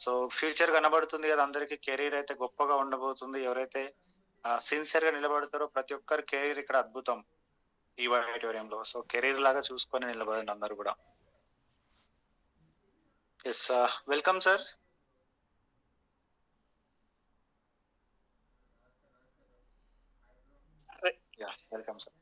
So future కనబడుతుంది కదా అందరికి, కెరీర్ అయితే గొప్పగా ఉండబోతుంది. ఎవరైతే సిన్సియర్ గా నిలబడతారో ప్రతి ఒక్కరి కెరీర్ ఇక్కడ అద్భుతం ఈ ఆడిటోరియంలో. సో కెరీర్ లాగా చూసుకొని నిలబడండి అందరు కూడా. Yes, welcome sir. Yeah, welcome sir.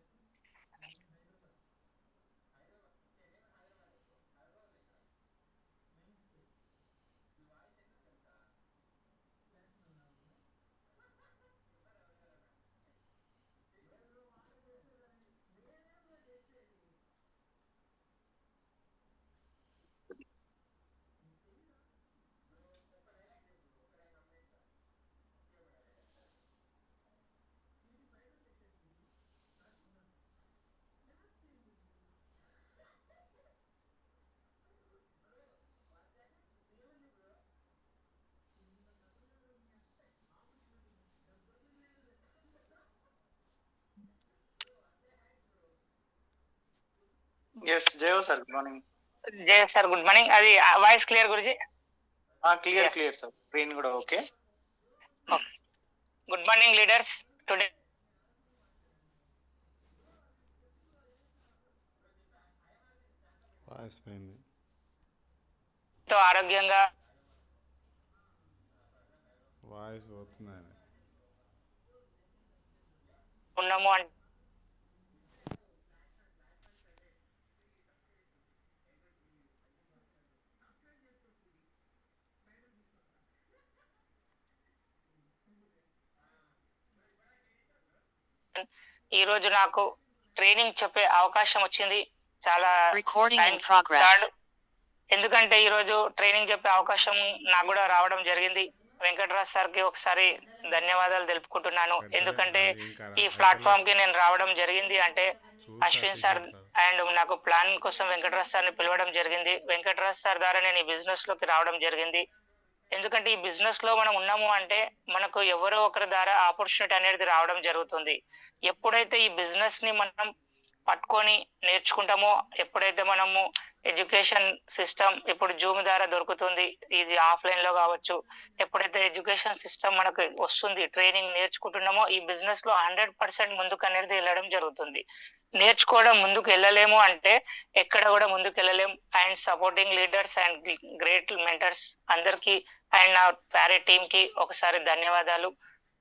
Yes, Jayo sir, good morning. Jaya sir, good morning. అది వాయిస్ క్లియర్ గురించి? క్లియర్ సార్, స్క్రీన్ కూడా okay. Good morning leaders. Today ఆరోగ్యంగా ఉన్నాము అంటే ఈ రోజు నాకు ట్రైనింగ్ చెప్పే అవకాశం వచ్చింది. చాలా ఎందుకంటే ఈ రోజు ట్రైనింగ్ చెప్పే అవకాశం నాకు కూడా రావడం జరిగింది. వెంకటరాజ్ సార్ కి ఒకసారి ధన్యవాదాలు తెలుపుకుంటున్నాను. ఎందుకంటే ఈ ప్లాట్ఫామ్ కి నేను రావడం జరిగింది అంటే అశ్విన్ సార్ అండ్ నాకు ప్లాన్ కోసం వెంకటరాజ్ సార్ ని పిలవడం జరిగింది. వెంకటరాజ్ సార్ ద్వారా నేను ఈ బిజినెస్ లోకి రావడం జరిగింది. ఎందుకంటే ఈ బిజినెస్ లో మనం ఉన్నాము అంటే మనకు ఎవరో ఒకరి ద్వారా ఆపర్చునిటీ అనేది రావడం జరుగుతుంది. ఎప్పుడైతే ఈ బిజినెస్ ని మనం పట్టుకొని నేర్చుకుంటామో, ఎప్పుడైతే మనము ఎడ్యుకేషన్ సిస్టమ్ ఇప్పుడు జూమ్ ద్వారా దొరుకుతుంది, ఇది ఆఫ్లైన్ లో కావచ్చు, ఎప్పుడైతే ఎడ్యుకేషన్ సిస్టమ్ మనకు వస్తుంది, ట్రైనింగ్ నేర్చుకుంటున్నామో ఈ బిజినెస్ లో 100% ముందుకు అనేది వెళ్ళడం జరుగుతుంది. నేర్చుకోవడం ముందుకు వెళ్ళలేము అంటే ఎక్కడ కూడా ముందుకు వెళ్ళలేము. And supporting leaders and great mentors అందరికి అండ్ నా ప్యారే టీమ్ కి ఒకసారి ధన్యవాదాలు.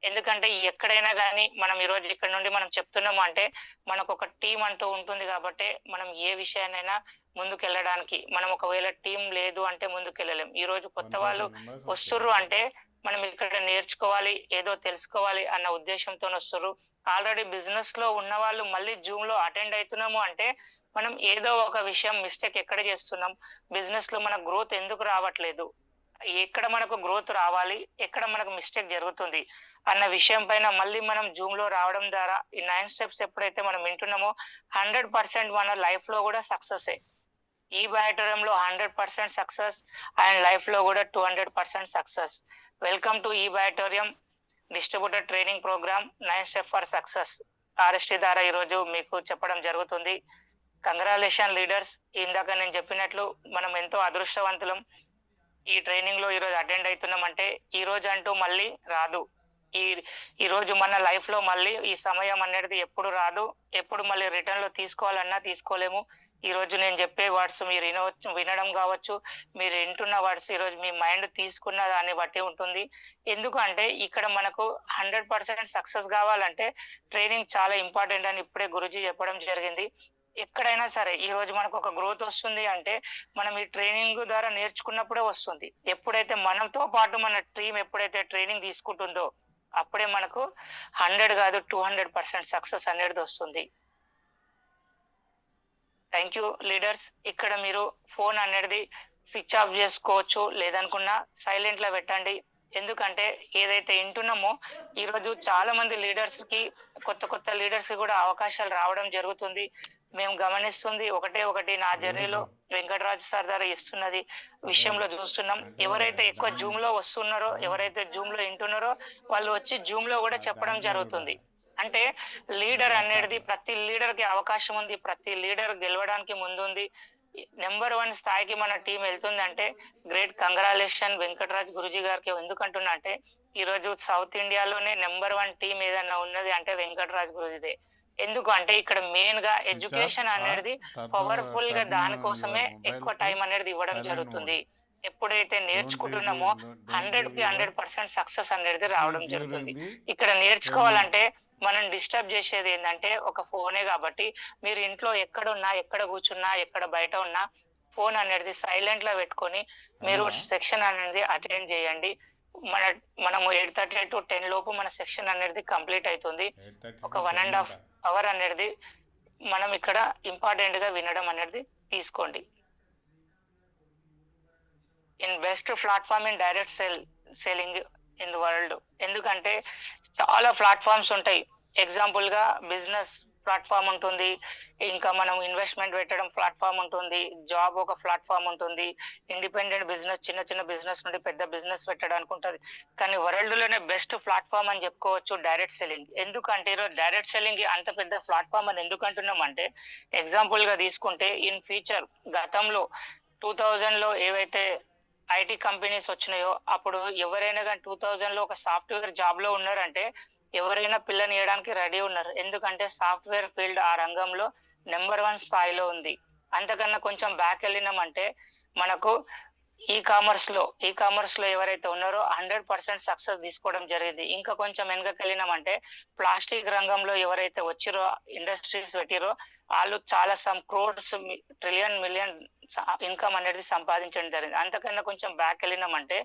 ఎందుకంటే ఎక్కడైనా కానీ మనం ఈ రోజు ఇక్కడ నుండి మనం చెప్తున్నాము అంటే మనకు ఒక టీం అంటూ ఉంటుంది కాబట్టి మనం ఏ విషయాన్నైనా ముందుకు వెళ్ళడానికి, మనం ఒకవేళ టీం లేదు అంటే ముందుకు వెళ్ళలేం. ఈ రోజు కొత్త వాళ్ళు వస్తుర్రు అంటే మనం ఇక్కడ నేర్చుకోవాలి, ఏదో తెలుసుకోవాలి అన్న ఉద్దేశంతో వస్తుర్రు. ఆల్రెడీ బిజినెస్ లో ఉన్న వాళ్ళు మళ్ళీ జూమ్ లో అటెండ్ అవుతున్నాము అంటే మనం ఏదో ఒక విషయం మిస్టేక్ ఎక్కడ చేస్తున్నాం, బిజినెస్ లో మన గ్రోత్ ఎందుకు రావట్లేదు, ఎక్కడ మనకు గ్రోత్ రావాలి, ఎక్కడ మనకు మిస్టేక్ జరుగుతుంది అన్న విషయం పైన మళ్ళీ మనం జూమ్ లో రావడం ద్వారా ఈ 9 స్టెప్స్ ఎప్పుడైతే మనం వింటున్నామో 100% మన లైఫ్ లో కూడా సక్సెస్. ఈ ఆడిటోరియంలో 100% సక్సెస్ అండ్ లైఫ్ లో కూడా 200% సక్సెస్. వెల్కమ్ టు ఈ auditorium distributor training program 9 step for success RST ద్వారా ఈ రోజు మీకు చెప్పడం జరుగుతుంది. Congratulation leaders. ఇందాక నేను చెప్పినట్లు మనం ఎంతో అదృష్టవంతులం. ఈ ట్రైనింగ్ లో ఈ రోజు అటెండ్ అవుతున్నాం అంటే ఈ రోజు అంటూ మళ్ళీ రాదు. ఈ రోజు మన లైఫ్ లో మళ్ళీ ఈ సమయం అనేది ఎప్పుడు రాదు, ఎప్పుడు మళ్ళీ రిటర్న్ లో తీసుకోవాలన్నా తీసుకోలేము. ఈ రోజు నేను చెప్పే వర్డ్స్ మీరు వినడం కావచ్చు, మీరు వింటున్న వర్డ్స్ ఈ రోజు మీ మైండ్ తీసుకున్న దాన్ని బట్టి ఉంటుంది. ఎందుకంటే ఇక్కడ మనకు 100% సక్సెస్ కావాలంటే ట్రైనింగ్ చాలా ఇంపార్టెంట్ అని ఇప్పుడే గురుజీ చెప్పడం జరిగింది. ఎక్కడైనా సరే ఈ రోజు మనకు ఒక గ్రోత్ వస్తుంది అంటే మనం ఈ ట్రైనింగ్ ద్వారా నేర్చుకున్నప్పుడే వస్తుంది. ఎప్పుడైతే మనతో పాటు మన టీం ఎప్పుడైతే ట్రైనింగ్ తీసుకుంటుందో అప్పుడే మనకు 100 కాదు 200% సక్సెస్ అనేది వస్తుంది. Thank you leaders. ఇక్కడ మీరు ఫోన్ అనేది స్విచ్ ఆఫ్ చేసుకోవచ్చు, లేదనుకున్నా సైలెంట్ లో పెట్టండి. ఎందుకంటే ఏదైతే వింటున్నామో ఈ రోజు చాలా మంది లీడర్స్ కి కొత్త లీడర్స్ కి కూడా అవకాశాలు రావడం జరుగుతుంది. మేము గమనిస్తుంది ఒకటి నా జర్నీలో వెంకటరాజు సార్ ద్వారా ఇస్తున్నది విషయంలో చూస్తున్నాం. ఎవరైతే ఎక్కువ జూమ్ లో వస్తున్నారో, ఎవరైతే జూమ్ లో వింటున్నారో వాళ్ళు వచ్చి జూమ్ లో కూడా చెప్పడం జరుగుతుంది. అంటే లీడర్ అనేది ప్రతి లీడర్ కి అవకాశం ఉంది, ప్రతి లీడర్ గెలవడానికి ముందుంది. నెంబర్ 1 స్థాయికి మన టీం వెళ్తుందంటే గ్రేట్ కంగ్రాచులేషన్ వెంకటరాజ్ గురుజీ గారికి. ఎందుకంటున్నా అంటే ఈ రోజు సౌత్ ఇండియాలోనే నెంబర్ 1 టీం ఏదన్నా ఉన్నది అంటే వెంకటరాజ్ గురుజీదే. ఎందుకు అంటే ఇక్కడ మెయిన్ గా ఎడ్యుకేషన్ అనేది పవర్ఫుల్ గా దానికోసమే ఎక్కువ టైం అనేది ఇవ్వడం జరుగుతుంది. ఎప్పుడైతే నేర్చుకుంటున్నామో 100కి 100% సక్సెస్ అనేది రావడం జరుగుతుంది. ఇక్కడ నేర్చుకోవాలంటే మనం డిస్టర్బ్ చేసేది ఏంటంటే ఒక ఫోనే. కాబట్టి మీరు ఇంట్లో ఎక్కడున్నా, ఎక్కడ కూర్చున్నా, ఎక్కడ బయట ఉన్నా ఫోన్ అనేది సైలెంట్ లో పెట్టుకొని మీరు సెక్షన్ అనేది అటెండ్ చేయండి. మనము 8:30 to 10 లోపు మన సెక్షన్ అనేది కంప్లీట్ అవుతుంది. ఒక 1.5 అవర్ అనేది మనం ఇక్కడ ఇంపార్టెంట్ గా వినడం అనేది తీసుకోండి. In best platform in direct selling in the world. ఎందుకంటే చాలా ప్లాట్ఫామ్స్ ఉంటాయి. ఎగ్జాంపుల్ గా బిజినెస్ ప్లాట్ఫామ్ ఉంటుంది, ఇంకా మనం ఇన్వెస్ట్మెంట్ పెట్టడం ప్లాట్ఫామ్ ఉంటుంది, జాబ్ ఒక ప్లాట్ఫామ్ ఉంటుంది, ఇండిపెండెంట్ బిజినెస్ చిన్న చిన్న బిజినెస్ నుండి పెద్ద బిజినెస్ పెట్టడానికి ఉంటుంది. కానీ వరల్డ్ లోనే బెస్ట్ ప్లాట్ఫామ్ అని చెప్పుకోవచ్చు డైరెక్ట్ సెల్లింగ్. ఎందుకంటే డైరెక్ట్ సెల్లింగ్ అంత పెద్ద ప్లాట్ఫామ్ అని ఎందుకు అంటున్నాం అంటే ఎగ్జాంపుల్ గా తీసుకుంటే ఇన్ ఫ్యూచర్ గతంలో 2000 లో ఏవైతే ఐటీ కంపెనీస్ వచ్చినాయో అప్పుడు ఎవరైనా కానీ 2000 లో ఒక సాఫ్ట్వేర్ జాబ్ లో ఉన్నారంటే ఎవరైనా పిల్లని ఇవ్వడానికి రెడీ ఉన్నారు. ఎందుకంటే సాఫ్ట్వేర్ ఫీల్డ్ ఆ రంగంలో నెంబర్ 1 స్థాయిలో ఉంది. అంతకన్నా కొంచెం బ్యాక్ వెళ్ళినామంటే మనకు ఈ కామర్స్ లో ఎవరైతే ఉన్నారో 100% సక్సెస్ తీసుకోవడం జరిగింది. ఇంకా కొంచెం వెనకకి వెళ్ళినామంటే ప్లాస్టిక్ రంగంలో ఎవరైతే వచ్చిరో ఇండస్ట్రీస్ పెట్టిరో వాళ్ళు చాలా some crores trillion million income అనేది సంపాదించడం జరిగింది. అంతకన్నా కొంచెం బ్యాక్ వెళ్ళినామంటే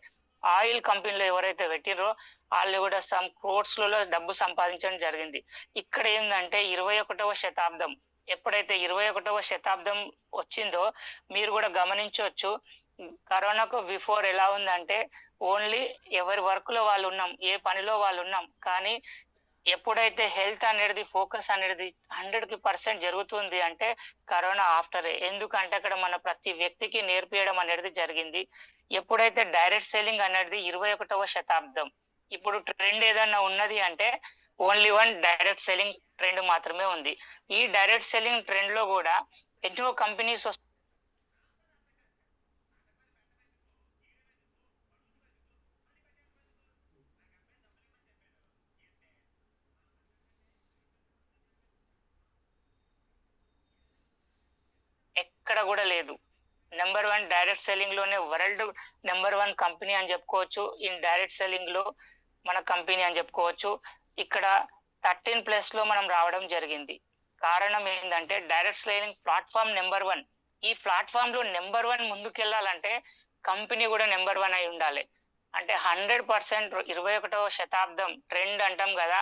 ఆయిల్ కంపెనీలో ఎవరైతే పెట్టిరో వాళ్ళు కూడా సమ్ క్రోడ్స్ లలో డబ్బు సంపాదించడం జరిగింది. ఇక్కడ ఏంటంటే 21వ శతాబ్దం, ఎప్పుడైతే 21వ శతాబ్దం వచ్చిందో మీరు కూడా గమనించవచ్చు. కరోనాకు బిఫోర్ ఎలా ఉందంటే ఓన్లీ ఎవరి వర్క్ లో వాళ్ళు ఉన్నాం, ఏ పనిలో వాళ్ళు ఉన్నాం. కానీ ఎప్పుడైతే హెల్త్ అనేది ఫోకస్ అనేది 100% జరుగుతుంది అంటే కరోనా ఆఫ్టరే. ఎందుకంటే అక్కడ మన ప్రతి వ్యక్తికి నేర్పించడం అనేది జరిగింది. ఎప్పుడైతే డైరెక్ట్ సెల్లింగ్ అనేది 21వ శతాబ్దం, ఇప్పుడు ట్రెండ్ ఏదన్నా ఉన్నది అంటే ఓన్లీ 1 డైరెక్ట్ సెల్లింగ్ ట్రెండ్ మాత్రమే ఉంది. ఈ డైరెక్ట్ సెల్లింగ్ ట్రెండ్ లో కూడా ఎన్నో కంపెనీస్ ఎక్కడ కూడా లేదు. నెంబర్ 1 డైరెక్ట్ సెల్లింగ్ లోనే వరల్డ్ నెంబర్ 1 కంపెనీ అని చెప్పుకోవచ్చు. ఇన్ డైరెక్ట్ సెల్లింగ్ లో మన కంపెనీ అని చెప్పుకోవచ్చు. ఇక్కడ 13+ లో మనం రావడం జరిగింది. కారణం ఏంటంటే డైరెక్ట్ సెల్లింగ్ ప్లాట్ఫామ్ నెంబర్ 1. ఈ ప్లాట్ఫామ్ లో నెంబర్ 1 ముందుకెళ్ళాలంటే కంపెనీ కూడా నెంబర్ 1 అయి ఉండాలి. అంటే 100% 21వ శతాబ్దం ట్రెండ్ అంటాం కదా,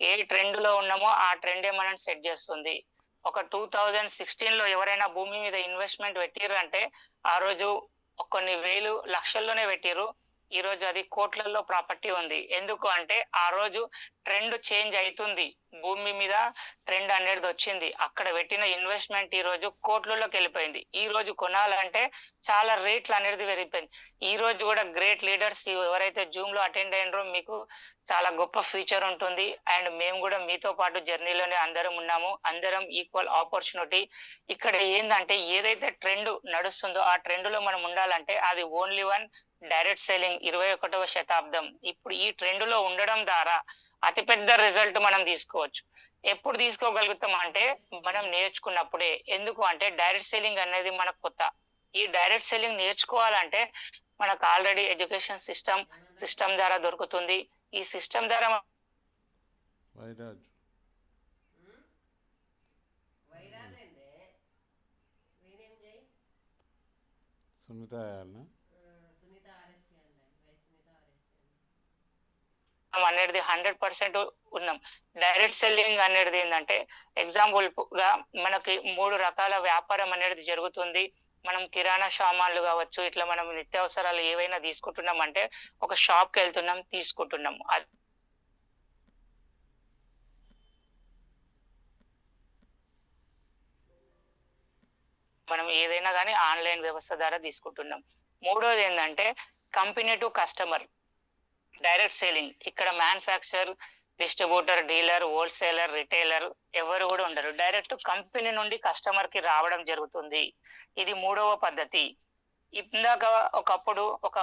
ఏ ట్రెండ్ లో ఉన్నామో ఆ ట్రెండే మనం సెట్ చేస్తుంది. ఒక 2016 లో ఎవరైనా భూమి మీద ఇన్వెస్ట్మెంట్ పెట్టిర్రు అంటే ఆ రోజు కొన్ని వేలు లక్షల్లోనే పెట్టిర్రు. ఈ రోజు అది కోట్లలో ప్రాపర్టీ ఉంది. ఎందుకు అంటే ఆ రోజు ట్రెండ్ చేంజ్ అవుతుంది, భూమి మీద ట్రెండ్ అనేది వచ్చింది. అక్కడ పెట్టిన ఇన్వెస్ట్మెంట్ ఈ రోజు కోట్లలోకి వెళ్ళిపోయింది. ఈ రోజు కొనాలంటే చాలా రేట్లు అనేది పెరిగిపోయింది. ఈ రోజు కూడా గ్రేట్ లీడర్స్ ఎవరైతే జూమ్ లో అటెండ్ అయినరో మీకు చాలా గొప్ప ఫ్యూచర్ ఉంటుంది. అండ్ మేము కూడా మీతో పాటు జర్నీలోనే అందరం ఉన్నాము, అందరం ఈక్వల్ ఆపర్చునిటీ. ఇక్కడ ఏంటంటే ఏదైతే ట్రెండ్ నడుస్తుందో ఆ ట్రెండ్ లో మనం ఉండాలంటే అది ఓన్లీ 1 డైరెక్ట్ సెల్లింగ్ 21వ శతాబ్దం. ఇప్పుడు ఈ ట్రెండ్ లో ఉండడం ద్వారా అతిపెద్ద రిజల్ట్ మనం తీసుకోవచ్చు. ఎప్పుడు తీసుకోగలుగుతాం అంటే మనం నేర్చుకున్నప్పుడే. ఎందుకు అంటే డైరెక్ట్ సెల్లింగ్ అనేది మనకు కొత్త. ఈ డైరెక్ట్ సెల్లింగ్ నేర్చుకోవాలంటే మనకు ఆల్రెడీ ఎడ్యుకేషన్ సిస్టమ్ ద్వారా దొరుకుతుంది. ఈ సిస్టమ్ ద్వారా అనేది 100% ఉన్నాం. డైరెక్ట్ సెల్లింగ్ అనేది ఏంటంటే ఎగ్జాంపుల్ గా మనకి 3 రకాల వ్యాపారం అనేది జరుగుతుంది. మనం కిరాణా సామాన్లు కావచ్చు, ఇట్లా మనం నిత్యావసరాలు ఏవైనా తీసుకుంటున్నాం అంటే ఒక షాప్ కి వెళ్తున్నాం, తీసుకుంటున్నాం. మనం ఏదైనా కానీ ఆన్లైన్ వ్యవస్థ ద్వారా తీసుకుంటున్నాం. మూడోది ఏంటంటే company to customer direct selling. ఇక్కడ manufacture distributor, dealer, wholesaler, retailer ఎవరు కూడా ఉండరు. డైరెక్ట్ కంపెనీ నుండి కస్టమర్ కి రావడం జరుగుతుంది. ఇది మూడవ పద్ధతి. ఇందాక ఒకప్పుడు ఒక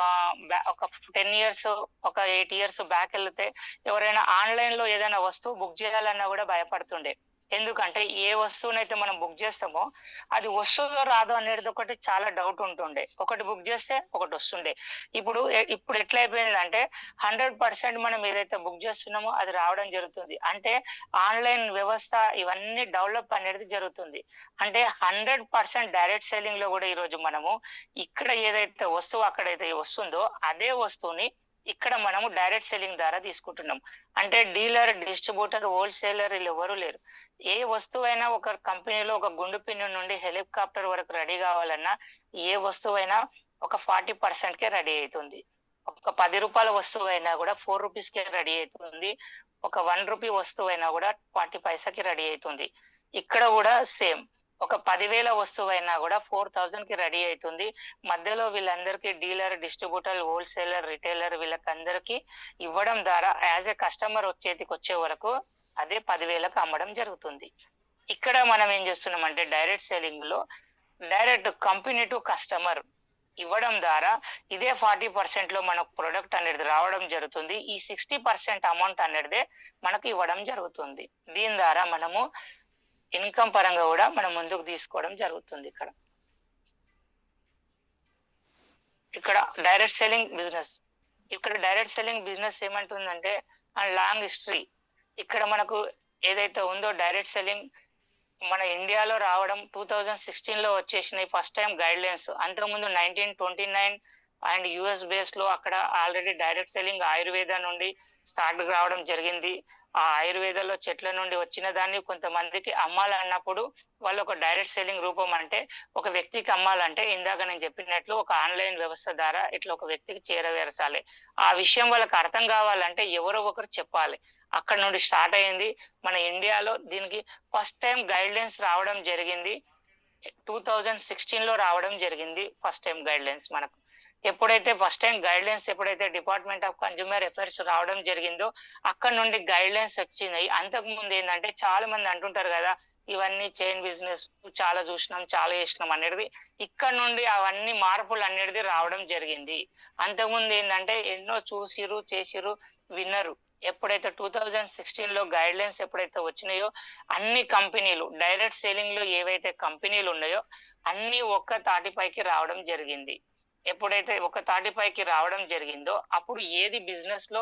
10 ఇయర్స్, ఒక 8 ఇయర్స్ బ్యాక్ వెళ్తే ఎవరైనా ఆన్లైన్ లో ఏదైనా వస్తువు బుక్ చేయాలన్నా కూడా భయపడుతుండే. ఎందుకంటే ఏ వస్తువునైతే మనం బుక్ చేస్తామో అది వస్తుందో రాదో అనేది ఒకటి చాలా డౌట్ ఉంటుండే. ఒకటి బుక్ చేస్తే ఒకటి వస్తుండే. ఇప్పుడు ఎట్లా అయిపోయిందంటే 100% మనం ఏదైతే బుక్ చేస్తున్నామో అది రావడం జరుగుతుంది. అంటే ఆన్లైన్ వ్యవస్థ ఇవన్నీ డెవలప్ అనేది జరుగుతుంది. అంటే 100% డైరెక్ట్ సెల్లింగ్ లో కూడా ఈరోజు మనము ఇక్కడ ఏదైతే వస్తువు అక్కడైతే వస్తుందో అదే వస్తువుని ఇక్కడ మనము డైరెక్ట్ సెల్లింగ్ ద్వారా తీసుకుంటున్నాం. అంటే డీలర్, డిస్ట్రిబ్యూటర్, హోల్సేలర్ వీళ్ళు ఎవరు లేరు. ఏ వస్తువైనా ఒక కంపెనీలో ఒక గుండు పిన్ను నుండి హెలికాప్టర్ వరకు రెడీ కావాలన్నా ఏ వస్తువైనా ఒక 40% కే రెడీ అవుతుంది. ఒక 10 రూపాయల వస్తువు అయినా కూడా 4 రూపీస్ కే రెడీ అవుతుంది. ఒక 1 రూపీ వస్తువు అయినా కూడా 40 పైసకి రెడీ అవుతుంది. ఇక్కడ కూడా సేమ్. ఒక 10,000 వస్తువు అయినా కూడా 4,000 కి రెడీ అవుతుంది. మధ్యలో వీళ్ళందరికీ డీలర్, డిస్ట్రిబ్యూటర్, హోల్సేలర్, రిటైలర్ వీళ్ళకందరికీ ఇవ్వడం ద్వారా యాజ్ ఎ కస్టమర్ చేతికి వచ్చే వరకు అదే 10,000కి అమ్మడం జరుగుతుంది. ఇక్కడ మనం ఏం చేస్తున్నామంటే డైరెక్ట్ సెల్లింగ్ లో డైరెక్ట్ కంపెనీ టు కస్టమర్ ఇవ్వడం ద్వారా ఇదే 40% లో మనకు ప్రొడక్ట్ అనేది రావడం జరుగుతుంది. ఈ 60% అమౌంట్ అనేది మనకు ఇవ్వడం జరుగుతుంది. దీని ద్వారా మనము ఇన్కమ్ పరంగా కూడా మనం ముందుకు తీసుకోవడం జరుగుతుంది. ఇక్కడ డైరెక్ట్ సెల్లింగ్ బిజినెస్ ఏమంటుందంటే లాంగ్ హిస్టరీ. ఇక్కడ మనకు ఏదైతే ఉందో డైరెక్ట్ సెల్లింగ్ మన ఇండియాలో రావడం 2016 లో వచ్చేసినాయి ఫస్ట్ టైం గైడ్ లైన్స్. అంతకుముందు 1929 అండ్ యుఎస్ బేస్ లో అక్కడ ఆల్రెడీ డైరెక్ట్ సెల్లింగ్ ఆయుర్వేద నుండి స్టార్ట్ రావడం జరిగింది. ఆ ఆయుర్వేదంలో చెట్ల నుండి వచ్చిన దాన్ని కొంతమందికి అమ్మాలన్నప్పుడు వాళ్ళు ఒక డైరెక్ట్ సెల్లింగ్ రూపం. అంటే ఒక వ్యక్తికి అమ్మాలంటే ఇందాక నేను చెప్పినట్లు ఒక ఆన్లైన్ వ్యవస్థ ద్వారా ఇట్లా ఒక వ్యక్తికి చేరవేర్చాలి. ఆ విషయం వాళ్ళకి అర్థం కావాలంటే ఎవరో ఒకరు చెప్పాలి. అక్కడ నుండి స్టార్ట్ అయింది. మన ఇండియాలో దీనికి ఫస్ట్ టైం గైడ్ లైన్స్ రావడం జరిగింది 2016 లో రావడం జరిగింది. ఫస్ట్ టైం గైడ్ లైన్స్ మనకు ఎప్పుడైతే ఎప్పుడైతే డిపార్ట్మెంట్ ఆఫ్ కన్జ్యూమర్ అఫైర్స్ రావడం జరిగిందో అక్కడ నుండి గైడ్ లైన్స్ వచ్చినాయి. అంతకు ముందు ఏంటంటే చాలా మంది అంటుంటారు కదా ఇవన్నీ చైన్ బిజినెస్ చాలా చూసినాం, చాలా చేసినాం అనేది. ఇక్కడ నుండి అవన్నీ మార్పులు అనేది రావడం జరిగింది. అంతకుముందు ఏంటంటే ఎన్నో చూసిరు, చేసిరు, విన్నరు. ఎప్పుడైతే 2016 లో గైడ్ లైన్స్ ఎప్పుడైతే వచ్చినాయో అన్ని కంపెనీలు డైరెక్ట్ సెల్లింగ్ లో ఏవైతే కంపెనీలు ఉన్నాయో అన్ని ఒక్క తాటిపైకి రావడం జరిగింది. ఎప్పుడైతే ఒక తాటిపైకి రావడం జరిగిందో అప్పుడు ఏది బిజినెస్ లో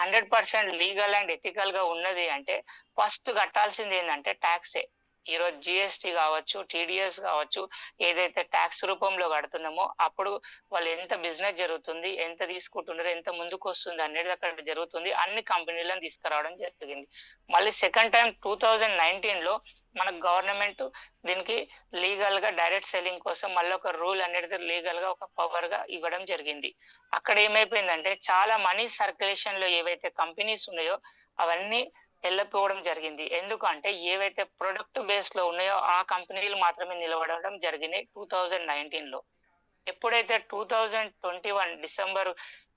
100% లీగల్ అండ్ ఎథికల్ గా ఉన్నది అంటే ఫస్ట్ కట్టాల్సింది ఏంటంటే ట్యాక్సే. ఈరోజు జిఎస్టి కావచ్చు, టీడీఎస్ కావచ్చు, ఏదైతే ట్యాక్స్ రూపంలో కడుతున్నామో అప్పుడు వాళ్ళు ఎంత బిజినెస్ జరుగుతుంది, ఎంత తీసుకుంటున్నారు, ఎంత ముందుకు వస్తుంది అనేది అక్కడ జరుగుతుంది. అన్ని కంపెనీలను తీసుకురావడం జరిగింది. మళ్ళీ సెకండ్ టైం 2019 లో మన గవర్నమెంట్ దీనికి లీగల్ గా డైరెక్ట్ సెల్లింగ్ కోసం మళ్ళీ ఒక రూల్ అనేది లీగల్ గా ఒక పవర్ గా ఇవ్వడం జరిగింది. అక్కడ ఏమైపోయిందంటే చాలా మనీ సర్క్యులేషన్ లో ఏవైతే కంపెనీస్ ఉన్నాయో అవన్నీ వెళ్ళిపోవడం జరిగింది. ఎందుకంటే ఏవైతే ప్రొడక్ట్ బేస్ లో ఉన్నాయో ఆ కంపెనీలు మాత్రమే నిలబడడం జరిగినాయి 2019 లో. ఎప్పుడైతే 2021 డిసెంబర్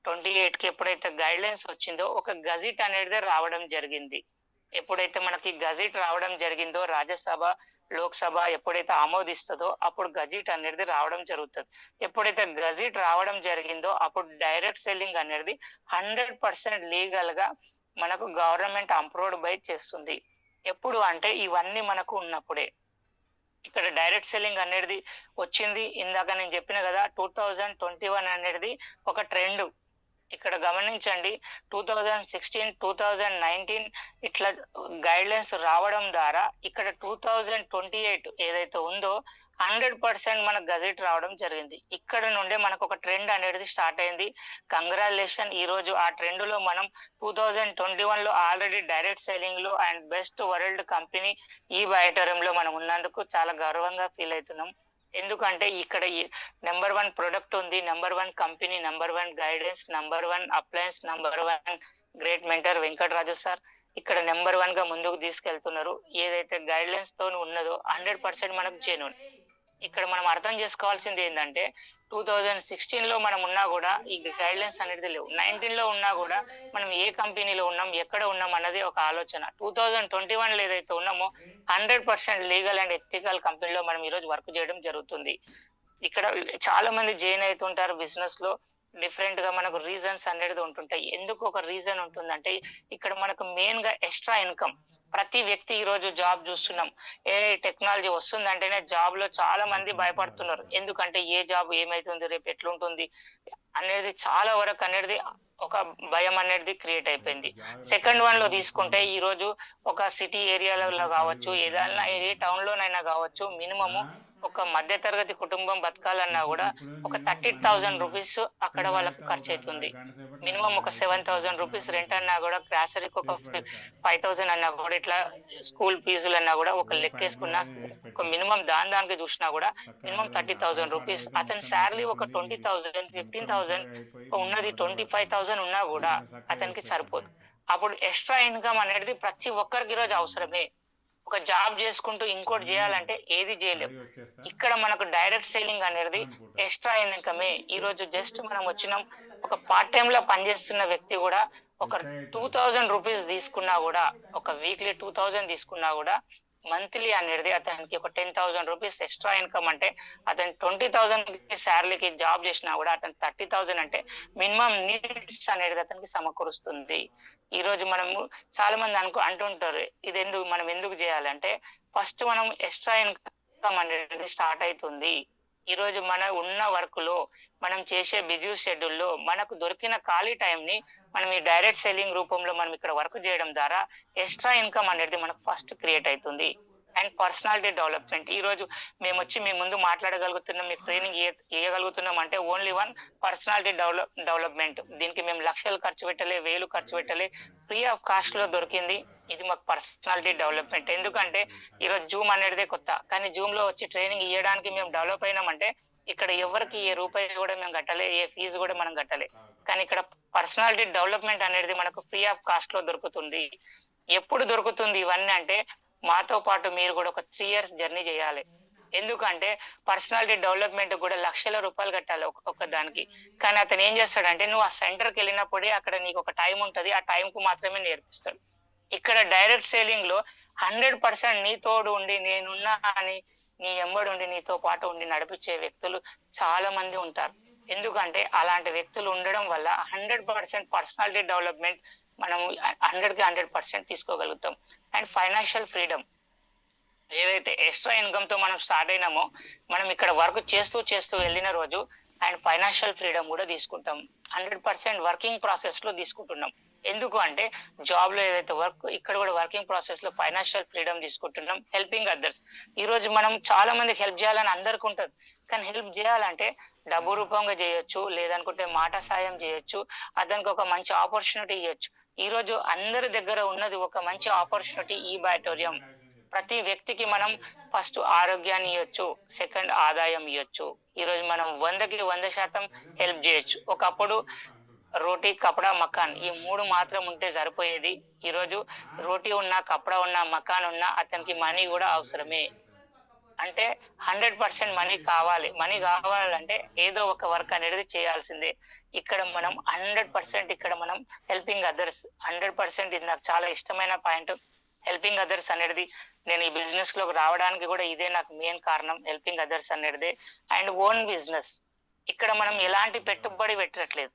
28 కి ఎప్పుడైతే గైడ్ లైన్స్ వచ్చిందో ఒక గజిట్ అనేది రావడం జరిగింది. ఎప్పుడైతే మనకి గజిట్ రావడం జరిగిందో రాజ్యసభ, లోక్సభ ఎప్పుడైతే ఆమోదిస్తుందో అప్పుడు గజిట్ అనేది రావడం జరుగుతుంది. ఎప్పుడైతే గజిట్ రావడం జరిగిందో అప్పుడు డైరెక్ట్ సెల్లింగ్ అనేది 100% లీగల్ గా మనకు గవర్నమెంట్ అప్రూవ్డ్ బై చేస్తుంది. ఎప్పుడు అంటే ఇవన్నీ మనకు ఉన్నప్పుడే. ఇక్కడ డైరెక్ట్ సెల్లింగ్ అనేది వచ్చింది. ఇందాక నేను చెప్పిన కదా 2021 అనేది ఒక ట్రెండ్. ఇక్కడ గమనించండి 2016, 2019 ఇట్లా గైడ్ లైన్స్ రావడం ద్వారా ఇక్కడ 2028 ఏదైతే ఉందో 100% మన గజెట్ రావడం జరిగింది. ఇక్కడ నుండే మనకు ఒక ట్రెండ్ అనేది స్టార్ట్ అయింది. కంగ్రాచులేషన్. ఈ రోజు ఆ ట్రెండ్ లో మనం 2021 లో ఆల్రెడీ డైరెక్ట్ సెల్లింగ్ లో అండ్ బెస్ట్ వరల్డ్ కంపెనీ ఈ బయోటోరియం లో మనం ఉన్నందుకు చాలా గర్వంగా ఫీల్ అవుతున్నాం. ఎందుకంటే ఇక్కడ నెంబర్ 1 ప్రొడక్ట్ ఉంది, number 1 company, number 1 guidance, number 1 appliance, number 1 great mentor Venkataraju sir ఇక్కడ నెంబర్ 1 గా ముందుకు తీసుకెళ్తున్నారు. ఏదైతే గైడ్ లైన్స్ తో ఉన్నదో 100% మనకు జెన్యూన్. ఇక్కడ మనం అర్థం చేసుకోవాల్సింది ఏంటంటే 2016 లో మనం ఉన్నా కూడా ఈ గైడ్ లైన్స్ అనేది లేవు. 19 లో ఉన్నా కూడా మనం ఏ కంపెనీలో ఉన్నాం, ఎక్కడ ఉన్నాం అన్నది ఒక ఆలోచన. 2021 లో ఏదైతే ఉన్నామో 100% లీగల్ అండ్ ఎథికల్ కంపెనీలో మనం ఈరోజు వర్క్ చేయడం జరుగుతుంది. ఇక్కడ చాలా మంది జాయిన్ అవుతుంటారు బిజినెస్ లో. డిఫరెంట్ గా మనకు రీజన్స్ అనేది ఉంటుంటాయి. ఎందుకు ఒక రీజన్ ఉంటుందంటే ఇక్కడ మనకు మెయిన్ గా ఎక్స్ట్రా ఇన్కమ్. ప్రతి వ్యక్తి ఈ రోజు జాబ్ చూస్తున్నాం. ఏ టెక్నాలజీ వస్తుందంటేనే జాబ్ లో చాలా మంది భయపడుతున్నారు. ఎందుకంటే ఏ జాబ్ ఏమైతుంది, రేపు ఎట్లుంటుంది అనేది చాలా వరకు అనేది ఒక భయం అనేది క్రియేట్ అయిపోయింది. సెకండ్ వన్ లో తీసుకుంటే ఈ రోజు ఒక సిటీ ఏరియాలలో కావచ్చు, ఏదైనా ఏ టౌన్ లోనైనా కావచ్చు, మినిమము ఒక మధ్య తరగతి కుటుంబం బతకాలన్నా కూడా ఒక 30,000 రూపీస్ అక్కడ వాళ్ళకు ఖర్చు అవుతుంది. మినిమం ఒక 7,000 రూపీస్ రెంట్ అన్నా కూడా, గ్రాసరీకి ఒక 5,000 అన్నా కూడా, ఇట్లా స్కూల్ ఫీజులు అన్నా కూడా ఒక లెక్కేసుకున్న ఒక మినిమం దానికి చూసినా కూడా మినిమం 30,000 రూపీస్. అతని శాలరీ ఒక 20,000, 15,000 ఉన్నది, 25,000 ఉన్నా కూడా అతనికి సరిపోదు. అప్పుడు ఎక్స్ట్రా ఇన్కమ్ అనేది ప్రతి ఒక్కరికి ఈరోజు అవసరమే. ఒక జాబ్ చేసుకుంటూ ఇంకోటి చేయాలంటే ఏది చేయలేం. ఇక్కడ మనకు డైరెక్ట్ సేలింగ్ అనేది ఎక్స్ట్రా ఇన్కమే. ఈ రోజు జస్ట్ మనం వచ్చినాం, ఒక పార్ట్ టైం లో పనిచేస్తున్న వ్యక్తి కూడా ఒక 2,000 రూపీస్ తీసుకున్నా కూడా, ఒక వీక్లీ 2,000 తీసుకున్నా కూడా మంత్లీ అనేది అతనికి ఒక 10,000 రూపీస్ ఎక్స్ట్రా ఇన్కమ్. అంటే అతను 20,000 శాలరీకి జాబ్ చేసినా కూడా అతను 30,000 అంటే మినిమం నీడ్స్ అనేది అతనికి సమకూరుస్తుంది. ఈ రోజు మనము చాలా మంది అంటుంటారు, ఇది మనం ఎందుకు చేయాలంటే ఫస్ట్ మనం ఎక్స్ట్రా ఇన్కమ్ అనేది స్టార్ట్ అవుతుంది. ఈ రోజు మన ఉన్న వర్క్ లో, మనం చేసే బిజీ షెడ్యూల్లో మనకు దొరికిన ఖాళీ టైం ని మనం ఈ డైరెక్ట్ సెల్లింగ్ రూపంలో మనం ఇక్కడ వర్క్ చేయడం ద్వారా ఎక్స్ట్రా ఇన్కమ్ అనేది మనకు ఫస్ట్ క్రియేట్ అవుతుంది. And personality development. ఈ రోజు మేము వచ్చి మీ ముందు మాట్లాడగలుగుతున్నాం, మీకు ట్రైనింగ్ ఇవ్వగలుగుతున్నాం అంటే ఓన్లీ వన్ పర్సనాలిటీ డెవలప్మెంట్. దీనికి మేము లక్షలు ఖర్చు పెట్టలే, వేలు ఖర్చు పెట్టలే, ఫ్రీ ఆఫ్ కాస్ట్ లో దొరికింది. ఇది మాకు పర్సనాలిటీ డెవలప్మెంట్. ఎందుకంటే ఈరోజు జూమ్ అనేదే కొత్త, కానీ జూమ్ లో వచ్చి ట్రైనింగ్ ఇవ్వడానికి మేము డెవలప్ అయినామంటే ఇక్కడ ఎవరికి ఏ రూపాయి కూడా మేము కట్టలే, ఏ ఫీజు కూడా మనం కట్టలే. కానీ ఇక్కడ పర్సనాలిటీ డెవలప్మెంట్ అనేది మనకు ఫ్రీ ఆఫ్ కాస్ట్ లో దొరుకుతుంది. ఎప్పుడు దొరుకుతుంది ఇవన్నీ అంటే మాతో పాటు మీరు కూడా ఒక 3 years జర్నీ చేయాలి. ఎందుకంటే పర్సనాలిటీ డెవలప్మెంట్ కూడా లక్షల రూపాయలు కట్టాలి ఒక్కొక్క దానికి. కానీ అతను ఏం చేస్తాడంటే నువ్వు ఆ సెంటర్కి వెళ్ళినప్పుడే అక్కడ నీకు ఒక టైం ఉంటది, ఆ టైం కు మాత్రమే నేర్పిస్తాడు. ఇక్కడ డైరెక్ట్ సేలింగ్ లో 100% నీ తోడు ఉండి, నేనున్నా అని నీ ఎంబడి ఉండి, నీతో పాటు ఉండి నడిపించే వ్యక్తులు చాలా మంది ఉంటారు. ఎందుకంటే అలాంటి వ్యక్తులు ఉండడం వల్ల 100% పర్సనాలిటీ డెవలప్మెంట్ మనం 100కి 100% తీసుకోగలుగుతాం. And financial freedom. ఏదైతే ఎక్స్ట్రా ఇన్కమ్ తో మనం స్టార్ట్ అయినామో, మనం ఇక్కడ వర్క్ చేస్తూ చేస్తూ వెళ్ళిన రోజు అండ్ ఫైనాన్షియల్ ఫ్రీడమ్ కూడా తీసుకుంటాం. 100% వర్కింగ్ ప్రాసెస్ లో తీసుకుంటున్నాం. ఎందుకు అంటే జాబ్ లో ఏదైతే వర్క్, ఇక్కడ కూడా వర్కింగ్ ప్రాసెస్ లో ఫైనాన్షియల్ ఫ్రీడమ్ తీసుకుంటున్నాం. Helping others. ఈ రోజు మనం చాలా మందికి హెల్ప్ చేయాలని అందరికి ఉంటది, కానీ హెల్ప్ చేయాలంటే డబ్బు రూపంగా చేయొచ్చు, లేదనుకుంటే మాట సాయం చేయొచ్చు, అతనికి ఒక మంచి ఆపర్చునిటీ ఇవ్వచ్చు. ఈ రోజు అందరి దగ్గర ఉన్నది ఒక మంచి ఆపర్చునిటీ, ఈ బాటోరియం. ప్రతి వ్యక్తికి మనం ఫస్ట్ ఆరోగ్యాన్ని ఇవ్వచ్చు, సెకండ్ ఆదాయం ఇవ్వచ్చు. ఈ రోజు మనం 100కి 100% హెల్ప్ చేయొచ్చు. ఒకప్పుడు రోటీ, కపడా, మకాన్ ఈ 3 మాత్రం ఉంటే సరిపోయేది. ఈ రోజు రోటీ ఉన్నా, కపడా ఉన్నా, మకాన్ ఉన్నా అతనికి మనీ కూడా అవసరమే. అంటే 100% మనీ కావాలి. మనీ కావాలంటే ఏదో ఒక వర్క్ అనేది చేయాల్సిందే. ఇక్కడ మనం 100% ఇక్కడ మనం హెల్పింగ్ అదర్స్ 100%. ఇది నాకు చాలా ఇష్టమైన పాయింట్. హెల్పింగ్ అదర్స్ అనేది నేను ఈ బిజినెస్ లోకి రావడానికి కూడా ఇదే నాకు మెయిన్ కారణం, హెల్పింగ్ అదర్స్ అనేది. And own business. ఇక్కడ మనం ఎలాంటి పెట్టుబడి పెట్టట్లేదు,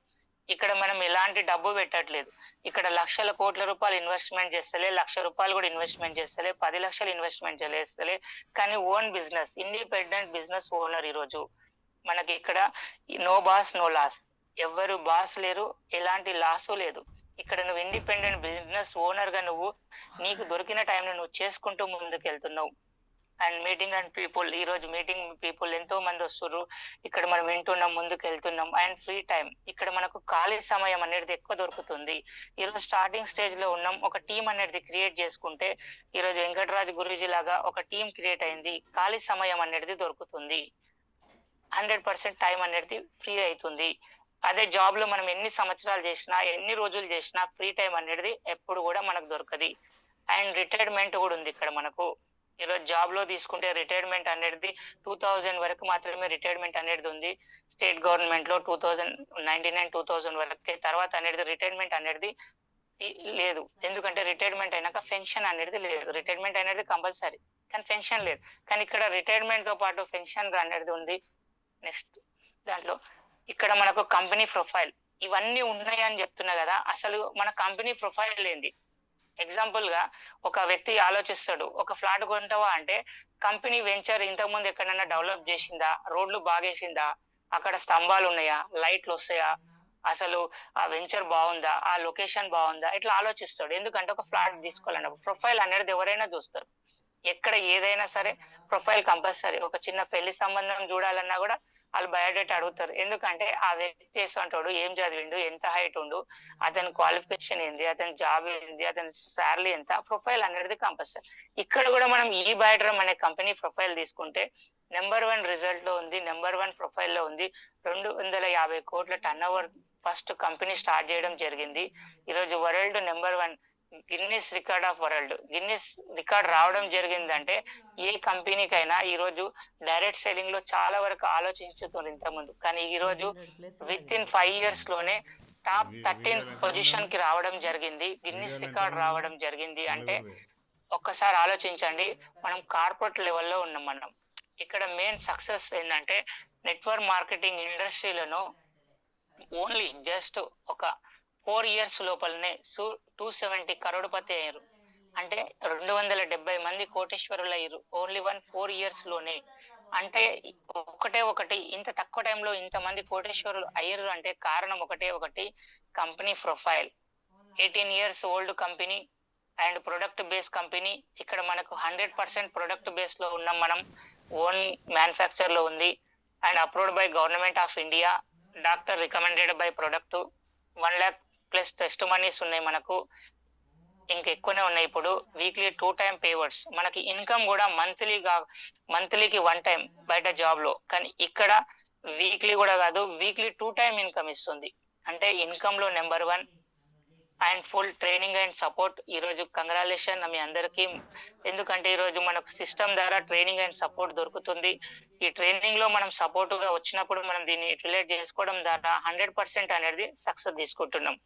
ఇక్కడ మనం ఎలాంటి డబ్బు పెట్టట్లేదు. ఇక్కడ లక్షల కోట్ల రూపాయలు ఇన్వెస్ట్మెంట్ చేస్తలే, 1,00,000 రూపాయలు కూడా ఇన్వెస్ట్మెంట్ చేస్తలే, 10 లక్షలు ఇన్వెస్ట్మెంట్ చేస్తలే. కానీ own business, independent business owner. ఈ రోజు మనకి ఇక్కడ నో బాస్ నో లాస్. ఎవరు బాస్ లేరు, ఎలాంటి లాసు లేదు. ఇక్కడ నువ్వు ఇండిపెండెంట్ బిజినెస్ ఓనర్ గా నువ్వు నీకు దొరికిన టైం నువ్వు చేసుకుంటూ ముందుకు వెళ్తున్నావు. And meeting and people. ఈ రోజు మీటింగ్ పీపుల్ ఎంతో మంది వస్తున్నారు. ఇక్కడ మనం వింటున్నాం, ముందుకు వెళ్తున్నాం. And free time. ఇక్కడ మనకు ఖాళీ సమయం అనేది ఎక్కువ దొరుకుతుంది. ఈ రోజు స్టార్టింగ్ స్టేజ్ లో ఉన్నాం. ఒక టీం అనేది క్రియేట్ చేసుకుంటే, ఈ రోజు వెంకటరాజ్ గురూజీ లాగా ఒక టీం క్రియేట్ అయింది. ఖాళీ సమయం అనేది దొరుకుతుంది. 100% టైం అనేది ఫ్రీ అవుతుంది. అదే జాబ్ లో మనం ఎన్ని సంవత్సరాలు చేసినా, ఎన్ని రోజులు చేసినా ఫ్రీ టైం అనేది ఎప్పుడు కూడా మనకు దొరకది. అండ్ రిటైర్మెంట్ కూడా ఉంది ఇక్కడ మనకు. ఈరోజు జాబ్ లో తీసుకుంటే రిటైర్మెంట్ అనేది 2000 వరకు మాత్రమే రిటైర్మెంట్ అనేది ఉంది. స్టేట్ గవర్నమెంట్ లో 2099 వరకే, తర్వాత అనేది రిటైర్మెంట్ అనేది లేదు. ఎందుకంటే రిటైర్మెంట్ అయినాక పెన్షన్ అనేది లేదు. రిటైర్మెంట్ అనేది కంపల్సరీ, కానీ పెన్షన్ లేదు. కానీ ఇక్కడ రిటైర్మెంట్ తో పాటు పెన్షన్ అనేది ఉంది. నెక్స్ట్ దాంట్లో ఇక్కడ మనకు కంపెనీ ప్రొఫైల్ ఇవన్నీ ఉన్నాయి అని చెప్తున్నా కదా. అసలు మన కంపెనీ ప్రొఫైల్ ఏంది? ఎగ్జాంపుల్ గా ఒక వ్యక్తి ఆలోచిస్తాడు, ఒక ఫ్లాట్ కొంటావా అంటే కంపెనీ వెంచర్ ఇంతకుముందు ఎక్కడైనా డెవలప్ చేసిందా, రోడ్లు బాగేసిందా, అక్కడ స్తంభాలు ఉన్నాయా, లైట్లు వస్తాయా, అసలు ఆ వెంచర్ బాగుందా, ఆ లొకేషన్ బాగుందా, ఇట్లా ఆలోచిస్తాడు. ఎందుకంటే ఒక ఫ్లాట్ తీసుకోవాలన్నప్పుడు ప్రొఫైల్ అనేది ఎవరైనా చూస్తారు. ఎక్కడ ఏదైనా సరే ప్రొఫైల్ కంపల్సరీ. ఒక చిన్న పెళ్లి సంబంధం చూడాలన్నా కూడా వాళ్ళు బయోడేటా అడుగుతారు. ఎందుకంటే ఆ వ్యక్తి చేస్తుంటాడు, ఏం చదివిండు, ఎంత హైట్ ఉండు, అతని క్వాలిఫికేషన్ ఏంది, అతని జాబ్ ఏంది, అతని శాలరీ ఎంత, ప్రొఫైల్ అనేది కంపల్సరీ. ఇక్కడ కూడా మనం ఈ బయోడ్రమ్ అనే కంపెనీ ప్రొఫైల్ తీసుకుంటే నెంబర్ 1 రిజల్ట్ లో ఉంది, నెంబర్ 1 ప్రొఫైల్ లో ఉంది. 250 కోట్ల turn over first company start చేయడం జరిగింది. ఈరోజు world number 1 Guinness record of world, Guinness record రావడం జరిగిందంటే ఏ కంపెనీకైనా ఈ రోజు డైరెక్ట్ సెల్లింగ్ లో చాలా వరకు ఆలోచించుతుంది ఇంతకుముందు, కానీ ఈ రోజు విత్ ఇన్ 5 years లోనే టాప్ 13 పొజిషన్ కి రావడం జరిగింది, గిన్నిస్ రికార్డ్ రావడం జరిగింది. అంటే ఒక్కసారి ఆలోచించండి, మనం కార్పొరేట్ లెవెల్లో ఉన్నాం. మనం ఇక్కడ మెయిన్ సక్సెస్ ఏంటంటే నెట్వర్క్ మార్కెటింగ్ ఇండస్ట్రీలను ఓన్లీ జస్ట్ ఒక 4 years లోపలనే 270 కరోడుపతి అయ్యారు. అంటే 270 మంది కోటేశ్వరులు అయ్యారు ఓన్లీ 4 years లోనే. అంటే ఒకటి ఇంత తక్కువ టైంలో ఇంతమంది కోటేశ్వరులు అయ్యారు అంటే కారణం ఒకటి company profile. 18 years old company and product base company. ఇక్కడ మనకు 100% ప్రొడక్ట్ బేస్ లో ఉన్నాం మనం, ఓన్ మ్యానుఫ్యాక్చర్ లో ఉంది and approved by government of India, doctor recommended by product. 1 lakh plus testimonies ఉన్నాయి మనకు, ఇంకెక్కువనే ఉన్నాయి. ఇప్పుడు వీక్లీ 2 time పేవర్స్. మనకి ఇన్కమ్ కూడా మంత్లీకి 1 time బయట జాబ్ లో, కానీ ఇక్కడ వీక్లీ కూడా కాదు, వీక్లీ 2 time ఇన్కమ్ ఇస్తుంది. అంటే ఇన్కమ్ లో number 1 and full training and support. ఈ రోజు కంగ్రాచులేషన్ మీ అందరికీ, ఎందుకంటే ఈ రోజు మనకు సిస్టమ్ ద్వారా ట్రైనింగ్ అండ్ సపోర్ట్ దొరుకుతుంది. ఈ ట్రైనింగ్ లో మనం సపోర్ట్ గా వచ్చినప్పుడు మనం దీన్ని యూటిలైజ్ చేసుకోవడం ద్వారా 100% అనేది సక్సెస్ తీసుకుంటున్నాం.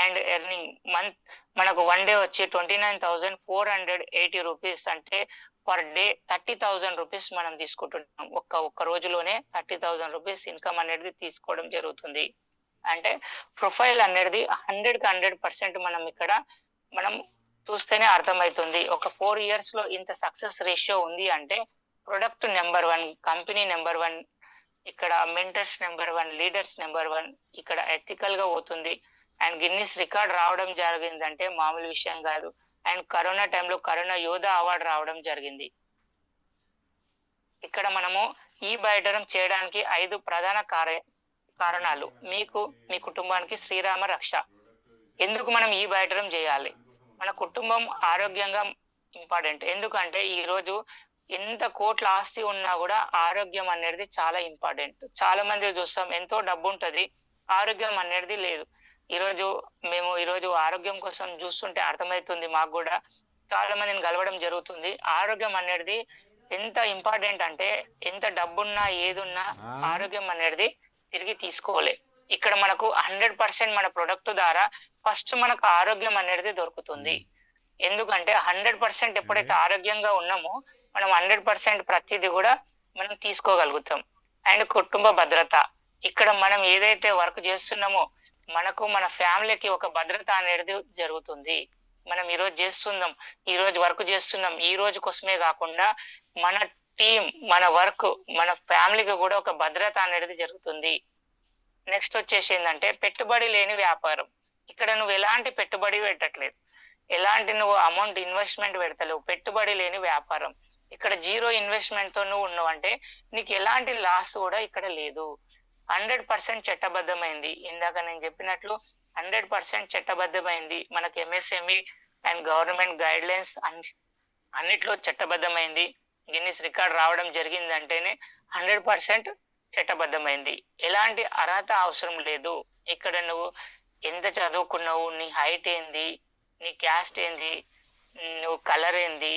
అండ్ ఎర్నింగ్ మంత్ మనకు 1 day వచ్చి 29,480 రూపీస్, అంటే పర్ డే 30,000 రూపీస్ మనం తీసుకుంటున్నాం. ఒక్క రోజులోనే 30,000 రూపీస్ ఇన్కమ్ అనేది తీసుకోవడం జరుగుతుంది. అంటే ప్రొఫైల్ అనేది 100% మనం ఇక్కడ మనం చూస్తేనే అర్థమవుతుంది. ఒక 4 years లో ఇంత సక్సెస్ రేషియో ఉంది అంటే ప్రొడక్ట్ నెంబర్ 1, కంపెనీ నెంబర్ 1, ఇక్కడ మెంటర్స్ నెంబర్ 1, లీడర్స్ నెంబర్ 1, ఇక్కడ ఎథికల్ గా పోతుంది. అండ్ గిన్నిస్ రికార్డ్ రావడం జరిగిందంటే మామూలు విషయం కాదు. అండ్ కరోనా టైంలో కరోనా యోధా అవార్డు రావడం జరిగింది. ఇక్కడ మనము ఈ బయోడ్రమ్ చేయడానికి 5 ప్రధాన కారణాలు. మీకు, మీ కుటుంబానికి శ్రీరామ రక్ష. ఎందుకు మనం ఈ బయోడ్రమ్ చేయాలి? మన కుటుంబం ఆరోగ్యంగా ఇంపార్టెంట్. ఎందుకంటే ఈ రోజు ఎంత కోట్ల ఆస్తి ఉన్నా కూడా ఆరోగ్యం అనేది చాలా ఇంపార్టెంట్. చాలా మంది చూస్తాం, ఎంతో డబ్బు ఉంటది, ఆరోగ్యం అనేది లేదు. మేము ఈరోజు ఆరోగ్యం కోసం చూస్తుంటే అర్థమవుతుంది మాకు కూడా, చాలా మందిని కలవడం జరుగుతుంది. ఆరోగ్యం అనేది ఎంత ఇంపార్టెంట్ అంటే ఎంత డబ్బున్నా ఏదున్నా ఆరోగ్యం అనేది తిరిగి తీసుకోలే. ఇక్కడ మనకు 100% మన ప్రొడక్ట్ ద్వారా ఫస్ట్ మనకు ఆరోగ్యం అనేది దొరుకుతుంది. ఎందుకంటే 100% ఎప్పుడైతే ఆరోగ్యంగా ఉన్నామో మనం 100% ప్రతిదీ కూడా మనం తీసుకోగలుగుతాం. అండ్ కుటుంబ భద్రత. ఇక్కడ మనం ఏదైతే వర్క్ చేస్తున్నామో మనకు మన ఫ్యామిలీకి ఒక భద్రత అనేది జరుగుతుంది. మనం ఈ రోజు వర్క్ చేస్తున్నాం, ఈ రోజు కోసమే కాకుండా మన టీం, మన వర్క్, మన ఫ్యామిలీకి కూడా ఒక భద్రత అనేది జరుగుతుంది. నెక్స్ట్ వచ్చేసి ఏంటంటే పెట్టుబడి లేని వ్యాపారం. ఇక్కడ నువ్వు ఎలాంటి పెట్టుబడి పెట్టట్లేదు, ఎలాంటి నువ్వు అమౌంట్ ఇన్వెస్ట్మెంట్ పెడతలేవు, పెట్టుబడి లేని వ్యాపారం. ఇక్కడ 0 ఇన్వెస్ట్మెంట్ తో నువ్వు ఉన్నావు అంటే నీకు ఎలాంటి లాస్ కూడా ఇక్కడ లేదు. 100% చట్టబద్ధమైంది. ఇందాక నేను చెప్పినట్లు 100% చట్టబద్ధమైంది. మనకి MSME and government guide lines అన్నిట్లో చట్టబద్ధమైంది. గిన్నిస్ రికార్డ్ రావడం జరిగిందంటేనే 100% చట్టబద్ధమైంది. ఎలాంటి అర్హత అవసరం లేదు. ఇక్కడ నువ్వు ఎంత చదువుకున్నావు, నీ హైట్ ఏంది, నీ క్యాస్ట్ ఏంది, నువ్వు కలర్ ఏంది,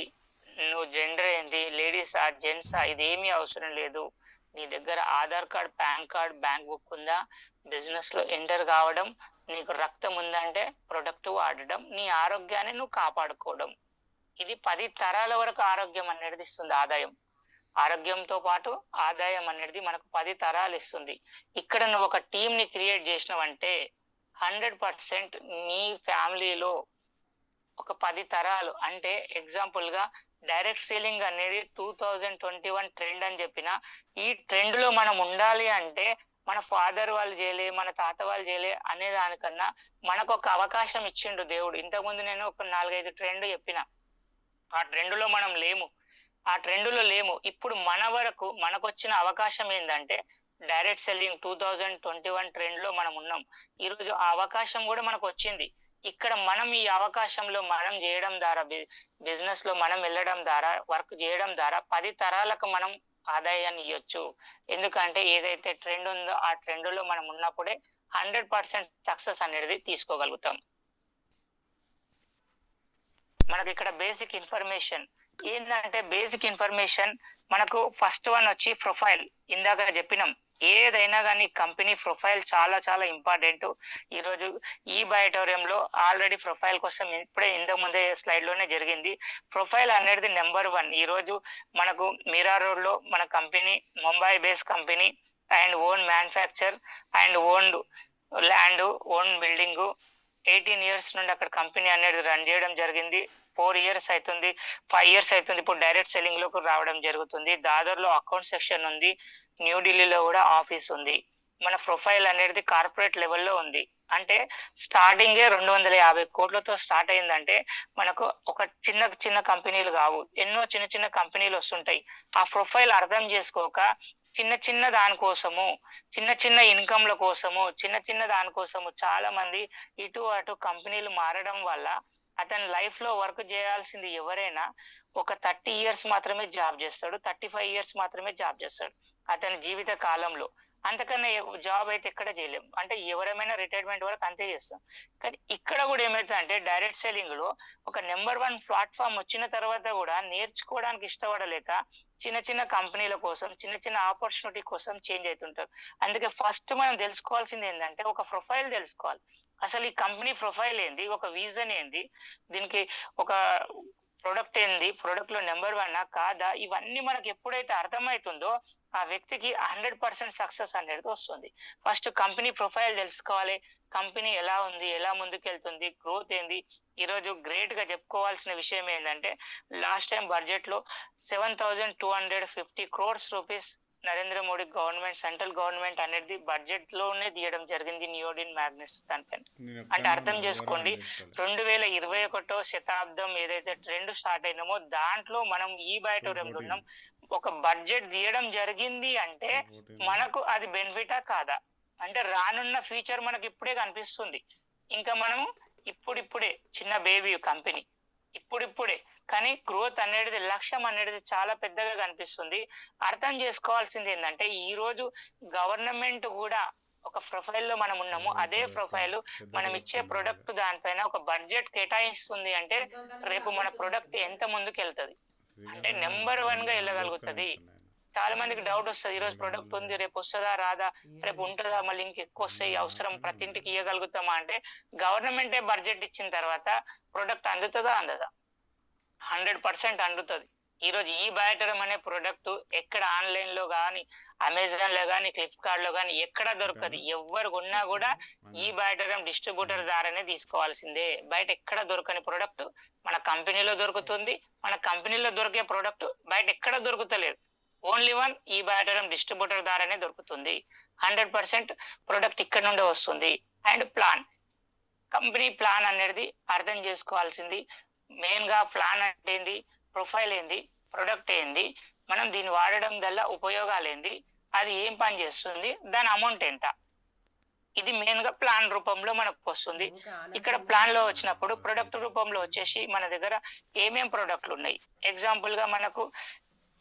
నువ్వు జెండర్ ఏంటి, లేడీసా జెంట్సా, ఇదేమీ అవసరం లేదు. నీ దగ్గర Aadhaar card, pan card, bank book ఉందా, బిజినెస్ లో ఎంటర్ కావడం, నీకు రక్తం ఉందంటే ప్రొడక్ట్ వాడడం, నీ ఆరోగ్యాన్ని నువ్వు కాపాడుకోవడం. ఇది 10 తరాల వరకు ఆరోగ్యం అనేది ఇస్తుంది. ఆదాయం, ఆరోగ్యంతో పాటు ఆదాయం అనేది మనకు 10 తరాలు ఇస్తుంది. ఇక్కడ నువ్వు ఒక టీం ని క్రియేట్ చేసినవంటే 100% నీ ఫ్యామిలీలో ఒక 10 తరాలు, అంటే ఎగ్జాంపుల్ గా డైరెక్ట్ సేలింగ్ అనేది 2021 ట్రెండ్ అని చెప్పిన, ఈ ట్రెండ్ లో మనం ఉండాలి అంటే మన ఫాదర్ వాళ్ళు చేయలే, మన తాత వాళ్ళు చేయలే అనే దానికన్నా మనకు ఒక అవకాశం ఇచ్చిండు దేవుడు. ఇంతకుముందు నేను ఒక 4-5 ట్రెండ్ చెప్పిన, ఆ ట్రెండ్లో మనం లేము, ఆ ట్రెండ్లో లేము. ఇప్పుడు మన వరకు మనకు వచ్చిన అవకాశం ఏంటంటే డైరెక్ట్ సెల్లింగ్ 2021 ట్రెండ్ లో మనం ఉన్నాం. ఈరోజు ఆ అవకాశం కూడా మనకు వచ్చింది. ఇక్కడ మనం ఈ అవకాశంలో మనం చేయడం ద్వారా, బిజినెస్ లో మనం వెళ్ళడం ద్వారా, వర్క్ చేయడం ద్వారా 10 తరాలకు మనం ఆదాయాన్ని ఇవ్వచ్చు. ఎందుకంటే ఏదైతే ట్రెండ్ ఉందో ఆ ట్రెండ్ లో మనం ఉన్నప్పుడే 100% సక్సెస్ అనేది తీసుకోగలుగుతాం. మనకి ఇక్కడ బేసిక్ ఇన్ఫర్మేషన్ ఏంటంటే, బేసిక్ ఇన్ఫర్మేషన్ మనకు ఫస్ట్ వన్ వచ్చి ప్రొఫైల్. ఇందాక చెప్పినాం, ఏదైనా కానీ కంపెనీ ప్రొఫైల్ చాలా చాలా ఇంపార్టెంట్. ఈరోజు ఈ బయోటోరియంలో ఆల్రెడీ ప్రొఫైల్ కోసం ఇప్పుడే ఇంతకు ముందే స్లైడ్ లోనే జరిగింది. ప్రొఫైల్ అనేది నెంబర్ 1. ఈరోజు మనకు మీరా రోడ్ లో మన company Mumbai base company, and own manufacture and own land, own building, 18 years నుండి అక్కడ కంపెనీ అనేది రన్ చేయడం జరిగింది. 4 years అవుతుంది, 5 years అవుతుంది. ఇప్పుడు డైరెక్ట్ సెల్లింగ్ లోకి రావడం జరుగుతుంది. దాదర్లో అకౌంట్ సెక్షన్ ఉంది, న్యూఢిల్లీలో కూడా ఆఫీస్ ఉంది. మన ప్రొఫైల్ అనేది కార్పొరేట్ లెవెల్లో ఉంది. అంటే స్టార్టింగే 250 కోట్లతో స్టార్ట్ అయిందంటే మనకు ఒక చిన్న కంపెనీలు కావు, ఎన్నో చిన్న కంపెనీలు వస్తుంటాయి. ఆ ప్రొఫైల్ అర్థం చేసుకోక చిన్న దానికోసము, చిన్న ఇన్కమ్ల కోసము, చిన్న దానికోసము చాలా మంది ఇటు అటు కంపెనీలు మారడం వల్ల అతని లైఫ్ లో వర్క్ చేయాల్సింది ఎవరైనా ఒక 30 years మాత్రమే జాబ్ చేస్తాడు, 35 years మాత్రమే జాబ్ చేస్తాడు అతని జీవిత కాలంలో. అంతకన్నా జాబ్ అయితే ఎక్కడ చేయలేము. అంటే ఎవరైనా రిటైర్మెంట్ వరకు అంతే చేస్తాం. కానీ ఇక్కడ కూడా ఏమవుతుందంటే డైరెక్ట్ సెల్లింగ్ లో ఒక నెంబర్ 1 ప్లాట్ఫామ్ వచ్చిన తర్వాత కూడా నేర్చుకోవడానికి ఇష్టపడలేక చిన్న కంపెనీల కోసం, చిన్న ఆపర్చునిటీ కోసం చేంజ్ అవుతుంటారు. అందుకే ఫస్ట్ మనం తెలుసుకోవాల్సింది ఏంటంటే ఒక ప్రొఫైల్ తెలుసుకోవాలి. అసలు ఈ కంపెనీ ప్రొఫైల్ ఏంది, ఒక విజన్ ఏంది, దీనికి ఒక ప్రొడక్ట్ ఏంది, ప్రొడక్ట్ లో నెంబర్ 1 కాదా, ఇవన్నీ మనకి ఎప్పుడైతే అర్థమవుతుందో ఆ వ్యక్తికి 100% సక్సెస్ అనేది వస్తుంది. ఫస్ట్ కంపెనీ ప్రొఫైల్ తెలుసుకోవాలి, కంపెనీ ఎలా ఉంది, ఎలా ముందుకెళ్తుంది, గ్రోత్ ఏంది. ఈరోజు గ్రేట్ గా చెప్పుకోవాల్సిన విషయం ఏంటంటే లాస్ట్ టైం బడ్జెట్ లో 7,250 crores rupees Narendra Modi government, central government అనేది బడ్జెట్ లోనే తీయడం జరిగింది నియోడిన్ మ్యాగ్నెట్స్ దానిపైన. అంటే అర్థం చేసుకోండి, 2021వ శతాబ్దం ఏదైతే ట్రెండ్ స్టార్ట్ అయినామో దాంట్లో మనం ఈ బయోటోరియంలో ఉన్నాం. ఒక బడ్జెట్ తీయడం జరిగింది అంటే మనకు అది బెనిఫిటా కాదా అంటే రానున్న ఫ్యూచర్ మనకి ఇప్పుడే కనిపిస్తుంది. ఇంకా మనము ఇప్పుడిప్పుడే చిన్న బేబీ కంపెనీ, ఇప్పుడిప్పుడే, కానీ గ్రోత్ అనేది, లక్ష్యం అనేది చాలా పెద్దగా కనిపిస్తుంది. అర్థం చేసుకోవాల్సింది ఏంటంటే ఈ రోజు గవర్నమెంట్ కూడా ఒక ప్రొఫైల్ లో మనం ఉన్నాము, అదే ప్రొఫైల్ మనం ఇచ్చే ప్రొడక్ట్ దానిపైన ఒక బడ్జెట్ కేటాయిస్తుంది అంటే రేపు మన ప్రొడక్ట్ ఎంత ముందుకు వెళ్తుంది అంటే నెంబర్ 1 గా వెళ్ళగలుగుతుంది. చాలా మందికి డౌట్ వస్తుంది, ఈ రోజు ప్రొడక్ట్ ఉంది, రేపు వస్తుందా రాదా, రేపు ఉంటుందా, మళ్ళీ ఇంకెక్కువ వస్తాయి, అవసరం ప్రతి ఇంటికి ఇవ్వగలుగుతామా అంటే గవర్నమెంటే బడ్జెట్ ఇచ్చిన తర్వాత ప్రొడక్ట్ అందుతుందా అందదా? 100% అందుతుంది. ఈ రోజు ఈ బయోటోరియం అనే ప్రొడక్ట్ ఎక్కడ ఆన్లైన్ లో కానీ, అమెజాన్ లో కానీ, ఫ్లిప్కార్ట్ లో కానీ ఎక్కడ దొరకదు. ఎవరు కొన్నా కూడా ఈ బయోటోరియం డిస్ట్రిబ్యూటర్ ద్వారానే తీసుకోవాల్సిందే. బయట ఎక్కడ దొరకని ప్రొడక్ట్ మన కంపెనీలో దొరుకుతుంది. మన కంపెనీలో దొరికే ప్రొడక్ట్ బయట ఎక్కడ దొరుకుతలేదు. ఓన్లీ 1 ఈ బయోటోరియం డిస్ట్రిబ్యూటర్ ద్వారానే దొరుకుతుంది. 100% ప్రొడక్ట్ ఇక్కడ నుండే వస్తుంది. అండ్ ప్లాన్, కంపెనీ ప్లాన్ అనేది అర్థం చేసుకోవాల్సింది. మెయిన్ గా ప్లాన్ అంటే ఏంది, ప్రొఫైల్ ఏంది, ప్రొడక్ట్ ఏంది, మనం దీన్ని వాడడం వల్ల ఉపయోగాలు ఏంది, అది ఏం పని చేస్తుంది, దాని అమౌంట్ ఎంత, ఇది మెయిన్ గా ప్లాన్ రూపంలో మనకు వస్తుంది. ఇక్కడ ప్లాన్ లో వచ్చినప్పుడు ప్రొడక్ట్ రూపంలో వచ్చేసి మన దగ్గర ఏమేం ప్రొడక్ట్లు ఉన్నాయి. ఎగ్జాంపుల్ గా మనకు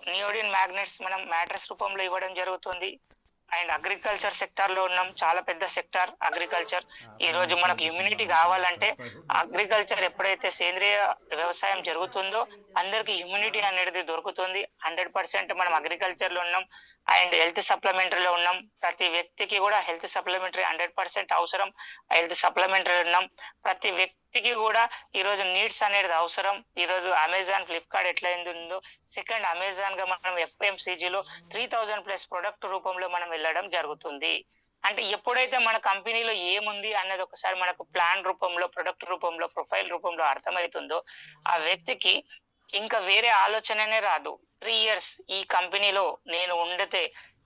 నియోడిన్ మ్యాగ్నెట్స్ మనం మ్యాట్రెస్ రూపంలో ఇవ్వడం జరుగుతుంది. అండ్ అగ్రికల్చర్ సెక్టార్ లో ఉన్నాం. చాలా పెద్ద సెక్టార్ అగ్రికల్చర్. ఈ రోజు మనకు ఇమ్యూనిటీ కావాలంటే అగ్రికల్చర్ ఎప్పుడైతే సేంద్రియ వ్యవసాయం జరుగుతుందో అందరికి ఇమ్యూనిటీ అనేది దొరుకుతుంది. 100% మనం అగ్రికల్చర్ లో ఉన్నాం. అండ్ హెల్త్ సప్లిమెంటరీలో ఉన్నాం. ప్రతి వ్యక్తికి కూడా హెల్త్ సప్లిమెంటరీ 100% అవసరం. హెల్త్ సప్లిమెంటరీ ఉన్నాం. ప్రతి వ్యక్తికి కూడా ఈ రోజు నీడ్స్ అనేది అవసరం. ఈ రోజు అమెజాన్, ఫ్లిప్కార్ట్ ఎట్లా ఉందో సెకండ్ అమెజాన్ గా మనం FMCG లో 3000+ ప్రొడక్ట్ రూపంలో మనం వెళ్ళడం జరుగుతుంది. అంటే ఎప్పుడైతే మన కంపెనీలో ఏముంది అన్నది ఒకసారి మనకు ప్లాన్ రూపంలో, ప్రొడక్ట్ రూపంలో, ప్రొఫైల్ రూపంలో అర్థమవుతుందో ఆ వ్యక్తికి ఇంకా వేరే ఆలోచననే రాదు. 3 years ఈ కంపెనీలో నేను ఉండితే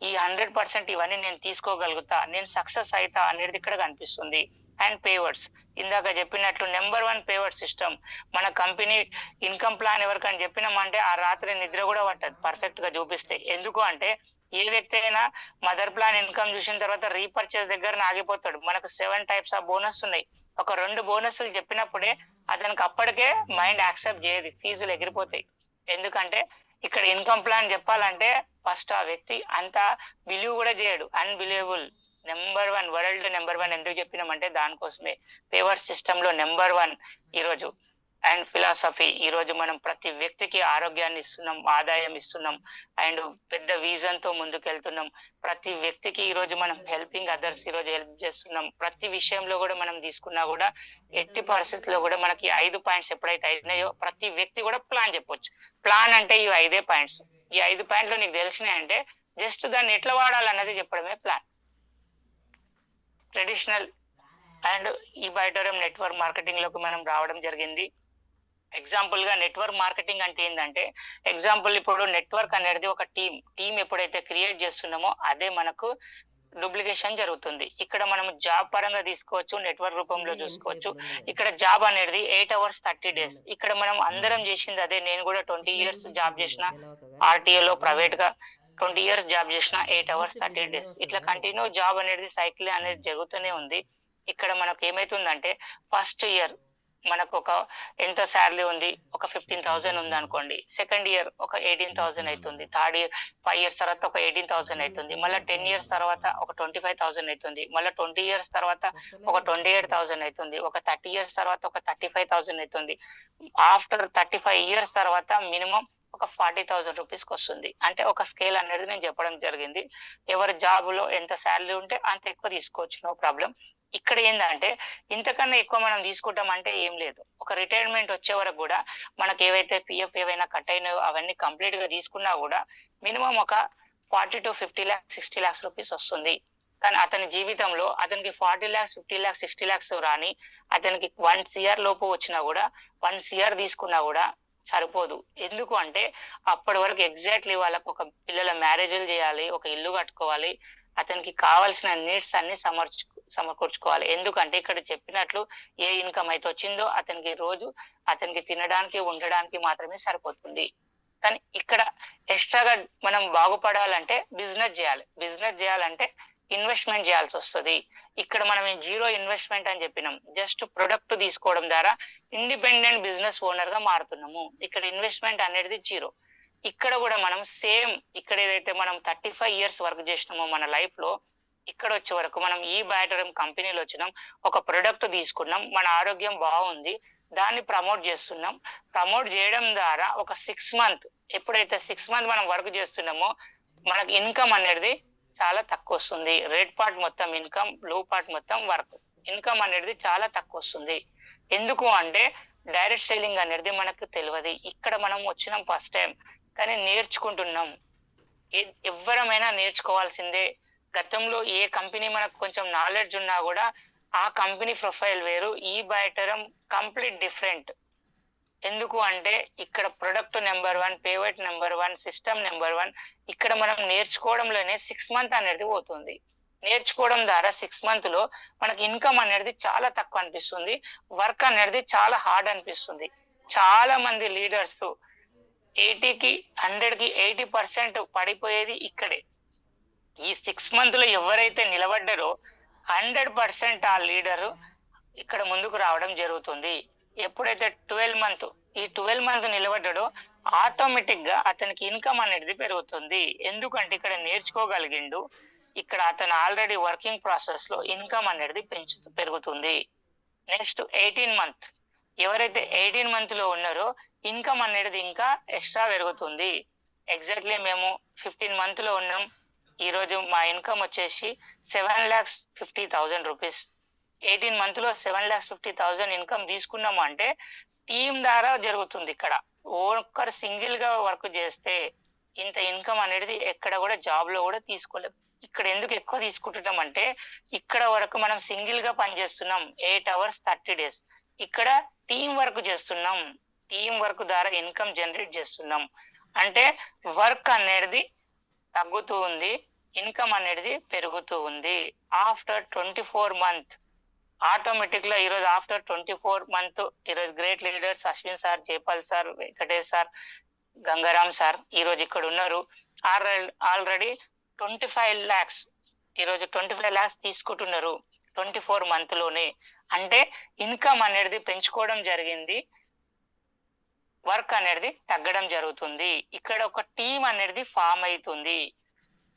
ఈ 100% ఇవన్నీ నేను తీసుకోగలుగుతా, నేను సక్సెస్ అవుతా అనేది ఇక్కడ కనిపిస్తుంది. అండ్ పేవర్స్, ఇందాక చెప్పినట్లు నెంబర్ 1 పేవర్ట్ సిస్టమ్. మన కంపెనీ ఇన్కమ్ ప్లాన్ ఎవరికని చెప్పినామంటే ఆ రాత్రి నిద్ర కూడా పట్టదు పర్ఫెక్ట్ గా చూపిస్తే. ఎందుకు అంటే ఏ వ్యక్తి అయినా మదర్ ప్లాన్ ఇన్కమ్ చూసిన తర్వాత రీపర్చేస్ దగ్గర ఆగిపోతాడు. మనకు 7 types ఆఫ్ బోనస్ ఉన్నాయి. ఒక 2 బోనస్లు చెప్పినప్పుడే అతనికి అప్పటికే మైండ్ యాక్సెప్ట్ చేయదు, ఫీజులు ఎగిరిపోతాయి. ఎందుకంటే ఇక్కడ ఇన్కమ్ ప్లాన్ చెప్పాలంటే ఫస్ట్ ఆ వ్యక్తి అంత బిలీవ్ కూడా చేయడు. అన్బిలీవబుల్. నెంబర్ 1 వరల్డ్ నెంబర్ 1 ఎందుకు చెప్పినామంటే దానికోసమే. పేవర్ట్ సిస్టమ్ లో నెంబర్ 1 ఈరోజు. అండ్ ఫిలాసఫీ, ఈ రోజు మనం ప్రతి వ్యక్తికి ఆరోగ్యాన్ని ఇస్తున్నాం, ఆదాయం ఇస్తున్నాం, అండ్ పెద్ద విజన్ తో ముందుకెళ్తున్నాం. ప్రతి వ్యక్తికి ఈ రోజు మనం హెల్పింగ్ అదర్స్ ఈ రోజు హెల్ప్ చేస్తున్నాం. ప్రతి విషయంలో కూడా మనం తీసుకున్నా కూడా ఎట్టి పరిస్థితుల్లో కూడా మనకి 5 పాయింట్స్ ఎప్పుడైతే అయినాయో ప్రతి వ్యక్తి కూడా ప్లాన్ చెప్పొచ్చు. ప్లాన్ అంటే ఈ 5 పాయింట్స్. ఈ 5 పాయింట్లు నీకు తెలిసినాయంటే జస్ట్ దాన్ని ఎట్లా వాడాలన్నది చెప్పడమే ప్లాన్. ట్రెడిషనల్ అండ్ ఈ బయటోరం నెట్వర్క్ మార్కెటింగ్ లోకి మనం రావడం జరిగింది. ఎగ్జాంపుల్ గా నెట్వర్క్ మార్కెటింగ్ అంటే ఏంటంటే, ఎగ్జాంపుల్ ఇప్పుడు నెట్వర్క్ అనేది ఒక టీం ఎప్పుడైతే క్రియేట్ చేస్తున్నామో అదే మనకు డూప్లికేషన్ జరుగుతుంది. ఇక్కడ మనం జాబ్ పరంగా తీసుకోవచ్చు, నెట్వర్క్ రూపంలో చూసుకోవచ్చు. ఇక్కడ జాబ్ అనేది 8 hours 30 days. ఇక్కడ మనం అందరం చేసింది అదే. నేను కూడా 20 years జాబ్ చేసిన RTA లో ప్రైవేట్ గా 20 years జాబ్ చేసిన 8 hours 30 days. ఇట్లా కంటిన్యూ జాబ్ అనేది సైకిల్ అనేది జరుగుతూనే ఉంది. ఇక్కడ మనకు ఏమైతుందంటే ఫస్ట్ ఇయర్ మనకు ఒక ఎంత శాలరీ ఉంది, ఒక 15,000 ఉంది అనుకోండి. సెకండ్ ఇయర్ ఒక 18,000 అవుతుంది. థర్డ్ ఇయర్ 5 years తర్వాత ఒక 18,000 అవుతుంది. మళ్ళీ 10 years తర్వాత ఒక 25,000 అవుతుంది. మళ్ళీ 20 years తర్వాత ఒక 28,000 అవుతుంది. ఒక 30 years తర్వాత ఒక 35,000 అవుతుంది. ఆఫ్టర్ 35 years తర్వాత మినిమం ఒక 40,000 రూపీస్కి వస్తుంది. అంటే ఒక స్కేల్ అనేది నేను చెప్పడం జరిగింది. ఎవరి జాబ్ లో ఎంత శాలరీ ఉంటే అంత ఎక్కువ తీసుకోవచ్చు, నో ప్రాబ్లం. ఇక్కడ ఏంటంటే ఇంతకన్నా ఎక్కువ మనం తీసుకుంటాం అంటే ఏం లేదు. ఒక రిటైర్మెంట్ వచ్చే వరకు కూడా మనకి ఏవైతే PF ఏవైనా కట్ అయినాయో అవన్నీ కంప్లీట్ గా తీసుకున్నా కూడా మినిమం ఒక 40 to 50 lakhs 60 lakhs రూపీస్ వస్తుంది. కానీ అతని జీవితంలో అతనికి 40 lakhs 50 lakhs 60 lakhs రాని అతనికి 1 CR లోపు వచ్చినా కూడా 1 CR తీసుకున్నా కూడా సరిపోదు. ఎందుకు అంటే అప్పటి వరకు ఎగ్జాక్ట్లీ వాళ్ళకు ఒక పిల్లల మ్యారేజ్లు చేయాలి, ఒక ఇల్లు కట్టుకోవాలి, అతనికి కావాల్సిన నీడ్స్ అన్ని సమకూర్చుకోవాలి. ఎందుకంటే ఇక్కడ చెప్పినట్లు ఏ ఇన్కమ్ అయితే వచ్చిందో అతనికి రోజు అతనికి తినడానికి ఉండడానికి మాత్రమే సరిపోతుంది. కానీ ఇక్కడ ఎక్స్ట్రాగా మనం బాగుపడాలంటే బిజినెస్ చేయాలి. బిజినెస్ చేయాలంటే ఇన్వెస్ట్మెంట్ చేయాల్సి వస్తుంది. ఇక్కడ మనం 0 ఇన్వెస్ట్మెంట్ అని చెప్పినాం. జస్ట్ ప్రొడక్ట్ తీసుకోవడం ద్వారా ఇండిపెండెంట్ బిజినెస్ ఓనర్ గా మారుతున్నాము. ఇక్కడ ఇన్వెస్ట్మెంట్ అనేది 0. ఇక్కడ కూడా మనం సేమ్ ఇక్కడ ఏదైతే మనం 35 years వర్క్ చేసినామో మన లైఫ్ లో, ఇక్కడ వచ్చే వరకు మనం ఈ బయోటోరం కంపెనీలో వచ్చినాం, ఒక ప్రొడక్ట్ తీసుకున్నాం, మన ఆరోగ్యం బాగుంది, దాన్ని ప్రమోట్ చేస్తున్నాం. ప్రమోట్ చేయడం ద్వారా ఒక 6 months ఎప్పుడైతే 6 months మనం వర్క్ చేస్తున్నామో మనకి ఇన్కమ్ అనేది చాలా తక్కువ వస్తుంది. రెడ్ పార్ట్ మొత్తం ఇన్కమ్, బ్లూ పార్ట్ మొత్తం వర్క్. ఇన్కమ్ అనేది చాలా తక్కువ వస్తుంది. ఎందుకు అంటే డైరెక్ట్ సెల్లింగ్ అనేది మనకు తెలియదు. ఇక్కడ మనం వచ్చినాం ఫస్ట్ టైం, కానీ నేర్చుకుంటున్నాం. ఎవరమైనా నేర్చుకోవాల్సిందే. గతంలో ఏ కంపెనీ మనకు కొంచెం నాలెడ్జ్ ఉన్నా కూడా ఆ కంపెనీ ప్రొఫైల్ వేరు, ఈ బయోటోరం కంప్లీట్ డిఫరెంట్. ఎందుకు అంటే ఇక్కడ product number 1, payment number 1, system number 1. ఇక్కడ మనం నేర్చుకోవడంలోనే 6 months అనేది పోతుంది. నేర్చుకోవడం ద్వారా 6 months లో మనకి ఇన్కమ్ అనేది చాలా తక్కువ అనిపిస్తుంది, వర్క్ అనేది చాలా హార్డ్ అనిపిస్తుంది. చాలా మంది లీడర్స్ 80కి 100కి 80% పడిపోయేది ఇక్కడే. ఈ 6 months లో ఎవరైతే నిలబడ్డారో 100% ఆ లీడరు ఇక్కడ ముందుకు రావడం జరుగుతుంది. ఎప్పుడైతే 12 months ఈ 12 months నిలబడ్డాడో ఆటోమేటిక్ గా అతనికి ఇన్కమ్ అనేది పెరుగుతుంది. ఎందుకంటే ఇక్కడ నేర్చుకోగలిగిండు, ఇక్కడ అతను ఆల్రెడీ వర్కింగ్ ప్రాసెస్ లో ఇన్కమ్ అనేది పెరుగుతుంది. నెక్స్ట్ 18 మంత్, ఎవరైతే 18 మంత్ లో ఉన్నారో ఇన్కమ్ అనేది ఇంకా ఎక్స్ట్రా పెరుగుతుంది. ఎగ్జాక్ట్లీ మేము 15 మంత్ లో ఉన్నాం. ఈ రోజు మా ఇన్కమ్ వచ్చేసి 7,50,000 రూపీస్. 18 మంత్ లో 7,50,000 ఇన్కమ్ తీసుకున్నాము అంటే టీం ద్వారా జరుగుతుంది. ఇక్కడ ఒక్కరు సింగిల్ గా వర్క్ చేస్తే ఇంత ఇన్కమ్ అనేది ఎక్కడ కూడా జాబ్ లో కూడా తీసుకోలేము. ఇక్కడ ఎందుకు ఎక్కువ తీసుకుంటున్నాం అంటే ఇక్కడ వరకు మనం సింగిల్ గా పనిచేస్తున్నాం 8 hours 30 days. ఇక్కడ టీం వర్క్ చేస్తున్నాం, టీం వర్క్ ద్వారా ఇన్కమ్ జనరేట్ చేస్తున్నాం. అంటే వర్క్ అనేది తగ్గుతూ ఉంది, ఇన్కమ్ అనేది పెరుగుతూ ఉంది. ఆఫ్టర్ 24 month ఆటోమేటిక్ గా ఈరోజు ఆఫ్టర్ 24 month ఈరోజు great leaders Ashwin sir, Jaipal sir, Venkatesh sir, Gangaram sir ఈరోజు ఇక్కడ ఉన్నారు. ఆల్రెడీ 25 lakhs ఈరోజు 25 lakhs తీసుకుంటున్నారు 24 month లోనే. అంటే ఇన్కమ్ అనేది పెంచుకోవడం జరిగింది, వర్క్ అనేది తగ్గడం జరుగుతుంది. ఇక్కడ ఒక టీం అనేది ఫామ్ అవుతుంది.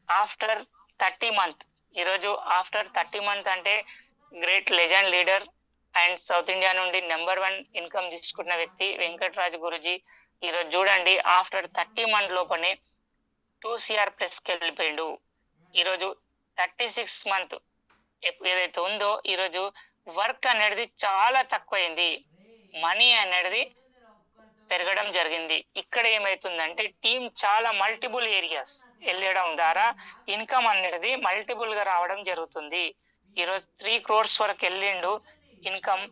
ఆఫ్టర్ 30 month ఈరోజు ఆఫ్టర్ 30 month అంటే great legend leader and south India నుండి నెంబర్ 1 ఇన్కమ్ తీసుకున్న వ్యక్తి వెంకటరాజ్ గురుజీ ఈరోజు చూడండి ఆఫ్టర్ 30 month లోపనే 2 CR ప్లస్ కి వెళ్ళిపోయిండు. ఈరోజు 36 month ఏదైతే ఉందో ఈరోజు వర్క్ అనేది చాలా తక్కువైంది, మనీ అనేది పెరగడం జరిగింది. ఇక్కడ ఏమైతుందంటే టీం చాలా మల్టిపుల్ ఏరియాస్ వెళ్ళడం ద్వారా ఇన్కమ్ అనేది మల్టిపుల్ గా రావడం జరుగుతుంది. ఈరోజు 3 crores వరకు వెళ్ళిండు ఇన్కమ్,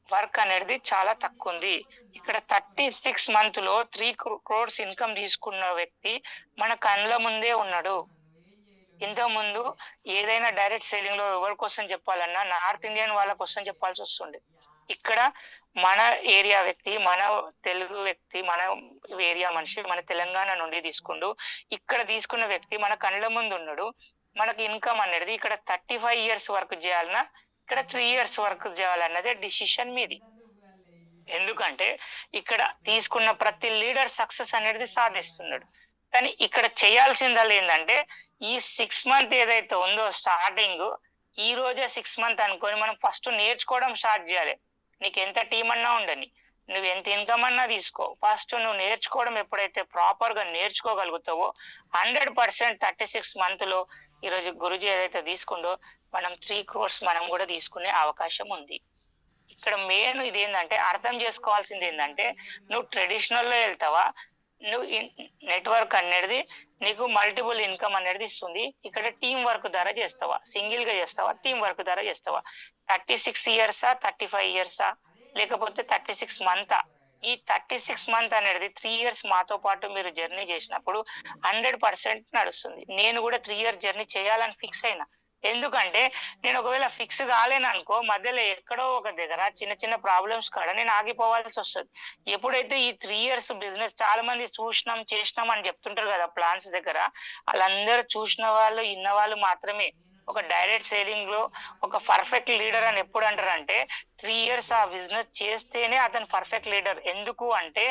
వర్క్ అనేది చాలా తక్కువ ఉంది. ఇక్కడ 36 month లో 3 crores ఇన్కమ్ తీసుకున్న వ్యక్తి మన కళ్ళ ముందే ఉన్నాడు. ఇంతకు ముందు ఏదైనా డైరెక్ట్ సెల్లింగ్ లో ఎవరి కోసం చెప్పాలన్నా నార్త్ ఇండియన్ వాళ్ళ కోసం చెప్పాల్సి వస్తుండే. ఇక్కడ మన ఏరియా వ్యక్తి, మన తెలుగు వ్యక్తి, మన ఏరియా మనిషి, మన తెలంగాణ నుండి తీసుకుండు. ఇక్కడ తీసుకున్న వ్యక్తి మన కళ్ళ ముందు ఉన్నాడు. మనకి ఇన్కమ్ అనేది ఇక్కడ 35 years వర్క్ చేయాలన్నా ఇక్కడ 3 years వర్క్ చేయాలన్నదే డిసిషన్ మీది. ఎందుకంటే ఇక్కడ తీసుకున్న ప్రతి లీడర్ సక్సెస్ అనేది సాధిస్తున్నాడు. కానీ ఇక్కడ చేయాల్సిందల్లా ఏంటంటే ఈ 6 month ఏదైతే ఉందో స్టార్టింగ్, ఈ రోజే 6 month అనుకొని మనం ఫస్ట్ నేర్చుకోవడం స్టార్ట్ చేయాలి. నీకు ఎంత టీం అన్నా ఉండని, నువ్వు ఎంత ఇన్కమ్ అన్నా తీసుకో, ఫస్ట్ నువ్వు నేర్చుకోవడం ఎప్పుడైతే ప్రాపర్ గా నేర్చుకోగలుగుతావో 100% 36 month లో ఈరోజు గురుజీ ఏదైతే తీసుకుండో మనం 3 crores మనం కూడా తీసుకునే అవకాశం ఉంది. ఇక్కడ మెయిన్ ఇది ఏంటంటే అర్థం చేసుకోవాల్సింది ఏంటంటే నువ్వు ట్రెడిషనల్ లో వెళ్తావా, నువ్వు నెట్వర్క్ అనేది నీకు మల్టిపుల్ ఇన్కమ్ అనేది ఇస్తుంది. ఇక్కడ టీం వర్క్ ద్వారా చేస్తావా, సింగిల్ గా చేస్తావా, టీం వర్క్ ద్వారా చేస్తావా, 36 years 35 years లేకపోతే 36 month. ఈ 36 month అనేది 3 years మాతో పాటు మీరు జర్నీ చేసినప్పుడు 100% నడుస్తుంది. నేను కూడా 3 years జర్నీ చేయాలని ఫిక్స్ అయినా. ఎందుకంటే నేను ఒకవేళ ఫిక్స్ కాలేను అనుకో, మధ్యలో ఎక్కడో ఒక దగ్గర చిన్న చిన్న ప్రాబ్లమ్స్ కాడ నేను ఆగిపోవాల్సి వస్తుంది. ఎప్పుడైతే ఈ 3 years బిజినెస్ చాలా మంది చూసినాం చేసినాం అని చెప్తుంటారు కదా ప్లాన్స్ దగ్గర, వాళ్ళందరూ చూసిన వాళ్ళు ఇన్న వాళ్ళు మాత్రమే ఒక డైరెక్ట్ సేలింగ్ లో ఒక పర్ఫెక్ట్ లీడర్ అని ఎప్పుడు అంటారంటే 3 years ఆ బిజినెస్ చేస్తేనే అతను పర్ఫెక్ట్ లీడర్. ఎందుకు అంటే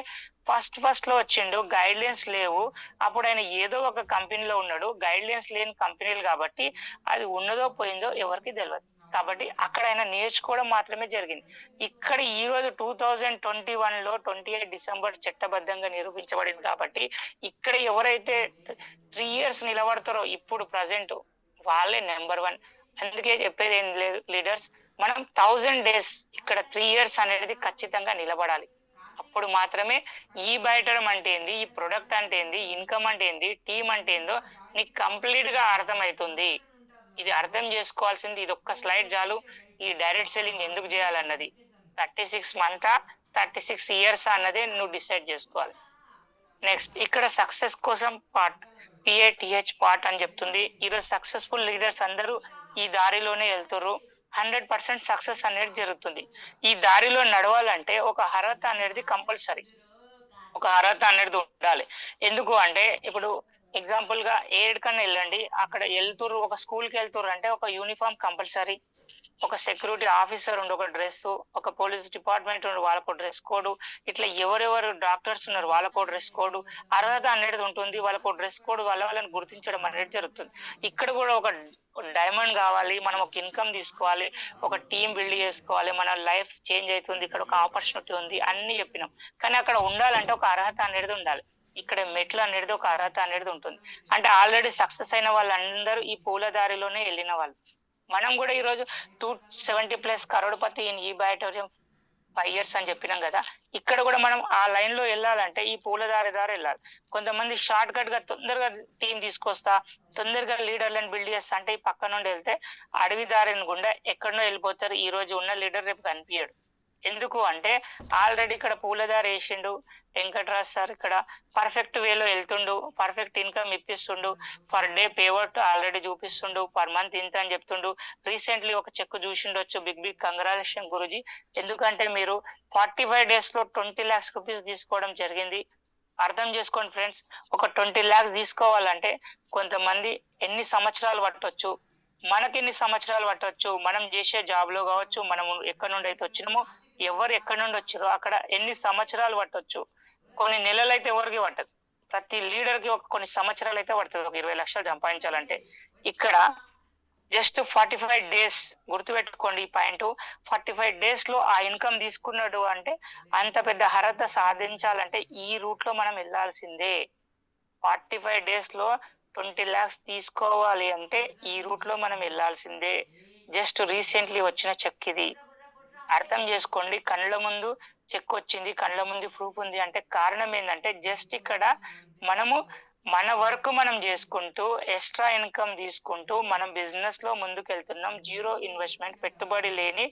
ఫస్ట్ లో వచ్చిండు, గైడ్ లైన్స్ లేవు, అప్పుడు ఆయన ఏదో ఒక కంపెనీలో ఉన్నాడు, గైడ్ లైన్స్ లేని కంపెనీలు కాబట్టి అది ఉన్నదో పోయిందో ఎవరికి తెలియదు. కాబట్టి అక్కడ ఆయన నేర్చుకోవడం మాత్రమే జరిగింది. ఇక్కడ ఈ రోజు 2021 లో 28 December చట్టబద్ధంగా నిరూపించబడింది. కాబట్టి ఇక్కడ ఎవరైతే 3 years నిలబడతారో ఇప్పుడు ప్రజెంట్ వాళ్ళే నెంబర్ 1. అందుకే చెప్పేది ఏం లేదు లీడర్స్, మనం 1000 days ఇక్కడ 3 years అనేది ఖచ్చితంగా నిలబడాలి. అప్పుడు మాత్రమే ఈ బయటం అంటే ఏంది, ఈ ప్రొడక్ట్ అంటే ఏంది, ఇన్కమ్ అంటే ఏంది, టీమ్ అంటే ఏందో నీకు కంప్లీట్ గా అర్థమవుతుంది. ఇది అర్థం చేసుకోవాల్సింది ఇది ఒక్క స్లైడ్ చాలు, ఈ డైరెక్ట్ సెల్లింగ్ ఎందుకు చేయాలన్నది. 36 month 36 years అన్నదే నువ్వు డిసైడ్ చేసుకోవాలి. నెక్స్ట్ ఇక్కడ సక్సెస్ కోసం PATH పార్ట్ అని చెప్తుంది. ఈరోజు సక్సెస్ఫుల్ లీడర్స్ అందరూ ఈ దారిలోనే వెళ్తారు. 100% సక్సెస్ అనేది జరుగుతుంది. ఈ దారిలో నడవాలంటే ఒక అర్హత అనేది కంపల్సరీ, ఒక అర్హత అనేది ఉండాలి. ఎందుకు అంటే ఇప్పుడు ఎగ్జాంపుల్ గా ఏడుకన్నా వెళ్ళండి, అక్కడ వెళ్తురు ఒక స్కూల్ కి వెళ్తురు అంటే ఒక యూనిఫామ్ కంపల్సరీ, ఒక సెక్యూరిటీ ఆఫీసర్ ఉండి ఒక డ్రెస్, ఒక పోలీస్ డిపార్ట్మెంట్ ఉండి వాళ్ళకు డ్రెస్ కోడ్, ఇట్లా ఎవరెవరు డాక్టర్స్ ఉన్నారు వాళ్ళకు డ్రెస్ కోడ్, అర్హత అనేది ఉంటుంది, వాళ్ళకు డ్రెస్ కోడ్ వల్ల వాళ్ళని గుర్తించడం అనేది జరుగుతుంది. ఇక్కడ కూడా ఒక డైమండ్ కావాలి, మనం ఒక ఇన్కమ్ తీసుకోవాలి, ఒక టీం బిల్డ్ చేసుకోవాలి, మన లైఫ్ చేంజ్ అవుతుంది, ఇక్కడ ఒక ఆపర్చునిటీ ఉంది అన్ని చెప్పినాం. కానీ అక్కడ ఉండాలంటే ఒక అర్హత అనేది ఉండాలి. ఇక్కడ మెట్లు అనేది ఒక అర్హత అనేది ఉంటుంది. అంటే ఆల్రెడీ సక్సెస్ అయిన వాళ్ళందరూ ఈ పూల దారిలోనే వెళ్ళిన వాళ్ళు. మనం కూడా ఈ రోజు 270+ కరోడ్పతి ఇన్ ఈ ఆడిటోరియం 5 years అని చెప్పినాం కదా. ఇక్కడ కూడా మనం ఆ లైన్ లో వెళ్ళాలంటే ఈ పూల దారి వెళ్ళాలి. కొంతమంది షార్ట్ కట్ గా తొందరగా టీం తీసుకొస్తా, తొందరగా లీడర్లను బిల్డ్ చేస్తా అంటే ఈ పక్క నుండి వెళ్తే అడవి దారిని గుండా ఎక్కడనో వెళ్ళిపోతారు. ఈ రోజు ఉన్న లీడర్ రేపు కనిపించాడు. ఎందుకు అంటే ఆల్రెడీ ఇక్కడ పూలదారి వేసిండు వెంకటరాజ్ సార్, ఇక్కడ పర్ఫెక్ట్ వేలో వెళ్తుండు, పర్ఫెక్ట్ ఇన్కమ్ ఇప్పిస్తుండు, పర్ డే పేవర్ట్ ఆల్రెడీ చూపిస్తుండు, పర్ మంత్ ఇంత అని చెప్తుండు. రీసెంట్లీ ఒక చెక్ చూసిండొచ్చు, బిగ్ కంగ్రాచులేషన్ గురుజీ, ఎందుకంటే మీరు 45 days లో 20 lakhs రూపీస్ తీసుకోవడం జరిగింది. అర్థం చేసుకోండి ఫ్రెండ్స్, ఒక 20 lakhs తీసుకోవాలంటే కొంతమంది ఎన్ని సంవత్సరాలు పట్టొచ్చు, మనకి ఎన్ని సంవత్సరాలు పట్టొచ్చు, మనం చేసే జాబ్ లో కావచ్చు, మనం ఎక్కడి నుండి అయితే వచ్చినామో, ఎవరు ఎక్కడి నుండి వచ్చారో అక్కడ ఎన్ని సంవత్సరాలు పట్టొచ్చు. కొన్ని నెలలు అయితే ఎవరికి పట్టదు, ప్రతి లీడర్ కి ఒక కొన్ని సంవత్సరాలు అయితే పడుతుంది ఒక 20 లక్షలు సంపాదించాలంటే. ఇక్కడ జస్ట్ 45 days, గుర్తుపెట్టుకోండి ఈ పాయింట్. 45 days లో ఆ ఇన్కమ్ తీసుకున్నాడు అంటే అంత పెద్ద అర్హత సాధించాలంటే ఈ రూట్ లో మనం వెళ్ళాల్సిందే. 45 days లో 20 lakhs తీసుకోవాలి అంటే ఈ రూట్ లో మనం వెళ్ళాల్సిందే. జస్ట్ రీసెంట్లీ వచ్చిన చెక్ ఇది, అర్థం చేసుకోండి. కళ్ళ ముందు చెక్ వచ్చింది, కళ్ళ ముందు ప్రూఫ్ ఉంది అంటే కారణం ఏంటంటే జస్ట్ ఇక్కడ మనము మన వర్క్ మనం చేసుకుంటూ ఎక్స్ట్రా ఇన్కమ్ తీసుకుంటూ మనం బిజినెస్ లో ముందుకు వెళ్తున్నాం. జీరో ఇన్వెస్ట్మెంట్, పెట్టుబడి లేని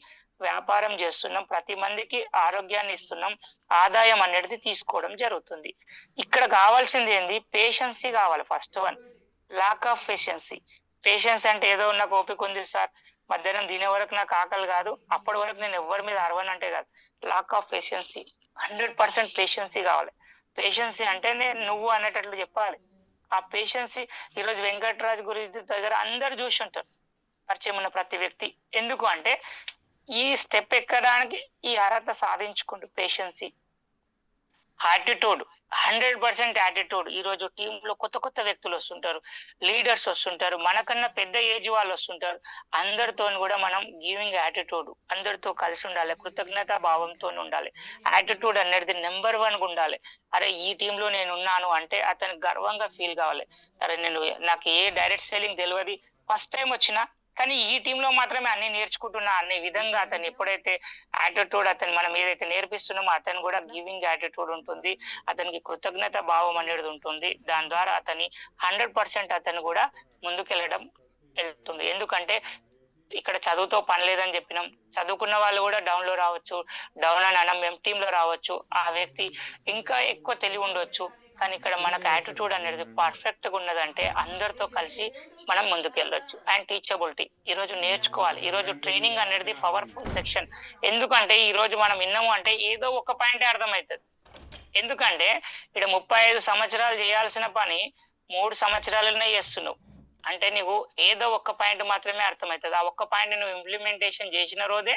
వ్యాపారం చేస్తున్నాం, ప్రతి మందికి ఆరోగ్యాన్ని ఇస్తున్నాం, ఆదాయం అనేది తీసుకోవడం జరుగుతుంది. ఇక్కడ కావాల్సింది ఏంది, పేషెన్సీ కావాలి. First one, lack of patience. Patience అంటే ఏదో నాకు ఓపిక ఉంది సార్, మధ్యాహ్నం తినే వరకు నాకు ఆకలి కాదు, అప్పటి వరకు నేను ఎవరి మీద అరవను అంటే కాదు. లాక్ ఆఫ్ పేషెన్సీ, 100% పేషెన్సీ కావాలి. పేషెన్సీ అంటేనే నువ్వు అనేటట్లు చెప్పాలి. ఆ పేషెన్సీ ఈరోజు వెంకటరాజ్ గురించి దగ్గర అందరు చూసి ఉంటారు, పరిచయం ఉన్న ప్రతి వ్యక్తి. ఎందుకు అంటే ఈ స్టెప్ ఎక్కడానికి ఈ అర్హత సాధించుకుంటూ పేషెన్సీ, యాటిట్యూడ్, 100% యాటిట్యూడ్. ఈ రోజు టీమ్ లో కొత్త కొత్త వ్యక్తులు వస్తుంటారు, లీడర్స్ వస్తుంటారు, మనకన్నా పెద్ద ఏజ్ వాళ్ళు వస్తుంటారు. అందరితో కూడా మనం గివింగ్ యాటిట్యూడ్, అందరితో కలిసి ఉండాలి, కృతజ్ఞతా భావంతో ఉండాలి. యాటిట్యూడ్ అనేది నెంబర్ 1 ఉండాలి. అరే ఈ టీంలో నేను ఉన్నాను అంటే అతను గర్వంగా ఫీల్ కావాలి. అరే నాకు ఏ డైరెక్ట్ సెల్లింగ్ తెలియదు, ఫస్ట్ టైం వచ్చినా కానీ ఈ టీంలో మాత్రమే అన్ని నేర్చుకుంటున్నా అనే విధంగా అతను ఎప్పుడైతే యాటిట్యూడ్, అతను మనం ఏదైతే నేర్పిస్తున్నామో అతను కూడా గివింగ్ యాటిట్యూడ్ ఉంటుంది, అతనికి కృతజ్ఞత భావం అనేది ఉంటుంది. దాని ద్వారా అతని 100% అతను కూడా ముందుకెళ్ళడం వెళ్తుంది. ఎందుకంటే ఇక్కడ చదువుతో పని లేదని చెప్పినాం, చదువుకున్న వాళ్ళు కూడా డౌన్ లో రావచ్చు, డౌన్ అని అనం మేము టీమ్ లో రావచ్చు, ఆ వ్యక్తి ఇంకా ఎక్కువ తెలివి ఉండొచ్చు. కానీ ఇక్కడ మనకు యాటిట్యూడ్ అనేది పర్ఫెక్ట్ గా ఉన్నదంటే అందరితో కలిసి మనం ముందుకు వెళ్ళొచ్చు. అండ్ టీచబిలిటీ, ఈ రోజు నేర్చుకోవాలి. ఈ రోజు ట్రైనింగ్ అనేది పవర్ఫుల్ సెక్షన్. ఎందుకంటే ఈ రోజు మనం విన్నాము అంటే ఏదో ఒక పాయింటే అర్థమవుతుంది. ఎందుకంటే ఇక్కడ 35 సంవత్సరాలు చేయాల్సిన పని 3 సంవత్సరాలనే చేస్తున్నావు అంటే నీకు ఏదో ఒక్క పాయింట్ మాత్రమే అర్థమవుతుంది. ఆ ఒక్క పాయింట్ నువ్వు ఇంప్లిమెంటేషన్ చేసిన రోజే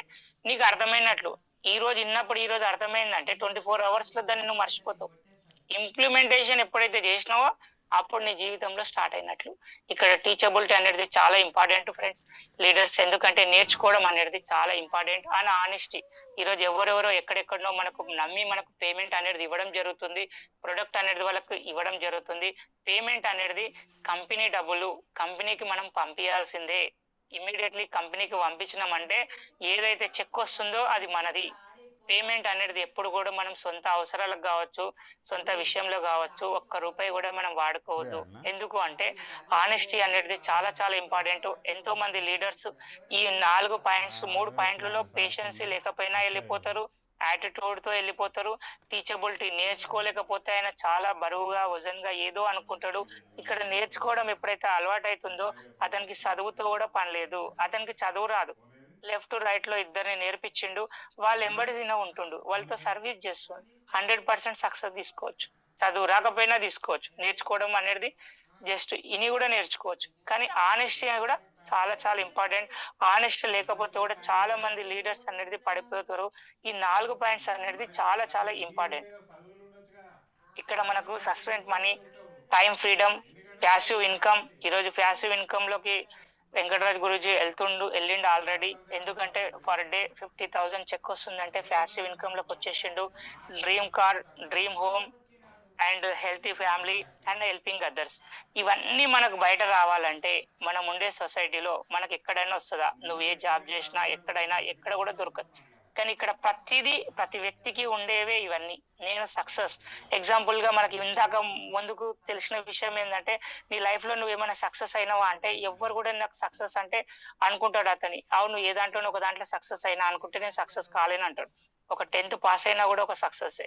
నీకు అర్థమైనట్లు. ఈ రోజు విన్నప్పుడు ఈ రోజు అర్థమైందంటే 24 hours లో దాన్ని నువ్వు మర్చిపోతావు. ఇంప్లిమెంటేషన్ ఎప్పుడైతే చేసినావో అప్పుడు నీ జీవితంలో స్టార్ట్ అయినట్లు. ఇక్కడ టీచబిలిటీ అనేది చాలా ఇంపార్టెంట్ ఫ్రెండ్స్, లీడర్స్. ఎందుకంటే నేర్చుకోవడం అనేది చాలా ఇంపార్టెంట్. అండ్ ఆనెస్టీ, ఈరోజు ఎవరెవరో ఎక్కడెక్కడనో మనకు నమ్మి మనకు పేమెంట్ అనేది ఇవ్వడం జరుగుతుంది, ప్రొడక్ట్ అనేది వాళ్ళకు ఇవ్వడం జరుగుతుంది. పేమెంట్ అనేది కంపెనీ డబ్బులు కంపెనీకి మనం పంపించాల్సిందే. ఇమ్మీడియట్లీ కంపెనీకి పంపించినామంటే ఏదైతే చెక్ వస్తుందో అది మనది. పేమెంట్ అనేది ఎప్పుడు కూడా మనం సొంత అవసరాలకు కావచ్చు, సొంత విషయంలో కావచ్చు, ఒక్క రూపాయి కూడా మనం వాడుకోవద్దు. ఎందుకు అంటే ఆనెస్టీ అనేది చాలా చాలా ఇంపార్టెంట్. ఎంతో మంది లీడర్స్ ఈ 4 పాయింట్స్ 3 పాయింట్లలో పేషెన్సీ లేకపోయినా వెళ్ళిపోతారు, యాటిట్యూడ్ తో వెళ్ళిపోతారు. టీచబిలిటీ నేర్చుకోలేకపోతే ఆయన చాలా బరువుగా వజన్గా ఏదో అనుకుంటాడు. ఇక్కడ నేర్చుకోవడం ఎప్పుడైతే అలవాటు అవుతుందో అతనికి చదువుతో కూడా పని లేదు, అతనికి చదువు రాదు, లెఫ్ట్ రైట్ లో ఇద్దరిని నేర్పించిండు, వాళ్ళు ఎంబడిన ఉంటుండు, వాళ్ళతో సర్వీస్ చేస్తుండు, 100% సక్సెస్ తీసుకోవచ్చు. చదువు రాకపోయినా తీసుకోవచ్చు. నేర్చుకోవడం అనేది జస్ట్ ఇని కూడా నేర్చుకోవచ్చు. కానీ ఆనెస్టీ కూడా చాలా చాలా ఇంపార్టెంట్. ఆనెస్ట్ లేకపోతే కూడా చాలా మంది లీడర్స్ అనేది పడిపోతారు. ఈ 4 పాయింట్స్ అనేది చాలా చాలా ఇంపార్టెంట్. ఇక్కడ మనకు sustained money, time freedom, passive income. ఈరోజు ప్యాసివ్ ఇన్కమ్ లోకి వెంకటరాజ్ గురూజీ వెళ్ళిండు ఆల్రెడీ. ఎందుకంటే పర్ డే 50,000 చెక్ వస్తుందంటే ప్యాసివ్ ఇన్కమ్ లోకి వచ్చేసిండు. Dream car, dream home and healthy family and helping others. ఇవన్నీ మనకు బయట రావాలంటే మనం ఉండే సొసైటీలో మనకి ఎక్కడైనా వస్తుందా? నువ్వు ఏ జాబ్ చేసినా ఎక్కడైనా ఎక్కడ కూడా దొరకదు. కానీ ఇక్కడ ప్రతి వ్యక్తికి ఉండేవే ఇవన్నీ. నేను సక్సెస్ ఎగ్జాంపుల్ గా మనకి ఇందాక ముందుకు తెలిసిన విషయం ఏంటంటే, నీ లైఫ్ లో నువ్వు ఏమైనా సక్సెస్ అయినావా అంటే ఎవ్వరు కూడా నాకు సక్సెస్ అంటే అనుకుంటాడు అతని. అవును, ఏ దాంట్లో ఒక దాంట్లో సక్సెస్ అయినా అనుకుంటే నేను సక్సెస్ కాలేను అంటాడు. ఒక 10th పాస్ అయినా కూడా ఒక సక్సెస్.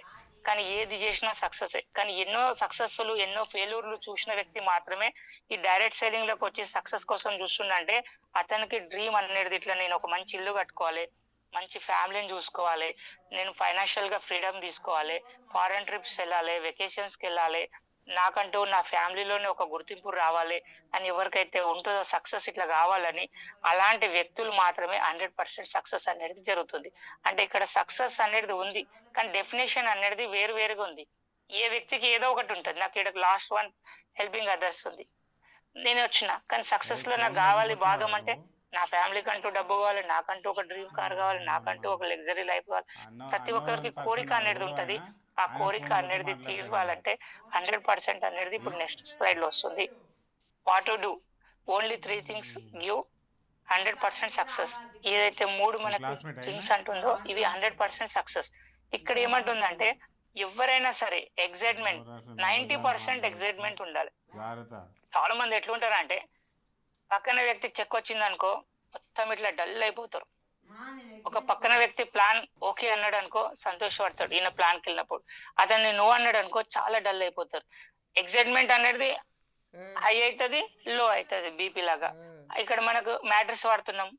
కానీ ఏది చేసినా సక్సెస్. కానీ ఎన్నో సక్సెస్లు ఎన్నో ఫెయిల్యూర్లు చూసిన వ్యక్తి మాత్రమే ఈ డైరెక్ట్ సెల్లింగ్ లోకి వచ్చి సక్సెస్ కోసం చూస్తుందంటే అతనికి డ్రీమ్ అనేది ఇట్లా నేను ఒక మంచి ఇల్లు కట్టుకోవాలి, మంచి ఫ్యామిలీని చూసుకోవాలి, నేను ఫైనాన్షియల్ గా ఫ్రీడమ్ తీసుకోవాలి, ఫారెన్ ట్రిప్స్ వెళ్ళాలి, వెకేషన్స్ కి వెళ్ళాలి, నాకంటూ నా ఫ్యామిలీలోనే ఒక గుర్తింపు రావాలి అని ఎవరికైతే ఉంటుందో సక్సెస్ ఇట్లా కావాలని, అలాంటి వ్యక్తులు మాత్రమే 100% సక్సెస్ అనేది జరుగుతుంది. అంటే ఇక్కడ సక్సెస్ అనేది ఉంది, కానీ డెఫినేషన్ అనేది వేరుగా ఉంది. ఏ వ్యక్తికి ఏదో ఒకటి ఉంటుంది. నాకు ఇక్కడ లాస్ట్ వన్ హెల్పింగ్ అదర్స్ ఉంది, నేను వచ్చిన. కానీ సక్సెస్ లో నాకు కావాలి భాగం అంటే నా ఫ్యామిలీకి అంటూ డబ్బు కావాలి, నాకంటూ ఒక డ్రీమ్ కార్ కావాలి, నాకంటూ ఒక లగ్జరీ లైఫ్ కావాలి. ప్రతి ఒక్కరికి కోరిక అనేది ఉంటది. ఆ కోరిక అనేది తీర్చాలంటే 100% అనేది ఇప్పుడు నెక్స్ట్ స్లైడ్ లో వస్తుంది. What to do, only 3 things give 100% success. ఏదైతే 3 మనకు థింగ్స్ అంటుందో ఇవి 100% సక్సెస్. ఇక్కడ ఏమంటుందంటే ఎవరైనా సరే ఎగ్జైట్మెంట్ 90% ఎగ్జైట్మెంట్ ఉండాలి. చాలా మంది ఎట్లుంటారంటే పక్కన వ్యక్తికి చెక్ వచ్చింది అనుకో మొత్తం ఇట్లా డల్ అయిపోతారు. ఒక పక్కన వ్యక్తి ప్లాన్ ఓకే అన్నాడు అనుకో సంతోషపడతాడు ఈయన ప్లాన్కి వెళ్ళినప్పుడు. అతన్ని నువ్వు అన్నాడు అనుకో చాలా డల్ అయిపోతారు. ఎగ్జైట్మెంట్ అనేది హై అవుతుంది, లో అవుతుంది, బీపీ లాగా. ఇక్కడ మనకు మ్యాట్రిక్స్ వాడుతున్నాం,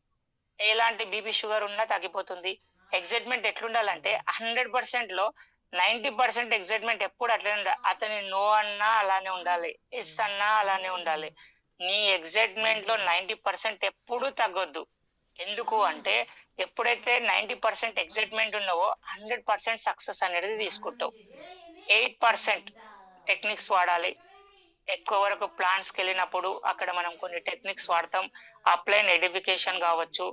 ఎలాంటి బీపీ షుగర్ ఉన్నా తగ్గిపోతుంది. ఎగ్జైట్మెంట్ ఎట్లుండాలంటే 100% లో 90% ఎగ్జైట్మెంట్ ఎప్పుడు అట్లనే ఉండాలి. అతని నో అన్నా అలానే ఉండాలి, ఎస్ అన్నా అలానే ఉండాలి. నీ ఎగ్జైట్మెంట్ లో 90% ఎప్పుడు తగ్గొద్దు. ఎందుకు అంటే ఎప్పుడైతే 90% ఎగ్జైట్మెంట్ ఉన్నావో 100% సక్సెస్ అనేది తీసుకుంటావు. 8% టెక్నిక్స్ వాడాలి. ఎక్కువ వరకు ప్లాంట్స్కి వెళ్ళినప్పుడు అక్కడ మనం కొన్ని టెక్నిక్స్ వాడతాం. అప్లైన్ ఎడిఫికేషన్ కావచ్చు,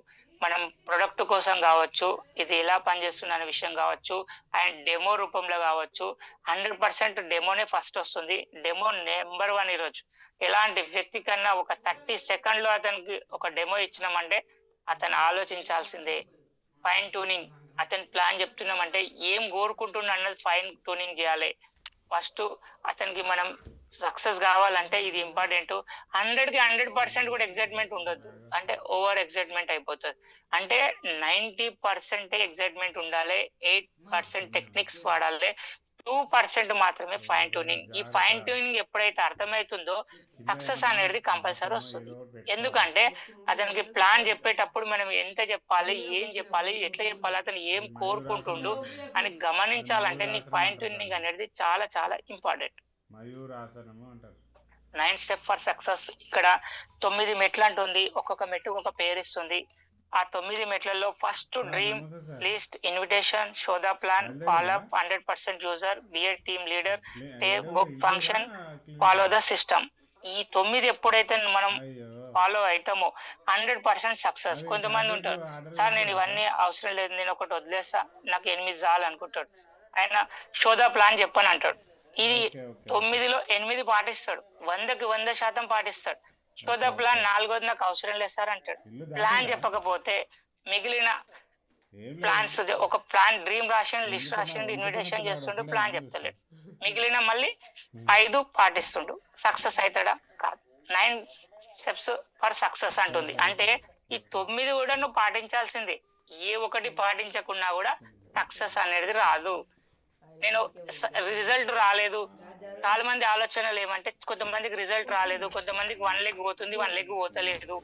మనం ప్రొడక్ట్ కోసం కావచ్చు, ఇది ఎలా పనిచేస్తుంది అనే విషయం కావచ్చు, అండ్ డెమో రూపంలో కావచ్చు. 100% డెమోనే ఫస్ట్ వస్తుంది. డెమో నెంబర్ 1 ఈరోజు. ఎలాంటి వ్యక్తి కన్నా ఒక 30 సెకండ్లో అతనికి ఒక డెమో ఇచ్చినామంటే అతను ఆలోచించాల్సిందే. ఫైన్ ట్యూనింగ్, అతని ప్లాన్ చెప్తున్నామంటే ఏం కోరుకుంటున్నా అన్నది ఫైన్ ట్యూనింగ్ చేయాలి. ఫస్ట్ అతనికి మనం సక్సెస్ కావాలంటే ఇది ఇంపార్టెంట్. 100కి 100% కూడా ఎగ్జైట్మెంట్ ఉండొద్దు, అంటే ఓవర్ ఎగ్జైట్మెంట్ అయిపోతుంది. అంటే 90% ఎగ్జైట్మెంట్ ఉండాలి, 8% టెక్నిక్స్ వాడాలి, 2% మాత్రమే ఫైన్ ట్యూనింగ్. ఈ ఫైన్ ట్యూనింగ్ ఎప్పుడైతే అర్థమవుతుందో సక్సెస్ అనేది కంపల్సరీ వస్తుంది. ఎందుకంటే అతనికి ప్లాన్ చెప్పేటప్పుడు మనం ఎంత చెప్పాలి, ఏం చెప్పాలి, ఎట్లా చెప్పాలి, అతను ఏం కోరుకుంటుండు అని గమనించాలంటే నీకు ఫైన్ ట్యూనింగ్ అనేది చాలా చాలా ఇంపార్టెంట్. 9 step for success. ఇక్కడ 9 మెట్లు అంటుంది, ఒక్కొక్క మెట్టు ఒక పేరు ఇస్తుంది. ఆ 9 మెట్లలో first dream list, invitation, show the plan, follow up, 100% user, be a team leader, take book function, follow the system. ఈ 9 ఎప్పుడైతే మనం ఫాలో అవుతామో 100% సక్సెస్. కొంతమంది ఉంటారు, సార్ నేను ఇవన్నీ అవసరం లేదు, నేను ఒకటి వదిలేస్తా, నాకు 8 చాలు అనుకుంటాడు. ఆయన షో ద ప్లాన్ చెప్పని అంటాడు. ఇది 9లో 8 పాటిస్తాడు, 100కి 100% పాటిస్తాడు. షో ద ప్లాన్ 4వది నాకు అవసరం లేదు సార్ అంటాడు. ప్లాన్ చెప్పకపోతే మిగిలిన ప్లాన్స్, ఒక ప్లాన్ డ్రీమ్ రాసిండు, లిస్ట్ రాసిండు, ఇన్విటేషన్ చేస్తుండు, ప్లాన్ చెప్తలేడు. మిగిలిన మళ్ళీ 5 పాటిస్తుండు. సక్సెస్ అవుతాడా? కాదు. 9 స్టెప్స్ ఫర్ సక్సెస్ అంటుంది. అంటే ఈ 9 కూడా నువ్వు పాటించాల్సిందే. ఏ ఒకటి పాటించకున్నా కూడా సక్సెస్ అనేది రాదు. నేను రిజల్ట్ రాలేదు, చాలా మంది ఆలోచనలు ఏమంటే కొంతమందికి రిజల్ట్ రాలేదు, కొంతమందికి 1 లెగ్ పోతుంది, 1 లెగ్ పోతలేదు.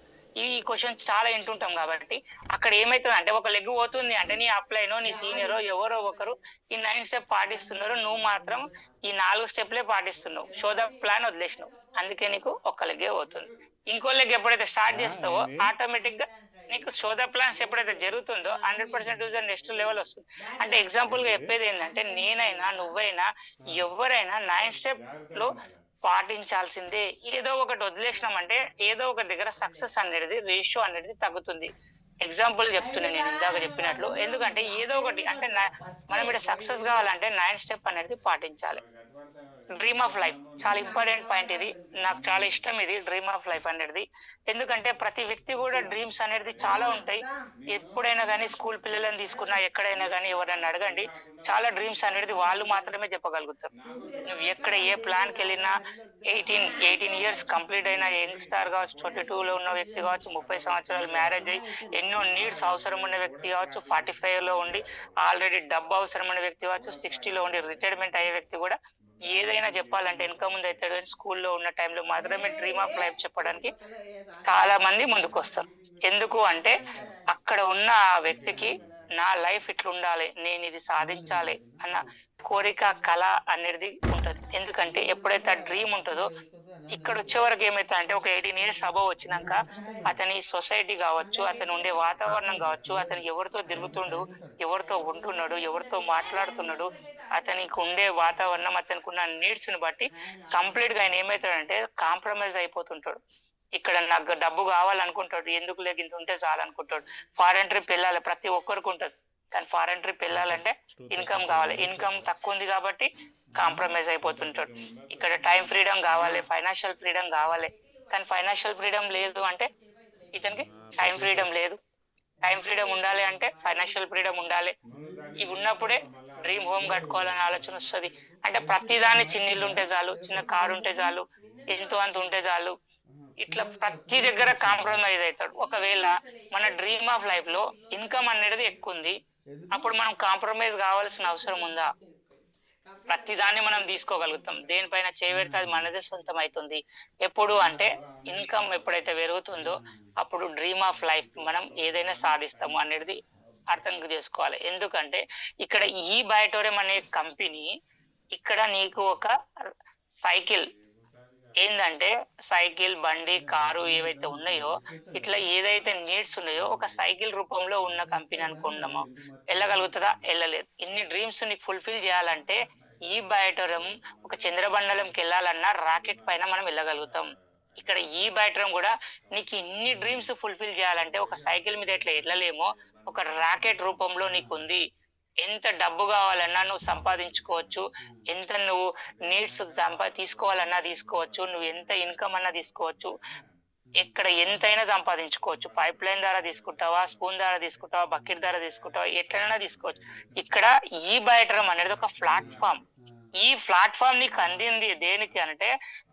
ఈ క్వశ్చన్ చాలా వింటుంటాం కాబట్టి అక్కడ ఏమైతుంది అంటే ఒక లెగ్ పోతుంది అంటే నీ అప్లైనో నీ సీనియరో ఎవరో ఒకరు ఈ 9 స్టెప్ పాటిస్తున్నారు, నువ్వు మాత్రం ఈ 4 స్టెప్లే పాటిస్తున్నావు, షో ద ప్లాన్ వదిలేసినావు, అందుకే నీకు ఒక్క లెగ్గే పోతుంది. ఇంకో లెగ్ ఎప్పుడైతే స్టార్ట్ చేస్తావో ఆటోమేటిక్ గా నీకు షో ద ప్లాన్స్ ఎప్పుడైతే జరుగుతుందో 100% నెక్స్ట్ లెవెల్ వస్తుంది. అంటే ఎగ్జాంపుల్ గా చెప్పేది ఏంటంటే నేనైనా నువ్వైనా ఎవరైనా 9 స్టెప్ లో పాటించాల్సిందే. ఏదో ఒకటి వదిలేసినాం అంటే ఏదో ఒక దగ్గర సక్సెస్ అనేది రేషియో అనేది తగ్గుతుంది. ఎగ్జాంపుల్ చెప్తున్నాను నేను ఇందాక చెప్పినట్లు, ఎందుకంటే ఏదో ఒకటి అంటే మనం ఇక్కడ సక్సెస్ కావాలంటే 9 స్టెప్ అనేది పాటించాలి. డ్రీమ్ ఆఫ్ లైఫ్ చాలా ఇంపార్టెంట్ పాయింట్, ఇది నాకు చాలా ఇష్టం, ఇది డ్రీమ్ ఆఫ్ లైఫ్ అనేది. ఎందుకంటే ప్రతి వ్యక్తి కూడా డ్రీమ్స్ అనేది చాలా ఉంటాయి. ఎప్పుడైనా కానీ స్కూల్ పిల్లలని తీసుకున్నా ఎక్కడైనా కానీ ఎవరైనా అడగండి, చాలా డ్రీమ్స్ అనేది వాళ్ళు మాత్రమే చెప్పగలుగుతారు. నువ్వు ఎక్కడ ఏ ప్లాన్కి వెళ్ళినా 18 ఇయర్స్ కంప్లీట్ అయిన యంగ్ స్టార్ కావచ్చు, 22లో ఉన్న వ్యక్తి కావచ్చు, 30 సంవత్సరాలు మ్యారేజ్ అయ్యి ఎన్నో నీడ్స్ అవసరం ఉన్న వ్యక్తి కావచ్చు, 45లో ఉండి ఆల్రెడీ డబ్బు అవసరం ఉన్న వ్యక్తి కావచ్చు, 60లో ఉండి రిటైర్మెంట్ అయ్యే వ్యక్తి కూడా ఏదైనా చెప్పాలంటే వెనక ముందు అవుతాడు, స్కూల్లో ఉన్న టైంలో మాత్రమే డ్రీమ్ ఆఫ్ లైఫ్ చెప్పడానికి చాలా మంది ముందుకు వస్తారు. ఎందుకు అంటే అక్కడ ఉన్న ఆ వ్యక్తికి నా లైఫ్ ఇట్లా ఉండాలి, నేను ఇది సాధించాలి అన్న కోరిక, కళ అనేది ఉంటది. ఎందుకంటే ఎప్పుడైతే ఆ డ్రీమ్ ఉంటుందో ఇక్కడ వచ్చే వరకు ఏమైతే అంటే ఒక 18 ఇయర్స్ అబవ్ వచ్చినాక అతని సొసైటీ కావచ్చు, అతను ఉండే వాతావరణం కావచ్చు, అతను ఎవరితో తిరుగుతుండు, ఎవరితో ఉంటున్నాడు, ఎవరితో మాట్లాడుతున్నాడు, అతనికి ఉండే వాతావరణం, అతనికి ఉన్న నీడ్స్ ని బట్టి కంప్లీట్ గా ఆయన ఏమవుతాడంటే కాంప్రమైజ్ అయిపోతుంటాడు. ఇక్కడ నాకు డబ్బు కావాలనుకుంటాడు, ఎందుకు లేక ఇంత ఉంటే చాలనుకుంటాడు. ఫారెన్ ట్రిప్ వెళ్ళాలి ప్రతి ఒక్కరికి ఉంటుంది, కానీ ఫారెన్ ట్రిప్ వెళ్ళాలంటే ఇన్కమ్ కావాలి, ఇన్కమ్ తక్కువ ఉంది కాబట్టి కాంప్రమైజ్ అయిపోతుంటాడు. ఇక్కడ టైం ఫ్రీడమ్ కావాలి, ఫైనాన్షియల్ ఫ్రీడమ్ కావాలి, కానీ ఫైనాన్షియల్ ఫ్రీడమ్ లేదు అంటే ఇతనికి టైం ఫ్రీడమ్ లేదు. టైం ఫ్రీడమ్ ఉండాలి అంటే ఫైనాన్షియల్ ఫ్రీడమ్ ఉండాలి. ఇవి ఉన్నప్పుడే డ్రీమ్ హోమ్ కట్టుకోవాలని ఆలోచన వస్తుంది. అంటే ప్రతిదాన్ని చిన్న ఇల్లు ఉంటే చాలు, చిన్న కారు ఉంటే చాలు, ఎంతో అంత ఉంటే చాలు, ఇట్లా ప్రతి దగ్గర కాంప్రమైజ్ అవుతాడు. ఒకవేళ మన డ్రీమ్ ఆఫ్ లైఫ్ లో ఇన్కమ్ అనేది ఎక్కువ ఉంది, అప్పుడు మనం కాంప్రమైజ్ కావాల్సిన అవసరం ఉందా? ప్రతిదాన్ని మనం తీసుకోగలుగుతాం, దేనిపైన చేయబెడితే అది మనదే సొంతం అవుతుంది. ఎప్పుడు అంటే ఇన్కమ్ ఎప్పుడైతే పెరుగుతుందో అప్పుడు డ్రీమ్ ఆఫ్ లైఫ్ మనం ఏదైనా సాధిస్తాము అనేది అర్థం చేసుకోవాలి. ఎందుకంటే ఇక్కడ ఈ బయోటోరియం అనే కంపెనీ ఇక్కడ నీకు ఒక సైకిల్ ఏంటంటే సైకిల్, బండి, కారు ఏవైతే ఉన్నాయో ఇట్లా ఏదైతే నీడ్స్ ఉన్నాయో ఒక సైకిల్ రూపంలో ఉన్న కంపెనీ అనుకున్నామో వెళ్ళగలుగుతుందా? వెళ్ళలేదు. ఇన్ని డ్రీమ్స్ నీకు ఫుల్ఫిల్ చేయాలంటే ఈ బయోటోరియం ఒక చంద్రమండలంకి వెళ్ళాలన్నా రాకెట్ పైన మనం వెళ్ళగలుగుతాం. ఇక్కడ ఈ బయోటోరియం కూడా నీకు ఇన్ని డ్రీమ్స్ ఫుల్ఫిల్ చేయాలంటే ఒక సైకిల్ మీద ఎట్లా వెళ్ళలేమో ఒక రాకెట్ రూపంలో నీకు ఉంది. ఎంత డబ్బు కావాలన్నా నువ్వు సంపాదించుకోవచ్చు, ఎంత నువ్వు నీడ్స్ తీసుకోవాలన్నా తీసుకోవచ్చు, నువ్వు ఎంత ఇన్కమ్ అన్నా తీసుకోవచ్చు, ఎక్కడ ఎంతైనా సంపాదించుకోవచ్చు. పైప్ లైన్ ద్వారా తీసుకుంటావా, స్పూన్ ద్వారా తీసుకుంటావా, బకెట్ ద్వారా తీసుకుంటావా, ఎట్లైనా తీసుకోవచ్చు. ఇక్కడ ఈ బయోటోరియం అనేది ఒక ప్లాట్ఫామ్. ఈ ప్లాట్ఫామ్ నీకు అందింది దేనికి అంటే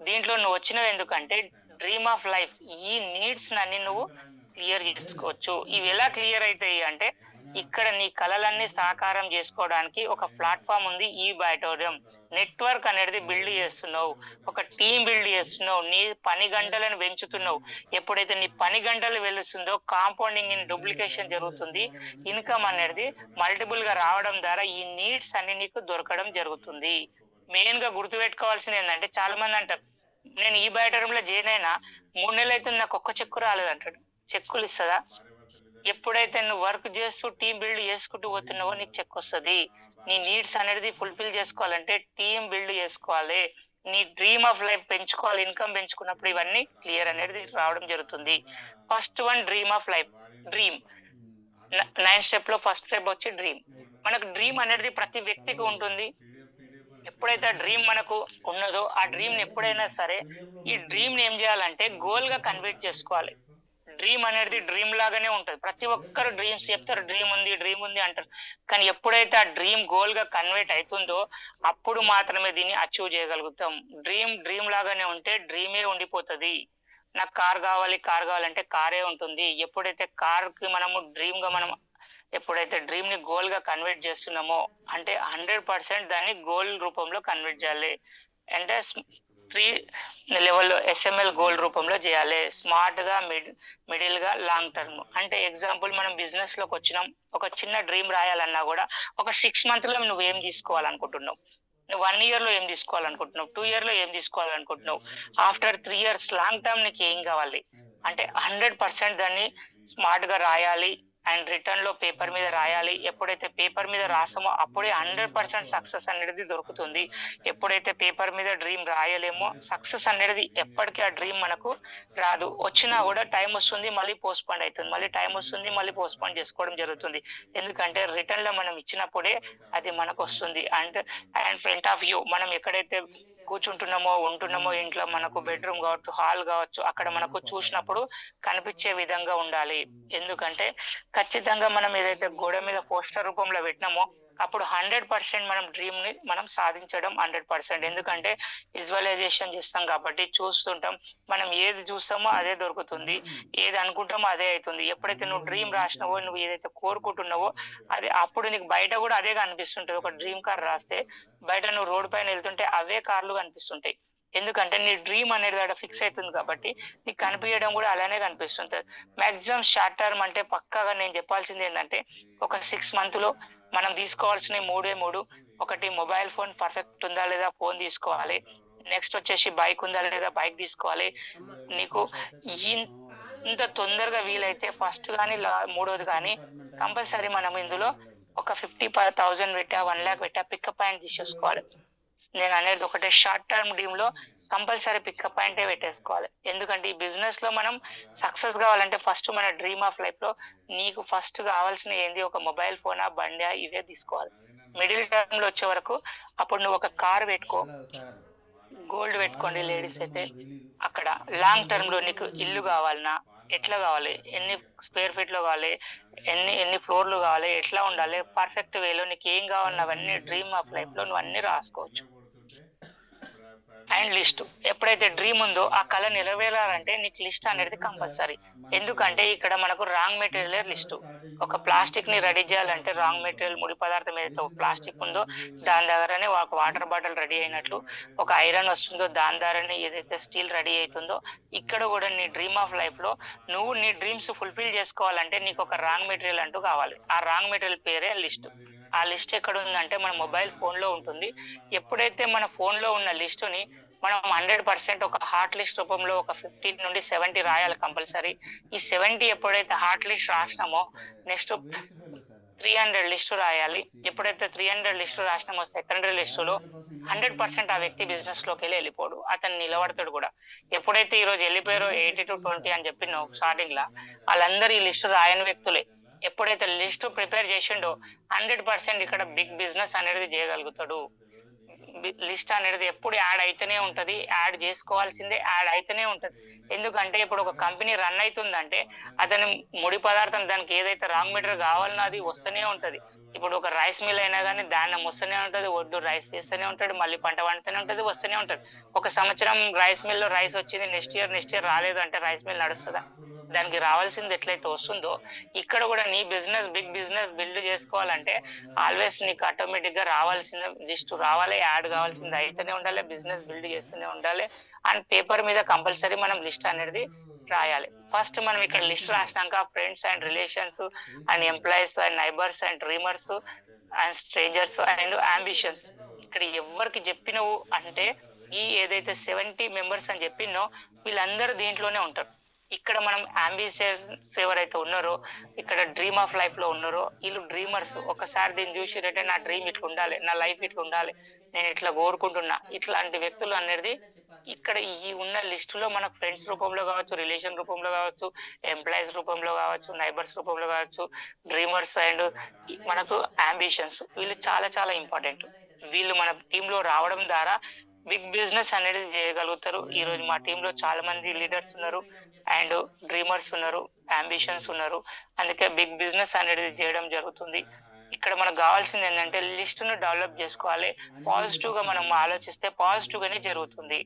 దీంట్లో నువ్వు వచ్చినవి ఎందుకంటే డ్రీమ్ ఆఫ్ లైఫ్, ఈ నీడ్స్ అన్ని నువ్వు క్లియర్ చేసుకోవచ్చు. ఇవి ఎలా క్లియర్ అవుతాయి అంటే ఇక్కడ నీ కళలన్నీ సాకారం చేసుకోవడానికి ఒక ప్లాట్ఫామ్ ఉంది ఈ బయోటోరియం. నెట్వర్క్ అనేది బిల్డ్ చేస్తున్నావు, ఒక టీం బిల్డ్ చేస్తున్నావు, నీ పని గంటలను పెంచుతున్నావు. ఎప్పుడైతే నీ పని గంటలు వెలుస్తుందో కాంపౌండింగ్ ఇన్ డూప్లికేషన్ జరుగుతుంది, ఇన్కమ్ అనేది మల్టిపుల్ గా రావడం ద్వారా ఈ నీడ్స్ అన్ని నీకు దొరకడం జరుగుతుంది. మెయిన్ గా గుర్తుపెట్టుకోవాల్సింది ఏంటంటే చాలా మంది అంటారు నేను ఈ బయోటోరియంలో జాయిన్ అయినా 3 నెలలు అయితే నాకు ఒక్క చెక్కు రాలేదు అంటాడు. చెక్కులు ఇస్తుందా? ఎప్పుడైతే నువ్వు వర్క్ చేస్తూ టీం బిల్డ్ చేసుకుంటూ పోతున్నావో నీకు చెక్ వస్తుంది. నీ నీడ్స్ అనేది ఫుల్ఫిల్ చేసుకోవాలంటే టీం బిల్డ్ చేసుకోవాలి, నీ డ్రీమ్ ఆఫ్ లైఫ్ పెంచుకోవాలి. ఇన్కమ్ పెంచుకున్నప్పుడు ఇవన్నీ క్లియర్ అనేది రావడం జరుగుతుంది. First one dream of life, dream 9 step లో ఫస్ట్ స్టెప్ వచ్చి డ్రీమ్. మనకు డ్రీమ్ అనేది ప్రతి వ్యక్తికి ఉంటుంది. ఎప్పుడైతే ఆ డ్రీమ్ మనకు ఉన్నదో ఆ డ్రీమ్ ని ఎప్పుడైనా సరే ఈ డ్రీమ్ ని ఏం చేయాలంటే గోల్ గా కన్వర్ట్ చేసుకోవాలి. డ్రీమ్ అనేది డ్రీమ్ లాగానే ఉంటది, ప్రతి ఒక్కరు డ్రీమ్స్ చెప్తారు, డ్రీమ్ ఉంది అంటారు, కానీ ఎప్పుడైతే ఆ డ్రీమ్ గోల్ గా కన్వర్ట్ అవుతుందో అప్పుడు మాత్రమే దీన్ని అచీవ్ చేయగలుగుతాం. డ్రీమ్ లాగానే ఉంటే డ్రీమే ఉండిపోతుంది. నాకు కార్ కావాలంటే కారే ఉంటుంది. ఎప్పుడైతే కార్ కి మనము డ్రీమ్ గా మనం ఎప్పుడైతే డ్రీమ్ ని గోల్ గా కన్వర్ట్ చేస్తున్నామో అంటే 100% దాన్ని గోల్ రూపంలో కన్వర్ట్ చేయాలి. అంటే త్రీ లెవెల్లో ఎస్ఎంఎల్ గోల్ రూపంలో చేయాలి. స్మార్ట్ గా, మిడిల్ గా, లాంగ్ టర్మ్. అంటే ఎగ్జాంపుల్ మనం బిజినెస్ లోకి వచ్చినాం, ఒక చిన్న డ్రీమ్ రాయాలన్నా కూడా ఒక 6 months లో నువ్వు ఏం తీసుకోవాలనుకుంటున్నావు, నువ్వు 1 year లో ఏం తీసుకోవాలనుకుంటున్నావు, 2 year లో ఏం తీసుకోవాలనుకుంటున్నావు, ఆఫ్టర్ 3 years లాంగ్ టర్మ్ నీకు ఏం కావాలి అంటే 100% దాన్ని స్మార్ట్ గా రాయాలి. అండ్ రిటర్న్ లో పేపర్ మీద రాయాలి. ఎప్పుడైతే పేపర్ మీద రాస్తామో అప్పుడే 100% సక్సెస్ అనేది దొరుకుతుంది. ఎప్పుడైతే పేపర్ మీద డ్రీమ్ రాయలేమో సక్సెస్ అనేది ఎప్పటికీ ఆ డ్రీమ్ మనకు రాదు. వచ్చినా కూడా టైం వస్తుంది, మళ్ళీ పోస్ట్పోన్ అవుతుంది, మళ్ళీ టైం వస్తుంది, మళ్ళీ పోస్ట్పోన్ చేసుకోవడం జరుగుతుంది. ఎందుకంటే రిటర్న్ లో మనం ఇచ్చినప్పుడే అది మనకు వస్తుంది. అండ్ ఫ్రంట్ ఆఫ్ యూ మనం ఎక్కడైతే కూర్చుంటున్నామో ఉంటున్నామో ఇంట్లో, మనకు బెడ్రూమ్ కావచ్చు, హాల్ కావచ్చు, అక్కడ మనకు చూసినప్పుడు కనిపించే విధంగా ఉండాలి. ఎందుకంటే ఖచ్చితంగా మనం ఏదైతే గోడ మీద పోస్టర్ రూపంలో పెట్టినామో అప్పుడు 100% మనం డ్రీమ్ ని మనం సాధించడం 100%. ఎందుకంటే విజువలైజేషన్ చేస్తాం కాబట్టి చూస్తుంటాం, మనం ఏది చూస్తామో అదే దొరుకుతుంది, ఏది అనుకుంటామో అదే అవుతుంది. ఎప్పుడైతే నువ్వు డ్రీమ్ రాసినావో, నువ్వు ఏదైతే కోరుకుంటున్నావో అదే అప్పుడు నీకు బయట కూడా అదే కనిపిస్తుంటది. ఒక డ్రీమ్ కార్ రాస్తే బయట నువ్వు రోడ్ పైన వెళ్తుంటే అవే కార్లు కనిపిస్తుంటాయి. ఎందుకంటే నీ డ్రీమ్ అనేది అక్కడ ఫిక్స్ అవుతుంది కాబట్టి నీకు కనిపించడం కూడా అలానే కనిపిస్తుంటది. మాక్సిమం షార్ట్ టర్మ్ అంటే పక్కాగా నేను చెప్పాల్సింది ఏంటంటే ఒక 6 months లో మనం తీసుకోవాల్సిన మూడు. ఒకటి, మొబైల్ ఫోన్ పర్ఫెక్ట్ ఉందా లేదా ఫోన్ తీసుకోవాలి. నెక్స్ట్ వచ్చేసి బైక్ ఉందా లేదా బైక్ తీసుకోవాలి. నీకు ఇంత తొందరగా వీలైతే ఫస్ట్ కానీ మూడోది కానీ కంపల్సరీ మనం ఇందులో ఒక 50,000 పెట్టా, 1 lakh పెట్టా పికప్ పాయింట్ తీసేసుకోవాలి. నేను అనేది ఒకటే, షార్ట్ టర్మ్ డ్రీమ్ లో కంపల్సరీ పికప్ పాయింటే పెట్టేసుకోవాలి. ఎందుకంటే ఈ బిజినెస్ లో మనం సక్సెస్ కావాలంటే ఫస్ట్ మన డ్రీమ్ ఆఫ్ లైఫ్ లో నీకు ఫస్ట్ కావాల్సిన ఏంది, ఒక మొబైల్ ఫోనా, బండా, ఇవే తీసుకోవాలి. మిడిల్ టర్మ్ లో వచ్చే వరకు అప్పుడు నువ్వు ఒక కార్ పెట్టుకో, గోల్డ్ పెట్టుకోండి లేడీస్ అయితే. అక్కడ లాంగ్ టర్మ్ లో నీకు ఇల్లు కావాలన్నా ఎట్లా కావాలి, ఎన్ని స్క్వేర్ ఫీట్ లో కావాలి, ఎన్ని ఫ్లోర్లు కావాలి, ఎట్లా ఉండాలి, పర్ఫెక్ట్ వేలో నీకు ఏం కావాలన్న అవన్నీ డ్రీమ్ ఆఫ్ లైఫ్ లో నువ్వు అన్ని రాసుకోవచ్చు. అండ్ లిస్ట్, ఎప్పుడైతే డ్రీమ్ ఉందో ఆ కళ నెరవేరాలంటే నీకు లిస్ట్ అనేది కంపల్సరీ. ఎందుకంటే ఇక్కడ మనకు రాంగ్ మెటీరియల్ లిస్ట్. ఒక ప్లాస్టిక్ ని రెడీ చేయాలంటే రాంగ్ మెటీరియల్, ముడి పదార్థం ఏదైతే ప్లాస్టిక్ ఉందో దాని ద్వారానే ఒక వాటర్ బాటిల్ రెడీ అయినట్లు, ఒక ఐరన్ వస్తుందో దాని ద్వారానే ఏదైతే స్టీల్ రెడీ అవుతుందో, ఇక్కడ కూడా నీ డ్రీమ్ ఆఫ్ లైఫ్ లో నువ్వు నీ డ్రీమ్స్ ఫుల్ఫిల్ చేసుకోవాలంటే నీకు ఒక రాంగ్ మెటీరియల్ అంటూ కావాలి. ఆ రాంగ్ మెటీరియల్ పేరే లిస్ట్. ఆ లిస్ట్ ఎక్కడ ఉందంటే మన మొబైల్ ఫోన్ లో ఉంటుంది. ఎప్పుడైతే మన ఫోన్ లో ఉన్న లిస్టుని మనం 100% ఒక హార్ట్ లిస్ట్ రూపంలో ఒక 50 నుండి 70 రాయాలి కంపల్సరీ. ఈ 70 ఎప్పుడైతే హార్ట్ లిస్ట్ రాసినామో నెక్స్ట్ 300 లిస్టు రాయాలి. ఎప్పుడైతే 300 లిస్టు రాసినామో సెకండరీ లిస్టులో 100% ఆ వ్యక్తి బిజినెస్ లోకి వెళ్ళిపోడు, అతను నిలబడతాడు కూడా. ఎప్పుడైతే ఈ రోజు వెళ్ళిపోయారో 80-20 అని చెప్పిన స్టార్టింగ్ లా, వాళ్ళందరూ ఈ లిస్టు రాయని వ్యక్తులే. ఎప్పుడైతే లిస్ట్ ప్రిపేర్ చేసిండో 100% ఇక్కడ బిగ్ బిజినెస్ అనేది చేయగలుగుతాడు. లిస్ట్ అనేది ఎప్పుడు యాడ్ అయితేనే ఉంటది, యాడ్ చేసుకోవాల్సిందే, యాడ్ అయితేనే ఉంటది. ఎందుకంటే ఇప్పుడు ఒక కంపెనీ రన్ అవుతుందంటే అతని ముడి పదార్థం, దానికి ఏదైతే రాంగ్ మెటీరియల్ కావాలన్నా అది వస్తూనే ఉంటది. ఇప్పుడు ఒక రైస్ మిల్ అయినా కానీ ధాన్యం వస్తూనే ఉంటది, ఒడ్డు రైస్ చేస్తూనే ఉంటాడు, మళ్ళీ పంట పండుతూనే ఉంటది, వస్తూనే ఉంటది. ఒక సంవత్సరం రైస్ మిల్ లో రైస్ వచ్చింది, నెక్స్ట్ ఇయర్ రాలేదు అంటే రైస్ మిల్ నడుస్తుందా? దానికి రావాల్సింది ఎట్లయితే వస్తుందో ఇక్కడ కూడా నీ బిగ్ బిజినెస్ బిల్డ్ చేసుకోవాలంటే ఆల్వేస్ నీకు ఆటోమేటిక్ గా రావాల్సిన లిస్ట్ రావాలి, యాడ్ కావాల్సింది అయితేనే ఉండాలి, బిజినెస్ బిల్డ్ చేస్తూనే ఉండాలి. అండ్ పేపర్ మీద కంపల్సరీ మనం లిస్ట్ అనేది రాయాలి. ఫస్ట్ మనం ఇక్కడ లిస్ట్ రాసినాక friends and relations and employees and neighbours and dreamers and strangers and ambitions, ఇక్కడ ఎవరికి చెప్పినవు అంటే ఈ ఏదైతే 70 మెంబర్స్ అని చెప్పినో వీళ్ళందరూ దీంట్లోనే ఉంటారు. ఇక్కడ మనం అంబిషన్స్ ఎవరైతే ఉన్నారో, ఇక్కడ డ్రీమ్ ఆఫ్ లైఫ్ లో ఉన్నారో వీళ్ళు డ్రీమర్స్. ఒకసారి దీన్ని చూసిరంటే నా డ్రీమ్ ఇట్లా ఉండాలి, నా లైఫ్ ఇట్లా ఉండాలి, నేను ఇట్లా కోరుకుంటున్నా, ఇట్లాంటి వ్యక్తులు అనేది ఇక్కడ ఈ ఉన్న లిస్ట్ లో మనకు ఫ్రెండ్స్ రూపంలో కావచ్చు, రిలేషన్ రూపంలో కావచ్చు, ఎంప్లాయీస్ రూపంలో కావచ్చు, నైబర్స్ రూపంలో కావచ్చు, డ్రీమర్స్ అండ్ మనకు అంబిషన్స్, వీళ్ళు చాలా చాలా ఇంపార్టెంట్. వీళ్ళు మన టీమ్ లో రావడం ద్వారా బిగ్ బిజినెస్ అనేది చేయగలుగుతారు. ఈ రోజు మా టీమ్ లో చాలా మంది లీడర్స్ ఉన్నారు అండ్ డ్రీమర్స్ ఉన్నారు, అంబిషన్స్ ఉన్నారు. అందుకే బిగ్ బిజినెస్ అనేది చేయడం జరుగుతుంది. ఇక్కడ మనకు కావాల్సింది ఏంటంటే లిస్ట్ ను డెవలప్ చేసుకోవాలి. పాజిటివ్ గా మనం ఆలోచిస్తే పాజిటివ్ గానే జరుగుతుంది.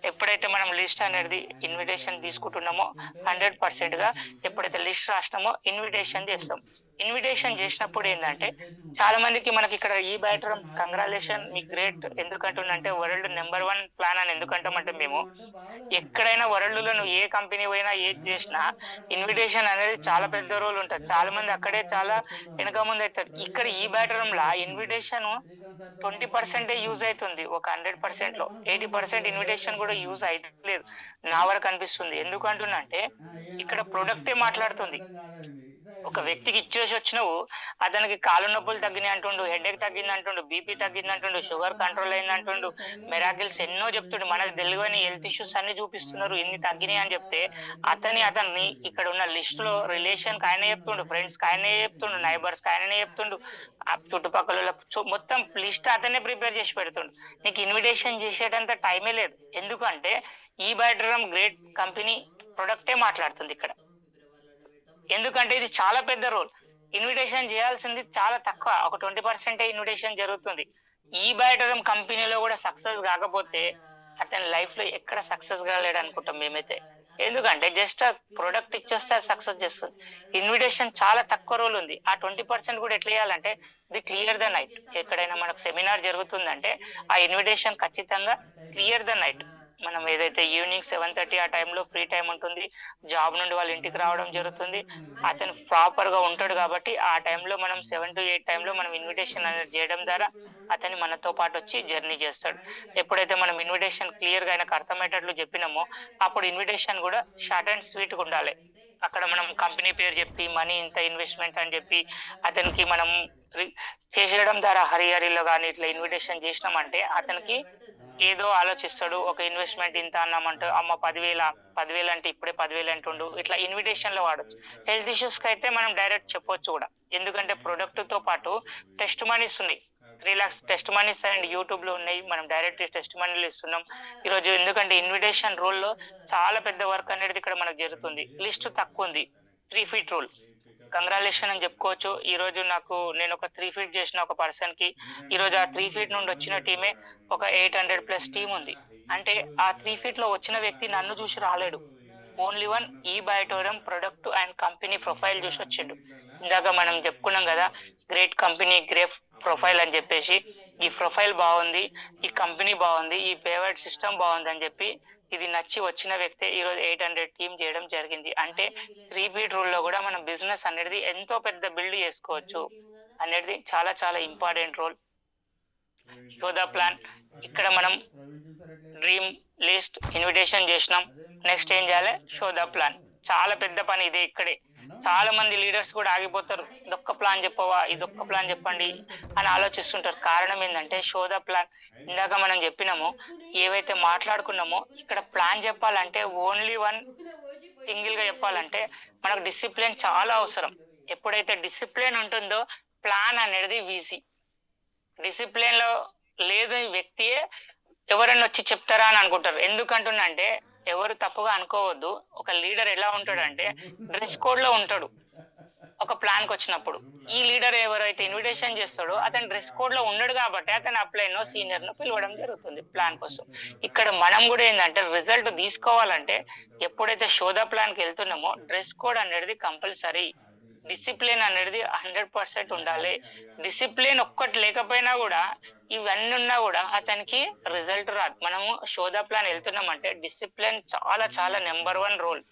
ఎప్పుడైతే మనం లిస్ట్ అనేది ఇన్విటేషన్ తీసుకుంటున్నామో 100% గా ఎప్పుడైతే లిస్ట్ రాసినామో ఇన్విటేషన్ చేస్తాం. ఇన్విటేషన్ చేసినప్పుడు ఏంటంటే చాలా మందికి మనకి ఇక్కడ ఈ బ్యాటర్ కంగ్రాచులేషన్ మీ గ్రేట్ ఎందుకంటుందంటే వరల్డ్ నెంబర్ 1 ప్లాన్ అని ఎందుకంటామంటే మేము ఎక్కడైనా వరల్డ్ లో నువ్వు ఏ కంపెనీ పోయినా ఏది చేసినా ఇన్విటేషన్ అనేది చాలా పెద్ద రోల్ ఉంటుంది. చాలా మంది అక్కడే చాలా వెనక ముందు అవుతారు. ఇక్కడ ఈ బ్యాటరం లా ఇన్విటేషన్ 20% యూజ్ అవుతుంది. ఒక 100% లో 80% ఇన్విటేషన్ కూడా యూజ్ అయితలేదు నా వరకు అనిపిస్తుంది. ఎందుకు అంటున్నా అంటే ఇక్కడ ప్రొడక్టే మాట్లాడుతుంది. ఒక వ్యక్తికి ఇచ్చేసి వచ్చినావు, అతనికి కాలు నొప్పులు తగ్గినాయి అంటుండు, హెడేక్ తగ్గింది అంటుండు, బీపీ తగ్గింది అంటుండు, షుగర్ కంట్రోల్ అయింది అంటుండు, మెరాకిల్స్ ఎన్నో చెప్తుండు, మనకు తెలియని హెల్త్ ఇష్యూస్ అన్ని చూపిస్తున్నారు, ఇన్ని తగ్గినాయి అని చెప్తే అతన్ని ఇక్కడ ఉన్న లిస్ట్ లో రిలేషన్ కి ఆయనే చెప్తుండు, ఫ్రెండ్స్ కి ఆయనే చెప్తుండు, నైబర్స్ కి ఆయననే చెప్తుండు, ఆ చుట్టుపక్కల మొత్తం లిస్ట్ అతనే ప్రిపేర్ చేసి పెడుతుండు. నీకు ఇన్విటేషన్ చేసేటంత టైమే లేదు. ఎందుకంటే ఈ బ్యాటరమ్ గ్రేట్ కంపెనీ ప్రొడక్టే మాట్లాడుతుంది ఇక్కడ. ఎందుకంటే ఇది చాలా పెద్ద రోల్. ఇన్విటేషన్ చేయాల్సింది చాలా తక్కువ, ఒక 20% ఇన్విటేషన్ జరుగుతుంది. ఈ బ్యాటరమ్ కంపెనీలో కూడా సక్సెస్ కాకపోతే అతని లైఫ్ లో ఎక్కడ సక్సెస్ కాలేడు అనుకుంటాం మేమైతే. ఎందుకంటే జస్ట్ ప్రొడక్ట్ ఇచ్చేస్తే సక్సెస్ చేస్తుంది. ఇన్విటేషన్ చాలా తక్కువ రోల్ ఉంది. ఆ 20% కూడా ఎట్లా చేయాలంటే ఇది క్లియర్ ద నైట్. ఎక్కడైనా మనకు సెమినార్ జరుగుతుందంటే ఆ ఇన్విటేషన్ ఖచ్చితంగా క్లియర్ ద నైట్. మనం ఏదైతే ఈవినింగ్ 7:30 ఆ టైంలో ఫ్రీ టైం ఉంటుంది, జాబ్ నుండి వాళ్ళ ఇంటికి రావడం జరుగుతుంది, అతను ప్రాపర్ గా ఉంటాడు కాబట్టి ఆ టైంలో మనం 7 to 8 టైంలో మనం ఇన్విటేషన్ అనేది చేయడం ద్వారా అతని మనతో పాటు వచ్చి జర్నీ చేస్తాడు. ఎప్పుడైతే మనం ఇన్విటేషన్ క్లియర్ గా ఆయనకు అర్థమయ్యేటట్లు చెప్పినామో అప్పుడు ఇన్విటేషన్ కూడా షార్ట్ అండ్ స్వీట్ గా ఉండాలి. అక్కడ మనం కంపెనీ పేరు చెప్పి మనీ ఇంత ఇన్వెస్ట్మెంట్ అని చెప్పి అతనికి మనం చేసేయడం ద్వారా హరిహరిలో కానీ ఇట్లా ఇన్విటేషన్ చేసినామంటే అతనికి ఏదో ఆలోచిస్తాడు. ఒక ఇన్వెస్ట్మెంట్ ఇంత అన్నామంటే అమ్మ 10,000 అంటే ఇప్పుడే 10,000 అంటుండు. ఇట్లా ఇన్విటేషన్ లో వాడచ్చు. హెల్త్ ఇష్యూస్ కి అయితే మనం డైరెక్ట్ చెప్పొచ్చు కూడా. ఎందుకంటే ప్రొడక్ట్ తో పాటు టెస్ట్ మనీస్ ఉన్నాయి, రిలాక్స్ టెస్ట్ మనీస్ అండ్ యూట్యూబ్ లో ఉన్నాయి. మనం డైరెక్ట్ టెస్ట్ మనీలు ఇస్తున్నాం ఈరోజు. ఎందుకంటే ఇన్విటేషన్ రూల్ లో చాలా పెద్ద వర్క్ అనేది ఇక్కడ మనకు జరుగుతుంది. లిస్ట్ తక్కువ ఉంది. 3 feet రూల్ కంగ్రాచులేషన్ అని చెప్పుకోవచ్చు. ఈ రోజు నేను ఒక 3 feet చేసిన ఒక పర్సన్ కి ఈ రోజు ఆ 3 feet నుండి వచ్చిన టీమే ఒక 800+ టీం ఉంది. అంటే ఆ 3 feet లో వచ్చిన వ్యక్తి నన్ను చూసి రాలేడు. ఓన్లీ వన్ ఈ బయోటోరియం ప్రొడక్ట్ అండ్ కంపెనీ ప్రొఫైల్ చూసి వచ్చిండు. ఇందాక మనం చెప్పుకున్నాం కదా, గ్రేట్ కంపెనీ గ్రేట్ ప్రొఫైల్ అని చెప్పేసి. ఈ ప్రొఫైల్ బాగుంది, ఈ కంపెనీ బాగుంది, ఈ పేమెంట్ సిస్టమ్ బాగుంది అని చెప్పి ఇది నచ్చి వచ్చిన వ్యక్తే ఈ రోజు 800 టీమ్ చేయడం జరిగింది. అంటే 3 feet రూల్ లో కూడా మనం బిజినెస్ అనేది ఎంతో పెద్ద బిల్డ్ చేసుకోవచ్చు అనేది చాలా చాలా important role. Show the plan. ఇక్కడ మనం డ్రీమ్ లిస్ట్ ఇన్విటేషన్ చేసినాం. నెక్స్ట్ ఏం చేయాలి? Show the plan. చాలా పెద్ద పని ఇదే. ఇక్కడే చాలా మంది లీడర్స్ కూడా ఆగిపోతారు. ఇదొక్క ప్లాన్ చెప్పవా, ఇదొక్క ప్లాన్ చెప్పండి అని ఆలోచిస్తుంటారు. కారణం ఏంటంటే షో ద ప్లాన్. ఇందాక మనం చెప్పినామో ఏవైతే మాట్లాడుకున్నామో ఇక్కడ ప్లాన్ చెప్పాలంటే ఓన్లీ వన్ సింగిల్ గా చెప్పాలంటే మనకు డిసిప్లిన్ చాలా అవసరం. ఎప్పుడైతే డిసిప్లిన్ ఉంటుందో ప్లాన్ అనేది ఈజీ. డిసిప్లిన్ లో లేదు వ్యక్తియే ఎవరన్నా వచ్చి చెప్తారా అని అనుకుంటారు. ఎందుకంటున్నా అంటే ఎవరు తప్పుగా అనుకోవద్దు. ఒక లీడర్ ఎలా ఉంటాడంటే డ్రెస్ కోడ్ లో ఉంటాడు. ఒక ప్లాన్ కి వచ్చినప్పుడు ఈ లీడర్ ఎవరైతే ఇన్విటేషన్ చేస్తాడో అతను డ్రెస్ కోడ్ లో ఉండడు కాబట్టి అతను అప్లైన్ నో సీనియర్ నో పిలవడం జరుగుతుంది ప్లాన్ కోసం. ఇక్కడ మనం కూడా ఏంటంటే రిజల్ట్ తీసుకోవాలంటే ఎప్పుడైతే శోధ ప్లాన్ కి వెళ్తున్నామో డ్రెస్ కోడ్ అనేది కంపల్సరీ. డిసిప్లిన్ అనేది 100% ఉండాలి. డిసిప్లిన్ ఒక్కటి లేకపోయినా కూడా ఇవన్నీ ఉన్నా కూడా అతనికి రిజల్ట్ రాదు. మనము శోధ ప్లాన్ వెళ్తున్నామంటే డిసిప్లిన్ చాలా చాలా నెంబర్ 1 రోల్.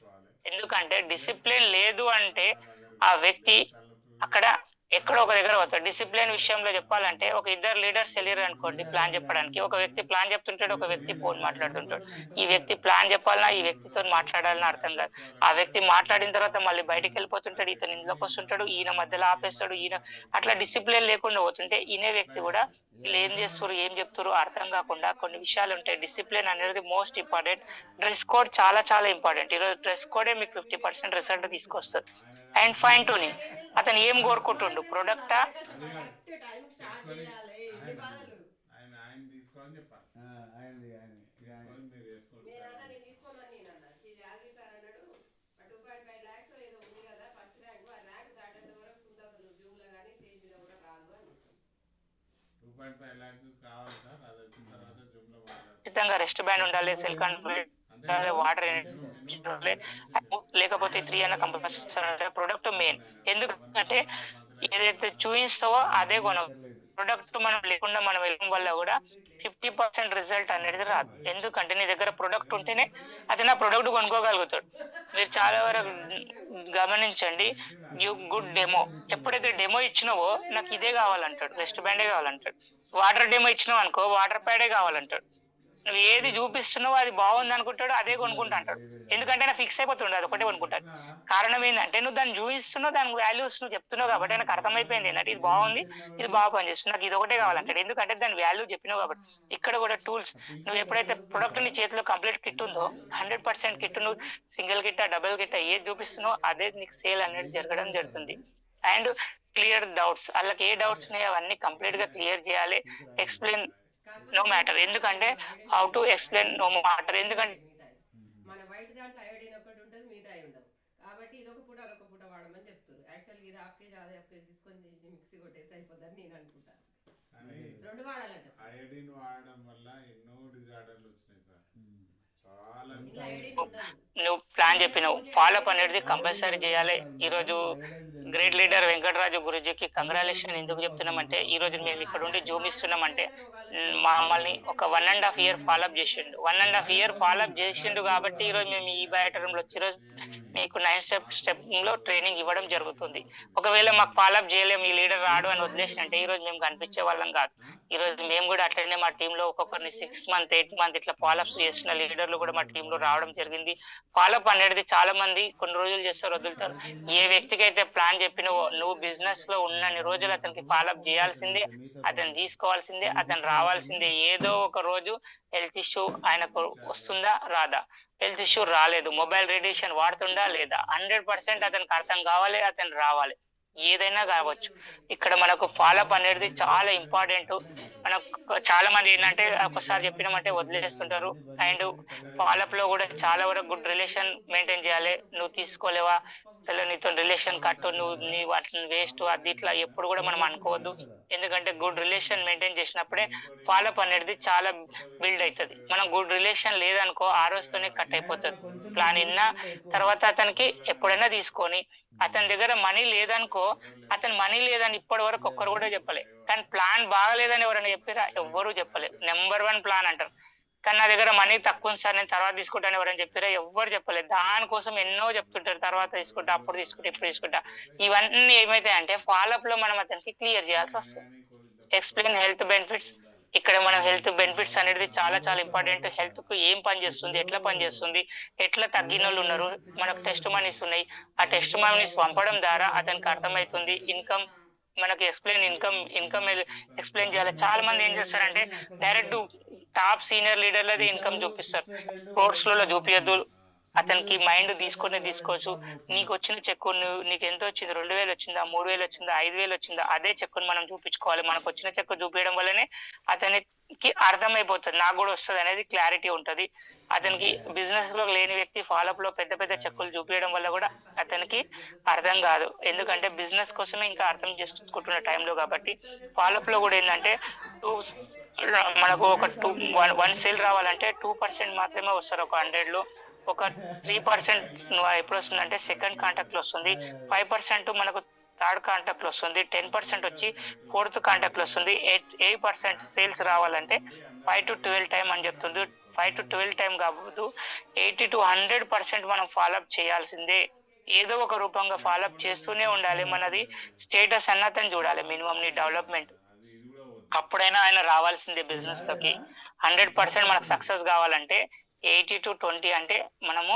ఎందుకంటే డిసిప్లిన్ లేదు అంటే ఆ వ్యక్తి అక్కడ ఎక్కడో ఒక దగ్గర పోతాడు. డిసిప్లిన్ విషయంలో చెప్పాలంటే ఒక ఇద్దరు లీడర్స్ వెళ్ళారు అనుకోండి ప్లాన్ చెప్పడానికి. ఒక వ్యక్తి ప్లాన్ చెప్తుంటాడు, ఒక వ్యక్తి ఫోన్ మాట్లాడుతుంటాడు. ఈ వ్యక్తి ప్లాన్ చెప్పాలన్నా ఈ వ్యక్తితో మాట్లాడాలన్నా అర్థం కాదు. ఆ వ్యక్తి మాట్లాడిన తర్వాత మళ్ళీ బయటికి వెళ్ళిపోతుంటాడు, ఇతను ఇంట్లోకి వస్తుంటాడు, ఈయన మధ్యలో ఆపేస్తాడు. ఈయన అట్లా డిసిప్లిన్ లేకుండా పోతుంటే ఈయన వ్యక్తి కూడా వీళ్ళు ఏం చేస్తారు ఏం చెప్తారు అర్థం కాకుండా కొన్ని విషయాలు ఉంటాయి. డిసిప్లిన్ అనేది మోస్ట్ ఇంపార్టెంట్. డ్రెస్ కోడ్ చాలా చాలా ఇంపార్టెంట్. ఈరోజు డ్రెస్ కోడే మీకు 50% రిజల్ట్ తీసుకొస్తుంది. And fine tuning. అతను ఏం కోరుకుంటుండు, ప్రొడక్టా ఆయన తీసుకోవాలని చెప్పాలి. నేను తీసుకోమని నేనన్నా యాదగిరి సార్ అన్నాడు 2.5 lakhs ఏదో ఉంది కదా ఫస్ట్ ర్యాంక్, ఆ ర్యాంక్ దాటేంత వరకు సుంత అసలు జూమ్ లో కానీ స్టేజ్ మీద కూడా రాదు అని. 2.5 lakh కావాలి సార్, అది వచ్చిన తర్వాత జూమ్ లో మాట్లాడతాం. ఖచ్చితంగా రెస్ట్ బ్యాండ్ ఉండాలి, సిలికాన్ వాటర్ లేకపోతే 3 అన్న కంపల్సరీ ప్రొడక్ట్ మెయిన్. ఎందుకంటే ఏదైతే చూపిస్తావో అదే కొనం. ప్రొడక్ట్ మనం లేకుండా మనం వెళ్ళడం వల్ల కూడా 50% రిజల్ట్ అనేది రాదు. ఎందుకంటే నీ దగ్గర ప్రొడక్ట్ ఉంటేనే అతను ఆ ప్రొడక్ట్ కొనుక్కోగలుగుతాడు. మీరు చాలా వరకు గమనించండి, యూ గుడ్ డెమో. ఎప్పుడైతే డెమో ఇచ్చినావో నాకు ఇదే కావాలంటాడు, వెస్ట్ బ్యాండే కావాలంటాడు. వాటర్ డెమో ఇచ్చినావు అనుకో వాటర్ ప్యాడే కావాలంటాడు. నువ్వు ఏది చూపిస్తున్నావో అది బాగుంది అనుకుంటాడు, అదే కొనుక్కుంటా అంటాడు. ఎందుకంటే నాకు ఫిక్స్ అయిపోతుండే అది ఒకటే కొనుక్కుంటాడు. కారణం ఏంటంటే నువ్వు దాన్ని చూపిస్తున్నావు, దానికి వాల్యూస్ నువ్వు చెప్తున్నావు కాబట్టి నాకు అర్థమైపోయింది ఏంటంటే ఇది బాగుంది, ఇది బాగా పనిచేస్తుంది, నాకు ఇది ఒకటే కావాలంటాడు. ఎందుకంటే దాని వాల్యూ చెప్పినావు కాబట్టి. ఇక్కడ కూడా టూల్స్, నువ్వు ఎప్పుడైతే ప్రొడక్ట్ నీ చేతిలో కంప్లీట్ కిట్ ఉందో 100% కిట్, నువ్వు సింగిల్ కిట్టా డబుల్ కిట్టా ఏది చూపిస్తున్నావు అదే నీకు సేల్ అనేది జరగడం జరుగుతుంది. అండ్ క్లియర్ డౌట్స్, వాళ్ళకి ఏ డౌట్స్ ఉన్నాయో అవన్నీ కంప్లీట్ గా క్లియర్ చేయాలి. ఎక్స్ప్లెయిన్ నో మ్యాటర్, ఎందుకంటే how to explain no matter. ఎందుకంటే మన వైట్ దాంట్లో అయోడిన్ ఒకటి ఉంటుంది, మిగతా ఉండవు. కాబట్టి ఇదొక పూట అదొక పూట వాడమని చెప్తారు. యాక్చువల్గా ఇది హాఫ్ కేజీ అదే హాఫ్ కేజీ తీసుకొని మిక్సీ కొట్టేసి అయిపోద్దని నేను అనుకుంటాను. రెండు వాడాలంట సార్. అయోడిన్ వాడడం వల్ల ఎన్నో డిజార్డర్లు వచ్చినాయి సార్. చాలా నువ్వు ప్లాన్ చెప్పినావు, ఫాలోఅప్ అనేది కంపల్సరీ చేయాలి. ఈ రోజు గ్రేట్ లీడర్ వెంకటరాజు గురుజీకి కంగ్రాచులేషన్ ఎందుకు చెప్తున్నామంటే, ఈ రోజు మేము ఇక్కడ ఉండి జూమ్ ఇస్తున్నామంటే మమ్మల్ని ఒక 1.5 year ఫాలోఅప్ చేసిండు. 1.5 year ఫాలోఅప్ చేసిండు కాబట్టి ఈ రోజు మేము ఈ బయట లో వచ్చి రోజు మీకు 9 స్టెప్ లో ట్రైనింగ్ ఇవ్వడం జరుగుతుంది. ఒకవేళ మాకు ఫాలోఅప్ చేయలేము, ఈ లీడర్ రాడు అని వదిలేసినంటే ఈ రోజు మేము కనిపించే వాళ్ళం కాదు. ఈ రోజు మేము కూడా అట్లనే మా టీంలో ఒక్కొక్కరిని 6 months 8 months ఇట్లా ఫాలోఅప్స్ చేసిన లీడర్లు కూడా మా టీంలో రావడం జరిగింది. ఫాలోఅప్ అనేది చాలా మంది కొన్ని రోజులు చేస్తారు, వదులుతారు. ఏ వ్యక్తికి అయితే ప్లాన్ చెప్పినవో నువ్వు బిజినెస్ లో ఉన్నన్ని రోజులు అతనికి ఫాలోఅప్ చేయాల్సిందే, అతను తీసుకోవాల్సిందే, అతను రావాల్సిందే. ఏదో ఒక రోజు హెల్త్ ఇష్యూ ఆయనకు వస్తుందా రాదా, హెల్త్ ఇష్యూ రాలేదు, మొబైల్ రేడియేషన్ వాడుతుండా లేదా, 100% అతనికి అర్థం కావాలి, అతను రావాలి. ఏదైనా కావచ్చు. ఇక్కడ మనకు ఫాలోఅప్ అనేది చాలా ఇంపార్టెంట్. మనకు చాలా మంది ఏంటంటే ఒకసారి చెప్పినామంటే వదిలేస్తుంటారు. అండ్ ఫాలోఅప్ లో కూడా చాలా వరకు గుడ్ రిలేషన్ మెయింటైన్ చేయాలి. నువ్వు తీసుకోలేవా, అసలు నీతో రిలేషన్ కట్టు, నువ్వు నీ వాటిని వేస్ట్ అది ఇట్లా ఎప్పుడు కూడా మనం అనుకోవద్దు. ఎందుకంటే గుడ్ రిలేషన్ మెయింటైన్ చేసినప్పుడే ఫాలోఅప్ అనేది చాలా బిల్డ్ అవుతుంది. మనం గుడ్ రిలేషన్ లేదనుకో ఆ రోజుతోనే కట్ అయిపోతుంది. ప్లాన్ విన్నా తర్వాత అతనికి ఎప్పుడైనా తీసుకొని, అతని దగ్గర మనీ లేదనుకో, అతని మనీ లేదని ఇప్పటి వరకు ఒక్కరు కూడా చెప్పలే. కానీ ప్లాన్ బాగలేదని ఎవరైనా చెప్పారా, ఎవ్వరూ చెప్పలేదు. నెంబర్ 1 ప్లాన్ అంటారు. కానీ నా దగ్గర మనీ తక్కువ ఉంది సార్, నేను తర్వాత తీసుకుంటాను ఎవరైనా చెప్పారా, ఎవ్వరు చెప్పలేదు. దానికోసం ఎన్నో చెప్తుంటారు, తర్వాత తీసుకుంటా, అప్పుడు తీసుకుంటా, ఇప్పుడు తీసుకుంటా. ఇవన్నీ ఏమైతాయంటే ఫాలోఅప్ లో మనం అతనికి క్లియర్ చేయాల్సి వస్తుంది. ఎక్స్ప్లెయిన్ హెల్త్ బెనిఫిట్స్, ఇక్కడ మనం హెల్త్ బెనిఫిట్స్ అనేది చాలా చాలా ఇంపార్టెంట్. హెల్త్ కు ఏం పని చేస్తుంది, ఎట్లా పని చేస్తుంది, ఎట్లా తగ్గిన వాళ్ళు ఉన్నారు, మనకు టెస్ట్ మనీస్ ఉన్నాయి. ఆ టెస్ట్ మనీస్ పంపడం ద్వారా అతనికి అర్థమవుతుంది. ఇన్కమ్ మనకి ఇన్కమ్ ఎక్స్ప్లెయిన్ చేయాలి. చాలా మంది ఏం చేస్తారంటే డైరెక్ట్ టాప్ సీనియర్ లీడర్లది ఇన్కమ్ చూపిస్తారు, కోర్స్ లో చూపించద్దు. అతనికి మైండ్ తీసుకోవచ్చు. నీకు వచ్చిన చెక్ నీకు ఎంత వచ్చింది, 2,000 వచ్చిందా, 3,000 వచ్చిందా, 5,000 వచ్చిందా, అదే చెక్కును మనం చూపించుకోవాలి. మనకు వచ్చిన చెక్ చూపించడం వల్లనే అతనికి అర్థమైపోతుంది, నాకు కూడా వస్తుంది అనేది క్లారిటీ ఉంటది. అతనికి బిజినెస్ లో లేని వ్యక్తి ఫాలోఅప్ లో పెద్ద పెద్ద చెక్కులు చూపించడం వల్ల కూడా అతనికి అర్థం కాదు. ఎందుకంటే బిజినెస్ కోసమే ఇంకా అర్థం చేసుకుంటున్న టైంలో. కాబట్టి ఫాలోఅప్ లో కూడా ఏంటంటే మనకు ఒక 1 సేల్ రావాలంటే 2% మాత్రమే వస్తారు ఒక 100 లో. ఒక 3% ఎప్పుడు వస్తుందంటే సెకండ్ కాంటాక్ట్ లో వస్తుంది, 5% మనకు థర్డ్ కాంటాక్ట్ లో వస్తుంది, 10% వచ్చి 4th కాంటాక్ట్ లో వస్తుంది. 8% సేల్స్ రావాలంటే 5 to 12 టైం అని చెప్తుంది. 5 to 12 టైం కాదు, 80 to 100% మనం ఫాలోఅప్ చేయాల్సిందే. ఏదో ఒక రూపంగా ఫాలోఅప్ చేస్తూనే ఉండాలి. మనది స్టేటస్ అన్నతని చూడాలి, మినిమం నీ డెవలప్మెంట్. అప్పుడైనా ఆయన రావాల్సిందే బిజినెస్ లోకి. 100% మనకు సక్సెస్ కావాలంటే 80 to 20 అంటే మనము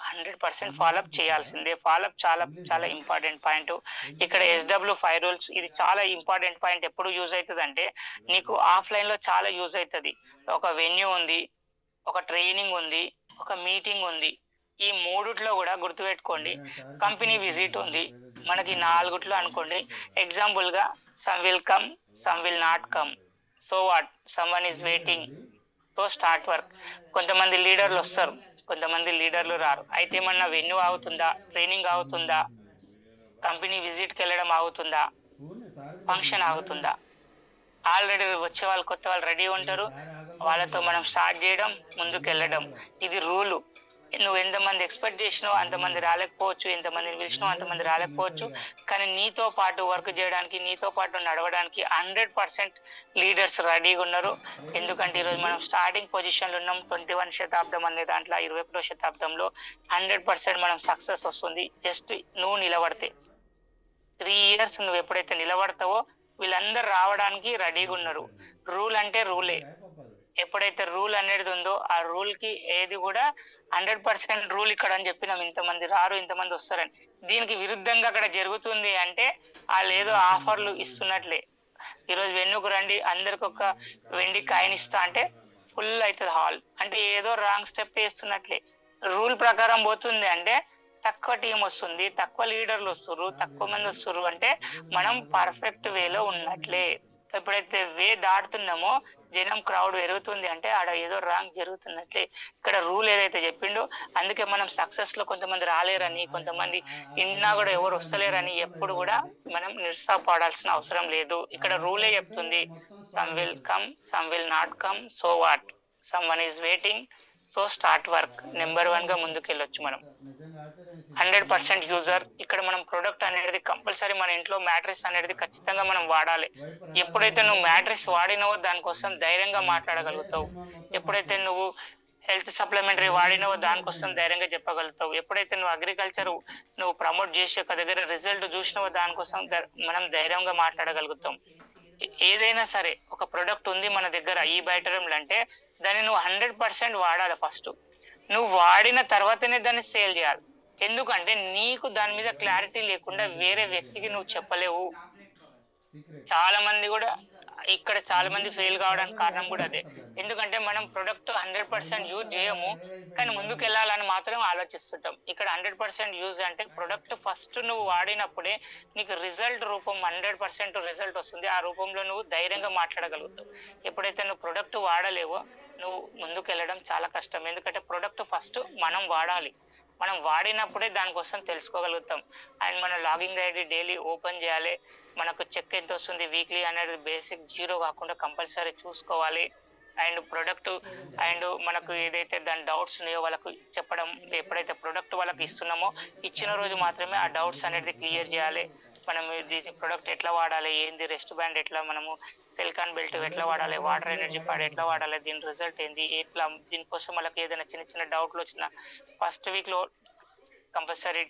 100% ఫాలోఅప్ చేయాల్సిందే. ఫాలోఅప్ చాలా చాలా ఇంపార్టెంట్ పాయింట్. ఇక్కడ SW5 రూల్స్, ఇది చాలా ఇంపార్టెంట్ పాయింట్. ఎప్పుడు యూజ్ అవుతుంది అంటే నీకు ఆఫ్లైన్ లో చాలా యూజ్ అవుతుంది. ఒక వెన్యూ ఉంది, ఒక ట్రైనింగ్ ఉంది, ఒక మీటింగ్ ఉంది. ఈ 3లో కూడా గుర్తుపెట్టుకోండి, కంపెనీ విజిట్ ఉంది. మనకి 4 అనుకోండి. ఎగ్జాంపుల్ గా some will come, some will not come, so what, some one is waiting, so start work. కొంతమంది లీడర్లు వస్తారు, కొంతమంది లీడర్లు రారు. అయితే ఏమన్నా వెన్యూ అవుతుందా, ట్రైనింగ్ అవుతుందా, కంపెనీ విజిట్కి వెళ్ళడం అవుతుందా, ఫంక్షన్ అవుతుందా, ఆల్రెడీ వచ్చే వాళ్ళు కొత్త వాళ్ళు రెడీ ఉంటారు, వాళ్ళతో మనం స్టార్ట్ చేయడం, ముందుకు వెళ్ళడం. ఇది రూలు. నువ్వు ఎంతమంది ఎక్స్పెక్ట్ చేసినావు అంతమంది రాలేకపోవచ్చు, ఎంతమందిని పిలిచినావు అంతమంది రాలేకపోవచ్చు, కానీ నీతో పాటు వర్క్ చేయడానికి, నీతో పాటు నడవడానికి 100% లీడర్స్ రెడీగా ఉన్నారు. ఎందుకంటే ఈరోజు మనం స్టార్టింగ్ పొజిషన్లో ఉన్నాం. 21 శతాబ్దం అనే దాంట్లో 21వ శతాబ్దంలో 100% మనం సక్సెస్ వస్తుంది జస్ట్ నువ్వు నిలబడితే. 3 years నువ్వు ఎప్పుడైతే నిలబడతావో వీళ్ళందరూ రావడానికి రెడీగా ఉన్నారు. రూల్ అంటే రూలే. ఎప్పుడైతే రూల్ అనేది ఉందో ఆ రూల్ కి ఏది కూడా 100% రూల్ ఇక్కడ అని చెప్పినాం, ఇంతమంది రారు ఇంతమంది వస్తారని. దీనికి విరుద్ధంగా అక్కడ జరుగుతుంది అంటే వాళ్ళు ఏదో ఆఫర్లు ఇస్తున్నట్లే. ఈరోజు వెన్నుకు రండి అందరికి ఒక వెండి కాయిన్ ఇస్తా అంటే ఫుల్ అవుతుంది హాల్, అంటే ఏదో రాంగ్ స్టెప్ వేస్తున్నట్లే. రూల్ ప్రకారం పోతుంది అంటే తక్కువ టీం వస్తుంది, తక్కువ లీడర్లు వస్తుర్రు, తక్కువ మంది వస్తుర్రు అంటే మనం పర్ఫెక్ట్ వేలో ఉన్నట్లే. ఎప్పుడైతే వే దాటుతున్నామో జనం క్రౌడ్ పెరుగుతుంది అంటే ఆడ ఏదో రాంగ్ జరుగుతున్నట్లే. ఇక్కడ రూల్ ఏదైతే చెప్పిండో అందుకే మనం సక్సెస్ లో కొంతమంది రాలేరని, కొంతమంది ఇన్నా కూడా ఎవరు వస్తలేరని ఎప్పుడు కూడా మనం నిరుత్సాహపడాల్సిన అవసరం లేదు. ఇక్కడ రూలే చెప్తుంది, some will come, some will not come, so what, some one is waiting, so start work. Number 1 గా ముందుకెళ్ళొచ్చు మనం. 100% యూజర్. ఇక్కడ మనం ప్రొడక్ట్ అనేది కంపల్సరీ మన ఇంట్లో మ్యాట్రిక్స్ అనేది ఖచ్చితంగా మనం వాడాలి. ఎప్పుడైతే నువ్వు మ్యాట్రిక్స్ వాడినవో దానికోసం ధైర్యంగా మాట్లాడగలుగుతావు. ఎప్పుడైతే నువ్వు హెల్త్ సప్లిమెంటరీ వాడినవో దానికోసం ధైర్యంగా చెప్పగలుగుతావు. ఎప్పుడైతే నువ్వు అగ్రికల్చర్ నువ్వు ప్రమోట్ చేసి ఒక దగ్గర రిజల్ట్ చూసినవో దానికోసం మనం ధైర్యంగా మాట్లాడగలుగుతాం. ఏదైనా సరే ఒక ప్రొడక్ట్ ఉంది మన దగ్గర ఈ బయటరంలో అంటే దాన్ని నువ్వు 100% వాడాలి. ఫస్ట్ నువ్వు వాడిన తర్వాతనే దాన్ని సేల్ చేయాలి. ఎందుకంటే నీకు దాని మీద క్లారిటీ లేకుండా వేరే వ్యక్తికి నువ్వు చెప్పలేవు. చాలా మంది కూడా ఇక్కడ చాలా మంది ఫెయిల్ కావడానికి కారణం కూడా అదే. ఎందుకంటే మనం ప్రొడక్ట్ 100% యూజ్ చేయము, కానీ ముందుకు వెళ్ళాలని మాత్రం ఆలోచిస్తుంటాం. ఇక్కడ 100% యూజ్ అంటే ప్రొడక్ట్ ఫస్ట్ నువ్వు వాడినప్పుడే నీకు రిజల్ట్ రూపం 100% రిజల్ట్ వస్తుంది. ఆ రూపంలో నువ్వు ధైర్యంగా మాట్లాడగలుగుతావు. ఎప్పుడైతే నువ్వు ప్రొడక్ట్ వాడలేవో నువ్వు ముందుకు వెళ్ళడం చాలా కష్టం. ఎందుకంటే ప్రొడక్ట్ ఫస్ట్ మనం వాడాలి, మనం వాడినప్పుడే దానికోసం తెలుసుకోగలుగుతాం. అండ్ మన లాగింగ్ ఐడి డైలీ ఓపెన్ చేయాలి. మనకు చెక్ ఎంత వస్తుంది వీక్లీ అనేది బేసిక్ 0 కాకుండా కంపల్సరీ చూసుకోవాలి. అండ్ ప్రొడక్ట్ అండ్ మనకు ఏదైతే దాని డౌట్స్ ఉన్నాయో వాళ్ళకు చెప్పడం. ఎప్పుడైతే ప్రొడక్ట్ వాళ్ళకి ఇస్తున్నామో ఇచ్చిన రోజు మాత్రమే ఆ డౌట్స్ అనేది క్లియర్ చేయాలి. మనం దీని ప్రొడక్ట్ ఎట్లా వాడాలి, ఏంది రెస్ట్ బ్యాండ్ ఎట్లా, మనము సిలికాన్ బెల్ట్ ఎట్లా వాడాలి, వాటర్ ఎనర్జీ ప్యాడ్ ఎట్లా వాడాలి, దీని రిజల్ట్ ఏంది, ఎట్లా, దీనికోసం వాళ్ళకి ఏదైనా చిన్న చిన్న డౌట్లు వచ్చిన ఫస్ట్ వీక్లో కంపల్సరీ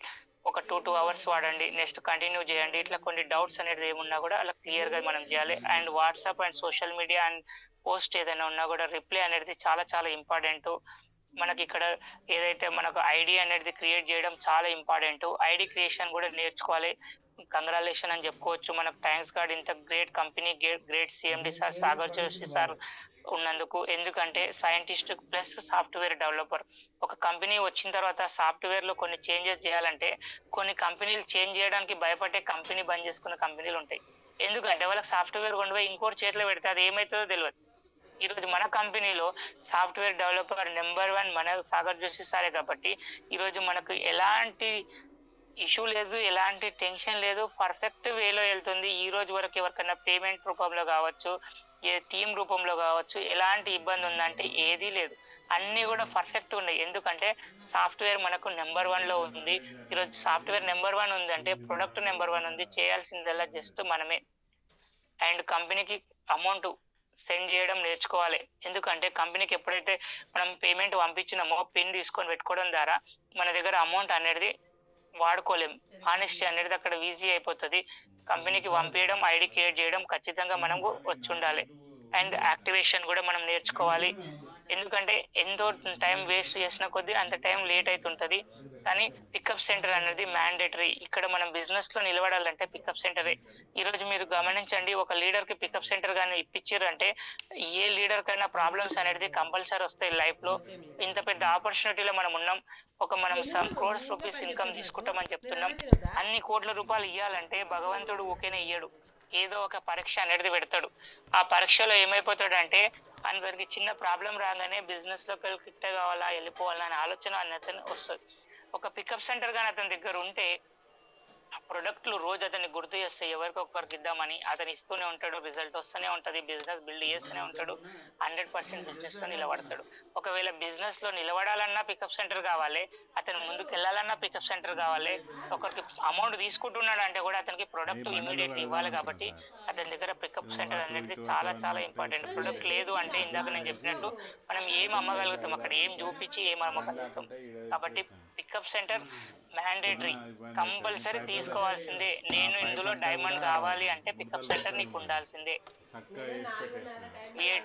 ఒక 2 hours వాడండి, నెక్స్ట్ కంటిన్యూ చేయండి. ఇట్లా కొన్ని డౌట్స్ అనేది ఏమున్నా కూడా అలా క్లియర్గా మనం చేయాలి. And WhatsApp and social media and post ఏదైనా ఉన్నా కూడా రిప్లై అనేది చాలా చాలా ఇంపార్టెంట్. మనకి ఇక్కడ ఏదైతే మనకు ఐడి అనేది క్రియేట్ చేయడం చాలా ఇంపార్టెంట్. ఐడి క్రియేషన్ కూడా నేర్చుకోవాలి. కంగ్రాచులేషన్ అని చెప్పుకోవచ్చు. మనకు థ్యాంక్స్ గాడ్ ఇంత great company, great CMD sir Sagar Joshi sir ఉన్నందుకు. ఎందుకంటే సైంటిస్ట్ ప్లస్ సాఫ్ట్వేర్ డెవలపర్. ఒక కంపెనీ వచ్చిన తర్వాత సాఫ్ట్వేర్ లో కొన్ని చేంజెస్ చేయాలంటే కొన్ని కంపెనీలు చేంజ్ చేయడానికి భయపడే కంపెనీ బంద్ చేసుకున్న కంపెనీలు ఉంటాయి. ఎందుకంటే వాళ్ళకి సాఫ్ట్వేర్ కొండిపోయి ఇంకోటి చేతిలో పెడితే అది ఏమవుతుందో తెలియదు. ఈరోజు మన కంపెనీలో సాఫ్ట్వేర్ డెవలపర్ నెంబర్ 1 మన సాగర్ జోషి సారే. కాబట్టి ఈరోజు మనకు ఎలాంటి ఇష్యూ లేదు, ఎలాంటి టెన్షన్ లేదు, పర్ఫెక్ట్ వేలో వెళ్తుంది. ఈ రోజు వరకు ఎవరికైనా పేమెంట్ రూపంలో కావచ్చు, ఏ టీం రూపంలో కావచ్చు, ఎలాంటి ఇబ్బంది ఉందంటే ఏదీ లేదు. అన్నీ కూడా పర్ఫెక్ట్ ఉన్నాయి. ఎందుకంటే సాఫ్ట్వేర్ మనకు నెంబర్ 1లో ఉంది. ఈరోజు సాఫ్ట్వేర్ నెంబర్ 1 ఉందంటే ప్రొడక్ట్ నెంబర్ 1 ఉంది. చేయాల్సిందల్లా జస్ట్ మనమే. అండ్ కంపెనీకి అమౌంట్ సెండ్ చేయడం నేర్చుకోవాలి. ఎందుకంటే కంపెనీకి ఎప్పుడైతే మనం పేమెంట్ పంపించినామో పిన్ తీసుకొని పెట్టుకోవడం ద్వారా మన దగ్గర అమౌంట్ అనేది వాడుకోలేం. ఆనెస్టీ అనేది అక్కడ ఈజీ అయిపోతుంది. కంపెనీకి పంపించడం, ఐడి క్రియేట్ చేయడం ఖచ్చితంగా మనకు వచ్చి ఉండాలి. అండ్ యాక్టివేషన్ కూడా మనం నేర్చుకోవాలి. ఎందుకంటే ఎంతో టైం వేస్ట్ చేసిన కొద్దీ అంత టైం లేట్ అవుతుంటది. కానీ పికప్ సెంటర్ అనేది మ్యాండేటరీ. ఇక్కడ మనం బిజినెస్ లో నిలబడాలంటే పికప్ సెంటరే. ఈ రోజు మీరు గమనించండి, ఒక లీడర్ కి పికప్ సెంటర్ గానీ ఇప్పించారు అంటే ఏ లీడర్ కైనా ప్రాబ్లమ్స్ అనేది కంపల్సరీ వస్తాయి లైఫ్ లో. ఇంత పెద్ద ఆపర్చునిటీలో మనం ఉన్నాం. మనం some crores rupees ఇన్కమ్ తీసుకుంటామని చెప్తున్నాం. అన్ని కోట్ల రూపాయలు ఇవ్వాలంటే భగవంతుడు ఊకేనే ఇయ్యడు, ఏదో ఒక పరీక్ష అనేది పెడతాడు. ఆ పరీక్షలో ఏమైపోతాడు అంటే అందరికి చిన్న ప్రాబ్లం రాగానే బిజినెస్ లోకి క్విట్ కావాలా, వెళ్ళిపోవాలా అనే ఆలోచన అతను వస్తుంది. ఒక పికప్ సెంటర్ కానీ అతని దగ్గర ఉంటే ప్రొడక్ట్లు రోజు అతన్ని గుర్తు చేస్తే ఎవరికొకరికి ఇద్దామని అతను ఇస్తూనే ఉంటాడు, రిజల్ట్ వస్తూనే ఉంటుంది, బిజినెస్ బిల్డ్ చేస్తూనే ఉంటాడు, 100% బిజినెస్ లో నిలబడతాడు. ఒకవేళ బిజినెస్ లో నిలబడాలన్నా పికప్ సెంటర్ కావాలి, అతను ముందుకు వెళ్ళాలన్నా పికప్ సెంటర్ కావాలి. ఒకరికి అమౌంట్ తీసుకుంటున్నాడు అంటే కూడా అతనికి ప్రొడక్ట్ ఇమీడియట్లీ ఇవ్వాలి. కాబట్టి అతని దగ్గర పికప్ సెంటర్ అనేది చాలా చాలా ఇంపార్టెంట్. ప్రొడక్ట్ లేదు అంటే ఇందాక నేను చెప్పినట్టు మనం ఏం అమ్మగలుగుతాం, అక్కడ ఏం చూపించి ఏం అమ్మగలుగుతాం. కాబట్టి పికప్ సెంటర్ మ్యాండేటరీ, కంపల్సరీ తీసుకోవాల్సిందే. నేను ఇందులో డైమండ్ కావాలి అంటే పికప్ సెంటర్ నీకు ఉండాల్సిందే.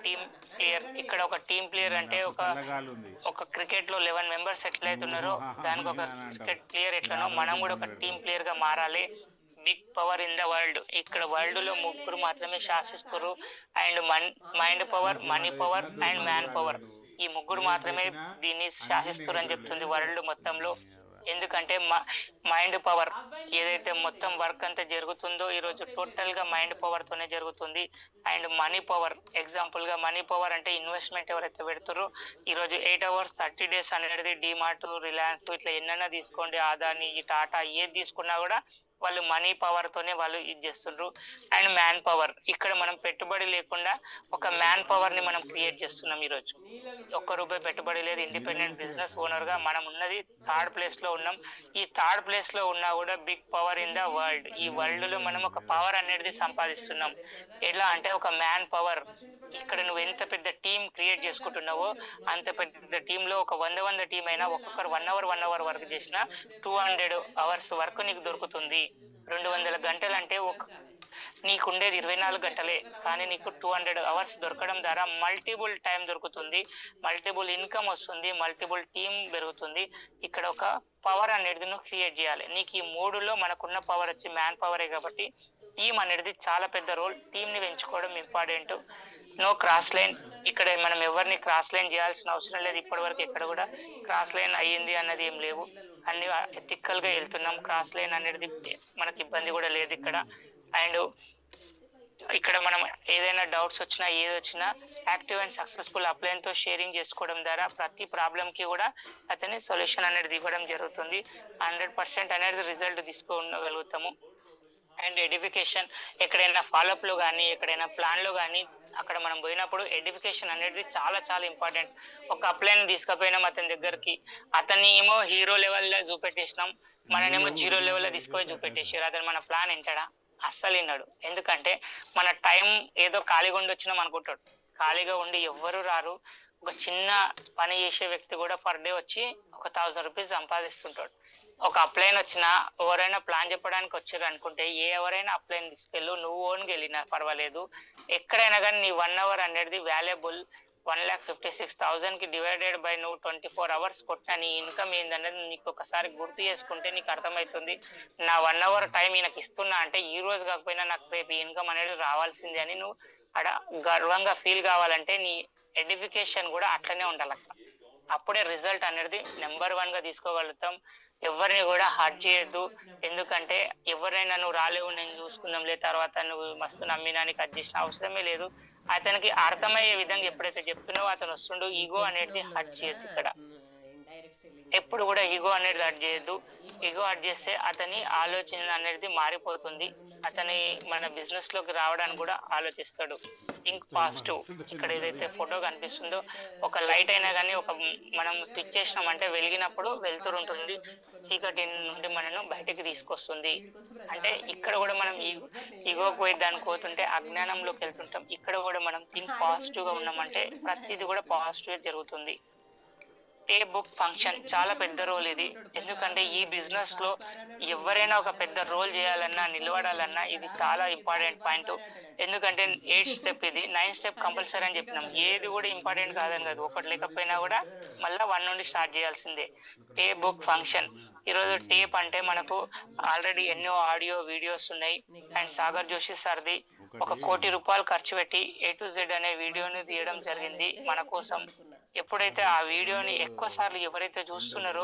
టీమ్ ప్లేయర్, ఇక్కడ ఒక టీమ్ ప్లేయర్ అంటే ఒక క్రికెట్ లో 11 మెంబర్స్ ఎట్లా అవుతున్నారో దానికి ఒక క్రికెట్ ప్లేయర్ ఎట్లనో మనం కూడా ఒక టీమ్ ప్లేయర్ గా మారాలి. Big power in the world, ఇక్కడ వరల్డ్ లో ముగ్గురు మాత్రమే శాసిస్తారు. And mind power, money power and man power, ఈ ముగ్గురు మాత్రమే దీన్ని శాసిస్తారు అని చెప్తుంది వరల్డ్ మొత్తంలో. ఎందుకంటే మైండ్ పవర్ ఏదైతే మొత్తం వర్క్ అంతా జరుగుతుందో ఈరోజు టోటల్ గా మైండ్ పవర్ తోనే జరుగుతుంది. అండ్ మనీ పవర్, ఎగ్జాంపుల్ గా మనీ పవర్ అంటే ఇన్వెస్ట్మెంట్ ఎవరైతే పెడతారో ఈరోజు 8 hours 30 days అనేది డిమార్ట్, రిలయన్స్ ఇట్లా ఎన్నైనా తీసుకోండి, అదాని, ఈ టాటా ఏది తీసుకున్నా కూడా వాళ్ళు మనీ పవర్ తోనే వాళ్ళు ఇది చేస్తుండ్రు. అండ్ మ్యాన్ పవర్, ఇక్కడ మనం పెట్టుబడి లేకుండా ఒక మ్యాన్ పవర్ ని మనం క్రియేట్ చేస్తున్నాం. ఈరోజు ₹1 పెట్టుబడి లేదు, ఇండిపెండెంట్ బిజినెస్ ఓనర్ గా మనం ఉన్నది 3rd place లో ఉన్నాం. ఈ 3rd place లో ఉన్నా కూడా big power in the world, ఈ వరల్డ్ లో మనం ఒక పవర్ అనేది సంపాదిస్తున్నాం. ఎలా అంటే ఒక మ్యాన్ పవర్, ఇక్కడ నువ్వు ఎంత పెద్ద టీం క్రియేట్ చేసుకుంటున్నావో అంత పెద్ద టీమ్ లో ఒక 100 టీం అయినా ఒక్కొక్కరు 1 hour వర్క్ చేసినా 200 hours వర్క్ నీకు దొరుకుతుంది. 200 గంటలు అంటే నీకు ఉండేది 24 గంటలే, కానీ నీకు 200 hours దొరకడం ద్వారా మల్టిపుల్ టైం దొరుకుతుంది, మల్టిపుల్ ఇన్కమ్ వస్తుంది, మల్టిపుల్ టీం పెరుగుతుంది. ఇక్కడ ఒక పవర్ అనేది నువ్వు క్రియేట్ చేయాలి. నీకు ఈ 3లో మనకున్న పవర్ వచ్చి మ్యాన్ పవరే. కాబట్టి టీం అనేది చాలా పెద్ద రోల్, టీం ని పెంచుకోవడం ఇంపార్టెంట్. నో క్రాస్ లైన్, ఇక్కడ మనం ఎవరిని క్రాస్ లైన్ చేయాల్సిన అవసరం లేదు. ఇప్పటి వరకు ఎక్కడ కూడా క్రాస్ లైన్ అయ్యింది అన్నది ఏం లేవు, అన్ని ఎథికల్ గా వెళ్తున్నాం. క్రాస్ లైన్ అనేది మనకి ఇబ్బంది కూడా లేదు ఇక్కడ. అండ్ ఇక్కడ మనం ఏదైనా డౌట్స్ వచ్చినా ఏది వచ్చినా యాక్టివ్ అండ్ సక్సెస్ఫుల్ అప్లైన్ తో షేరింగ్ చేసుకోవడం ద్వారా ప్రతి ప్రాబ్లం కి కూడా అతని సొల్యూషన్ అనేది ఇవ్వడం జరుగుతుంది. 100% అనేది రిజల్ట్ తీసుకోగలుగుతాము. అండ్ ఎడ్యుకేషన్, ఎక్కడైనా ఫాలోఅప్ లో కానీ ఎక్కడైనా ప్లాన్ లో కానీ అక్కడ మనం పోయినప్పుడు ఎడ్యుకేషన్ అనేది చాలా చాలా ఇంపార్టెంట్. ఒక అప్లైన్ తీసుకుపోయినాం అతని దగ్గరికి, అతన్ని ఏమో హీరో లెవెల్ లో చూపెట్టేసినాం, మననేమో 0 level లో తీసుకొని చూపెట్టేసారు. అతను మన ప్లాన్ వింటాడా? అస్సలు విన్నాడు. ఎందుకంటే మన టైం ఏదో ఖాళీగా ఉండి వచ్చినాం అనుకుంటాడు, ఖాళీగా ఉండి ఎవ్వరు రారు. ఒక చిన్న పని చేసే వ్యక్తి కూడా పర్ డే వచ్చి ఒక ₹1000 సంపాదిస్తుంటాడు. ఒక అప్లైన్ వచ్చినా ఎవరైనా ప్లాన్ చెప్పడానికి వచ్చారు అనుకుంటే ఎవరైనా అప్లైన్ తీసుకెళ్ళు, నువ్వు ఓన్గా వెళ్ళినా పర్వాలేదు, ఎక్కడైనా కానీ నీ 1 hour అనేది వాల్యుబుల్. 1,56,000 కి డివైడెడ్ బై నువ్వు 24 hours కొట్టిన నీ ఇన్కమ్ ఏందనేది నీకు ఒకసారి గుర్తు చేసుకుంటే నీకు అర్థమవుతుంది. నా 1 hour టైం ఈయనకి ఇస్తున్నా అంటే ఈ రోజు కాకపోయినా నాకు రేపు ఇన్కమ్ అనేది రావాల్సిందే అని నువ్వు అక్కడ గర్వంగా ఫీల్ కావాలంటే నీ ఎడ్యుకేషన్ కూడా అట్లనే ఉండాలి. అప్పుడే రిజల్ట్ అనేది నెంబర్ 1 గా తీసుకోగలుగుతాం. ఎవరిని కూడా హర్ట్ చేయొద్దు, ఎందుకంటే ఎవరైనా నువ్వు రాలేవు నేను చూసుకుందాంలే తర్వాత నువ్వు మస్తు నమ్మినానికి అది చేసిన అవసరమే లేదు. అతనికి అర్థమయ్యే విధంగా ఎప్పుడైతే చెప్తున్నావో అతను వస్తుండో ఈగో అనేది హర్ట్ చేయొద్దు. ఇక్కడ ఎప్పుడు కూడా ఈగో అనేది హర్ట్ చేయొద్దు. ఈగో హర్ట్ చేస్తే అతని ఆలోచన అనేది మారిపోతుంది, అతని మన బిజినెస్ లోకి రావడానికి కూడా ఆలోచిస్తాడు. Think positive. ఇక్కడ ఏదైతే ఫోటో కనిపిస్తుందో ఒక లైట్ అయినా కానీ ఒక మనం స్విచ్ చేసినామంటే వెలిగినప్పుడు వెలుతురు ఉంటుంది, చీకటి నుండి మనను బయటకి తీసుకొస్తుంది. అంటే ఇక్కడ కూడా మనం ఈగోకి పోయి దానికి పోతుంటే అజ్ఞానంలోకి వెళ్తుంటాం. ఇక్కడ కూడా మనం థింక్ పాజిటివ్ గా ఉన్నామంటే ప్రతిది కూడా పాజిటివ్ జరుగుతుంది. ఏ బుక్ ఫంక్షన్ చాలా పెద్ద రోల్ ఇది, ఎందుకంటే ఈ బిజినెస్ లో ఎవరైనా ఒక పెద్ద రోల్ చేయాలన్నా నిలబడాలన్నా ఇది చాలా ఇంపార్టెంట్ పాయింట్. ఎందుకంటే 8th step, ఇది 9th step కంపల్సరీ అని చెప్పినాం. ఏది కూడా ఇంపార్టెంట్ కాదని కాదు, ఒకటి లేకపోయినా కూడా మళ్ళీ 1 నుండి స్టార్ట్ చేయాల్సిందే. టే బుక్ ఫంక్షన్, ఈరోజు టేప్ అంటే మనకు ఆల్రెడీ ఎన్నో ఆడియో వీడియోస్ ఉన్నాయి. అండ్ సాగర్ జోషి సార్ది ₹1 కోటి ఖర్చు పెట్టి A to Z అనే వీడియోని తీయడం జరిగింది మన కోసం. ఎప్పుడైతే ఆ వీడియోని ఎక్కువ సార్లు ఎవరైతే చూస్తున్నారో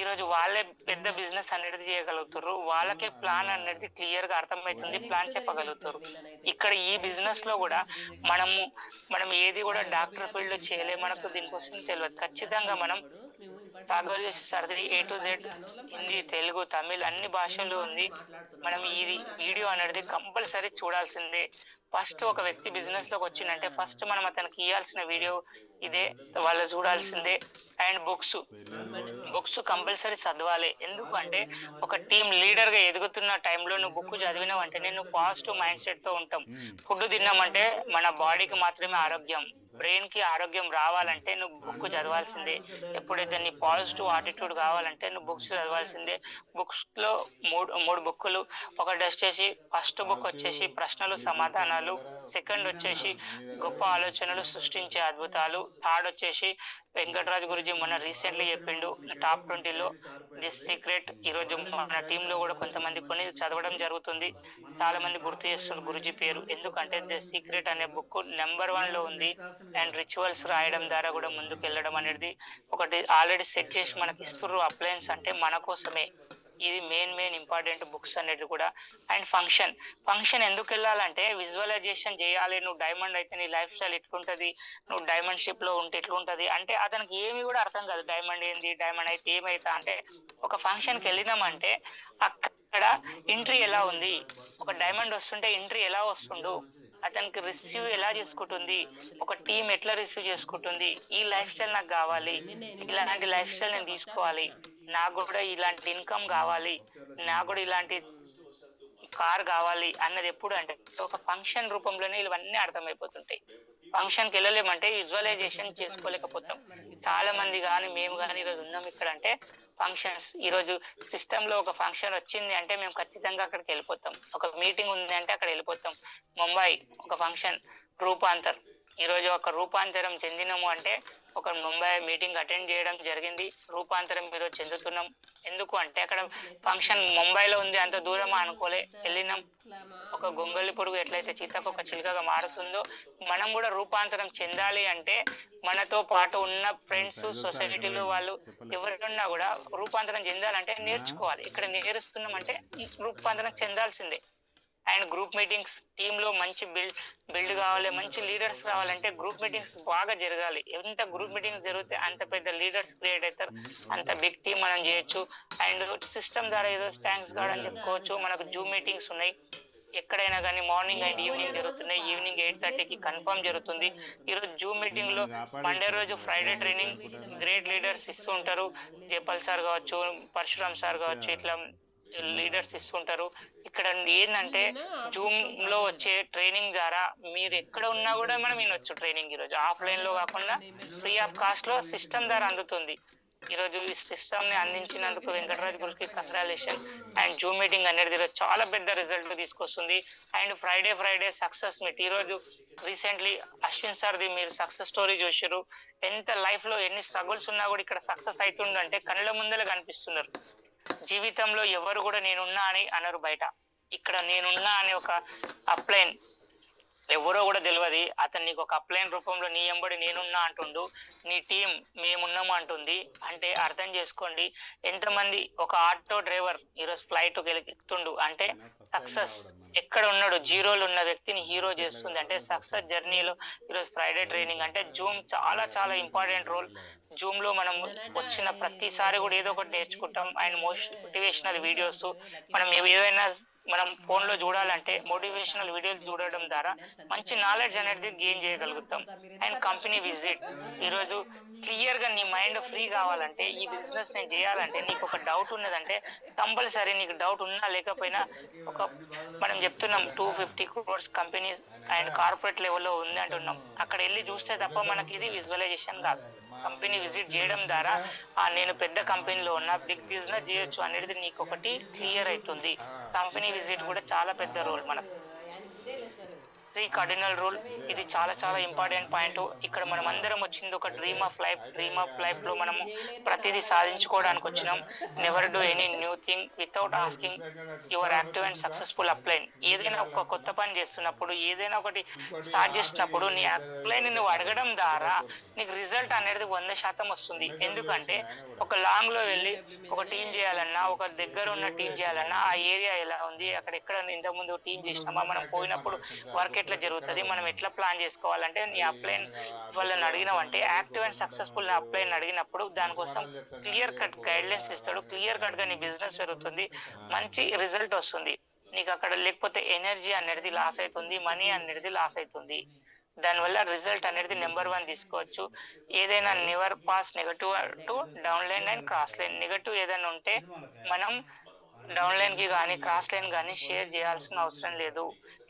ఈరోజు వాళ్ళే పెద్ద బిజినెస్ అనేది చేయగలుగుతారు, వాళ్ళకే ప్లాన్ అనేది క్లియర్ గా అర్థమవుతుంది, ప్లాన్ చెప్పగలుగుతారు. ఇక్కడ ఈ బిజినెస్ లో కూడా మనం ఏది కూడా డాక్టర్ ఫీల్డ్ చేయలే, మనకు దీనికోసం తెలియదు. ఖచ్చితంగా మనం సాగర్ సర్ది A to Z Hindi, Telugu, Tamil అన్ని భాషల్లో ఉంది. మనం ఇది వీడియో అనేది కంపల్సరీ చూడాల్సిందే. ఫస్ట్ ఒక వ్యక్తి బిజినెస్ లోకి వచ్చిందంటే ఫస్ట్ మనం అతనికి ఇవ్వాల్సిన వీడియో ఇదే, వాళ్ళు చూడాల్సిందే. అండ్ బుక్స్ కంపల్సరీ చదవాలి. ఎందుకంటే ఒక టీం లీడర్ గా ఎదుగుతున్న టైంలో నువ్వు బుక్ చదివినావు అంటే నేను పాజిటివ్ మైండ్ సెట్ తో ఉంటాం. ఫుడ్ తిన్నామంటే మన బాడీకి మాత్రమే ఆరోగ్యం, బ్రెయిన్ కి ఆరోగ్యం రావాలంటే నువ్వు బుక్ చదవాల్సిందే. ఎప్పుడైతే నీ పాజిటివ్ ఆటిట్యూడ్ కావాలంటే నువ్వు బుక్స్ చదవాల్సిందే. బుక్స్ లో మూడు బుక్కులు, ఒకటి వచ్చేసి ఫస్ట్ బుక్ వచ్చేసి ప్రశ్నలు సమాధానాలు, సెకండ్ వచ్చేసి గొప్ప ఆలోచనలు సృష్టించే అద్భుతాలు, థర్డ్ వచ్చేసి వెంకటరాజు గురించి మొన్న రీసెంట్లీ చెప్పిండు టాప్ 20లో దిస్ సీక్రెట్. ఈ రోజు మన టీమ్ లో కూడా కొంతమంది కొన్ని చదవడం జరుగుతుంది. చాలా మంది గుర్తు చేస్తున్నారు గురుజీ పేరు, ఎందుకంటే ది సీక్రెట్ అనే బుక్ నెంబర్ 1 లో ఉంది. అండ్ రిచువల్స్ రాయడం ద్వారా కూడా ముందుకు వెళ్ళడం అనేది ఒకటి ఆల్రెడీ సెట్ చేసి మనకి ఇస్తున్నారు. అప్లయన్స్ అంటే మన కోసమే. ఇది మెయిన్ ఇంపార్టెంట్ బుక్స్ అనేది కూడా. అండ్ ఫంక్షన్ ఎందుకు వెళ్ళాలంటే విజువలైజేషన్ చేయాలి. నువ్వు డైమండ్ అయితే నీ లైఫ్ స్టైల్ ఎట్లుంటది, నువ్వు డైమండ్ షిప్ లో ఉంటే ఎట్లుంటది అంటే అతనికి ఏమి కూడా అర్థం కాదు. డైమండ్ ఏంది, డైమండ్ అయితే ఏమైతా అంటే ఒక ఫంక్షన్ కి వెళ్ళినామంటే అక్కడ ఎంట్రీ ఎలా ఉంది, ఒక డైమండ్ వస్తుంటే ఎంట్రీ ఎలా వస్తుండు, అతనికి రిసీవ్ ఎలా చేసుకుంటుంది, ఒక టీం ఎట్లా రిసీవ్ చేసుకుంటుంది, ఈ లైఫ్ స్టైల్ నాకు కావాలి, ఇలాంటి లైఫ్ స్టైల్ నేను తీసుకోవాలి, నాకు కూడా ఇలాంటి ఇన్కమ్ కావాలి, నాకు కూడా ఇలాంటి కార్ కావాలి అన్నది ఎప్పుడు అంటే ఒక ఫంక్షన్ రూపంలోనే ఇవన్నీ అర్థమైపోతుంటాయి. ఫంక్షన్ కి వెళ్ళలేమంటే విజువలైజేషన్ చేసుకోలేకపోతాం. చాలా మంది కానీ మేము కానీ ఈరోజు ఉన్నాం ఇక్కడ అంటే ఫంక్షన్స్. ఈరోజు సిస్టమ్ లో ఒక ఫంక్షన్ వచ్చింది అంటే మేము ఖచ్చితంగా అక్కడికి వెళ్ళిపోతాం. ఒక మీటింగ్ ఉంది అంటే అక్కడ వెళ్ళిపోతాం. ముంబై ఒక ఫంక్షన్ రూపాంతర్, ఈరోజు ఒక రూపాంతరం చెందినము అంటే ఒక ముంబై మీటింగ్ అటెండ్ చేయడం జరిగింది. రూపాంతరం ఈరోజు చెందుతున్నాం. ఎందుకు అంటే అక్కడ ఫంక్షన్ ముంబైలో ఉంది, అంత దూరం అనుకోలే వెళ్ళినాం. ఒక గొంగళి పురుగు ఎట్లయితే చీతకు ఒక చిలుకగా మారుతుందో మనం కూడా రూపాంతరం చెందాలి అంటే మనతో పాటు ఉన్న ఫ్రెండ్స్, సొసైటీలో వాళ్ళు ఎవరున్నా కూడా రూపాంతరం చెందాలంటే నేర్చుకోవాలి. ఇక్కడ నేర్చుకున్నాం అంటే రూపాంతరం చెందాల్సిందే. అండ్ గ్రూప్ మీటింగ్స్, టీమ్ లో మంచి బిల్డ్ కావాలి, మంచి లీడర్స్ రావాలంటే గ్రూప్ మీటింగ్స్ బాగా జరగాలి. ఎంత గ్రూప్ మీటింగ్స్ జరిగితే అంత పెద్ద లీడర్స్ క్రియేట్ అవుతారు, అంత బిగ్ టీమ్ మనం చేయొచ్చు. అండ్ సిస్టమ్ ద్వారా ఏదో థ్యాంక్స్ గాడ్ అని చెప్పుకోవచ్చు. మనకు జూమ్ మీటింగ్స్ ఉన్నాయి, ఎక్కడైనా కానీ మార్నింగ్ అండ్ ఈవినింగ్ జరుగుతున్నాయి. ఈవినింగ్ 8:30కి కన్ఫర్మ్ జరుగుతుంది. ఈరోజు జూమ్ మీటింగ్ లో మండే రోజు ఫ్రైడే ట్రైనింగ్ గ్రేట్ లీడర్స్ ఇస్తూ ఉంటారు. జయపాల్ సార్ కావచ్చు, పరశురామ్ సార్ కావచ్చు, ఇట్లా లీడర్స్ ఇస్తుంటారు. ఇక్కడ ఏంటంటే జూమ్ లో వచ్చే ట్రైనింగ్ ద్వారా మీరు ఎక్కడ ఉన్నా కూడా మనం వినొచ్చు ట్రైనింగ్. ఈరోజు ఆఫ్లైన్ లో కాకుండా ఫ్రీ ఆఫ్ కాస్ట్ లో సిస్టమ్ ద్వారా అందుతుంది. ఈరోజు ఈ సిస్టమ్ ని అందించినందుకు వెంకటరాజ్ గురికి కంగ్రాచులేషన్. అండ్ జూమ్ మీటింగ్ అనేది ఈరోజు చాలా పెద్ద రిజల్ట్ తీసుకొస్తుంది. And Friday success meet. ఈరోజు రీసెంట్లీ అశ్విన్ సార్ది మీరు సక్సెస్ స్టోరీ చూసారు. ఎంత లైఫ్ లో ఎన్ని స్ట్రగుల్స్ ఉన్నా కూడా ఇక్కడ సక్సెస్ అవుతుందంటే కళ్ళ ముందర కనిపిస్తున్నారు. జీవితంలో ఎవరు కూడా నేనున్నా అని అనరు బయట. ఇక్కడ నేనున్నా అనే ఒక అప్లైన్ ఎవరో కూడా తెలియదు. అతను నీకు ఒక అప్లైన్ రూపంలో నీ ఎంబడి నేనున్నా అంటుండు, నీ టీం మేమున్నాము అంటుంది. అంటే అర్థం చేసుకోండి ఎంతమంది. ఒక ఆటో డ్రైవర్ ఈరోజు ఫ్లైట్ ఎక్కుతుండు అంటే సక్సెస్ ఎక్కడ ఉన్నాడు, జీరోలు ఉన్న వ్యక్తిని హీరో చేస్తుంది అంటే సక్సెస్ జర్నీలో. ఈరోజు ఫ్రైడే ట్రైనింగ్ అంటే జూమ్ చాలా ఇంపార్టెంట్ రోల్. జూమ్ లో మనం వచ్చిన ప్రతిసారి కూడా ఏదో ఒకటి నేర్చుకుంటాం. అండ్ మోటివేషనల్ వీడియోస్ మనం ఏదైనా మనం ఫోన్ లో చూడాలంటే మోటివేషనల్ వీడియోస్ చూడడం ద్వారా మంచి నాలెడ్జ్ అనేది గెయిన్ చేయగలుగుతాం. And company visit. ఈరోజు క్లియర్ గా నీ మైండ్ ఫ్రీ కావాలంటే ఈ బిజినెస్ నేను చేయాలంటే నీకు ఒక డౌట్ ఉన్నదంటే కంపల్సరీ నీకు డౌట్ ఉన్నా లేకపోయినా ఒక మనం చెప్తున్నాం 250 crores కంపెనీ అండ్ కార్పొరేట్ లెవెల్లో ఉంది అంటున్నాం. అక్కడ వెళ్ళి చూస్తే తప్ప మనకి ఇది విజువలైజేషన్ కాదు. కంపెనీ విజిట్ చేయడం ద్వారా నేను పెద్ద కంపెనీలో ఉన్న బిగ్ బిజినెస్ చేయొచ్చు అనేది నీకు ఒకటి క్లియర్ అవుతుంది. కంపెనీ విజిట్ కూడా చాలా పెద్ద రోల్ మనకు. 3 కార్డినల్ రూల్, ఇది చాలా ఇంపార్టెంట్ పాయింట్. ఇక్కడ మనం అందరం వచ్చింది ఒక డ్రీమ్ ఆఫ్ లైఫ్ లో మనము ప్రతిదీ సాధించుకోవడానికి వచ్చినాం. Never do any new thing without asking your active and successful upline. ఏదైనా ఒక కొత్త పని చేస్తున్నప్పుడు, ఏదైనా ఒకటి స్టార్ట్ చేస్తున్నప్పుడు నీ అప్లైన్ నువ్వు అడగడం ద్వారా నీకు రిజల్ట్ అనేది 100% వస్తుంది. ఎందుకంటే ఒక లాంగ్ లో వెళ్ళి ఒక టీం చేయాలన్నా, ఒక దగ్గర ఉన్న టీం చేయాలన్నా ఆ ఏరియా ఎలా ఉంది, అక్కడ ఎక్కడ ఇంతకుముందు టీం చేసినామా, మనం పోయినప్పుడు వర్క్ ఎట్లా జరుగుతుంది, మనం ఎట్లా ప్లాన్ చేసుకోవాలంటే నీ అప్లైన్ వాళ్ళని అడిగినావంటే యాక్టివ్ అండ్ సక్సెస్ఫుల్ అప్లైన్ అడిగినప్పుడు దానికోసం క్లియర్ కట్ గైడ్ లైన్స్ ఇస్తాడు. క్లియర్ కట్ గా నీ బిజినెస్ పెరుగుతుంది, మంచి రిజల్ట్ వస్తుంది నీకు అక్కడ. లేకపోతే ఎనర్జీ అనేది లాస్ అవుతుంది, మనీ అనేది లాస్ అవుతుంది. దానివల్ల రిజల్ట్ అనేది నెంబర్ 1 తీసుకోవచ్చు. ఏదైనా never pass negative to down line and cross line. Negative ఏదైనా ఉంటే మనం డౌన్ లైన్ కి కానీ క్రాస్ లైన్ కానీ షేర్ చేయాల్సిన అవసరం లేదు.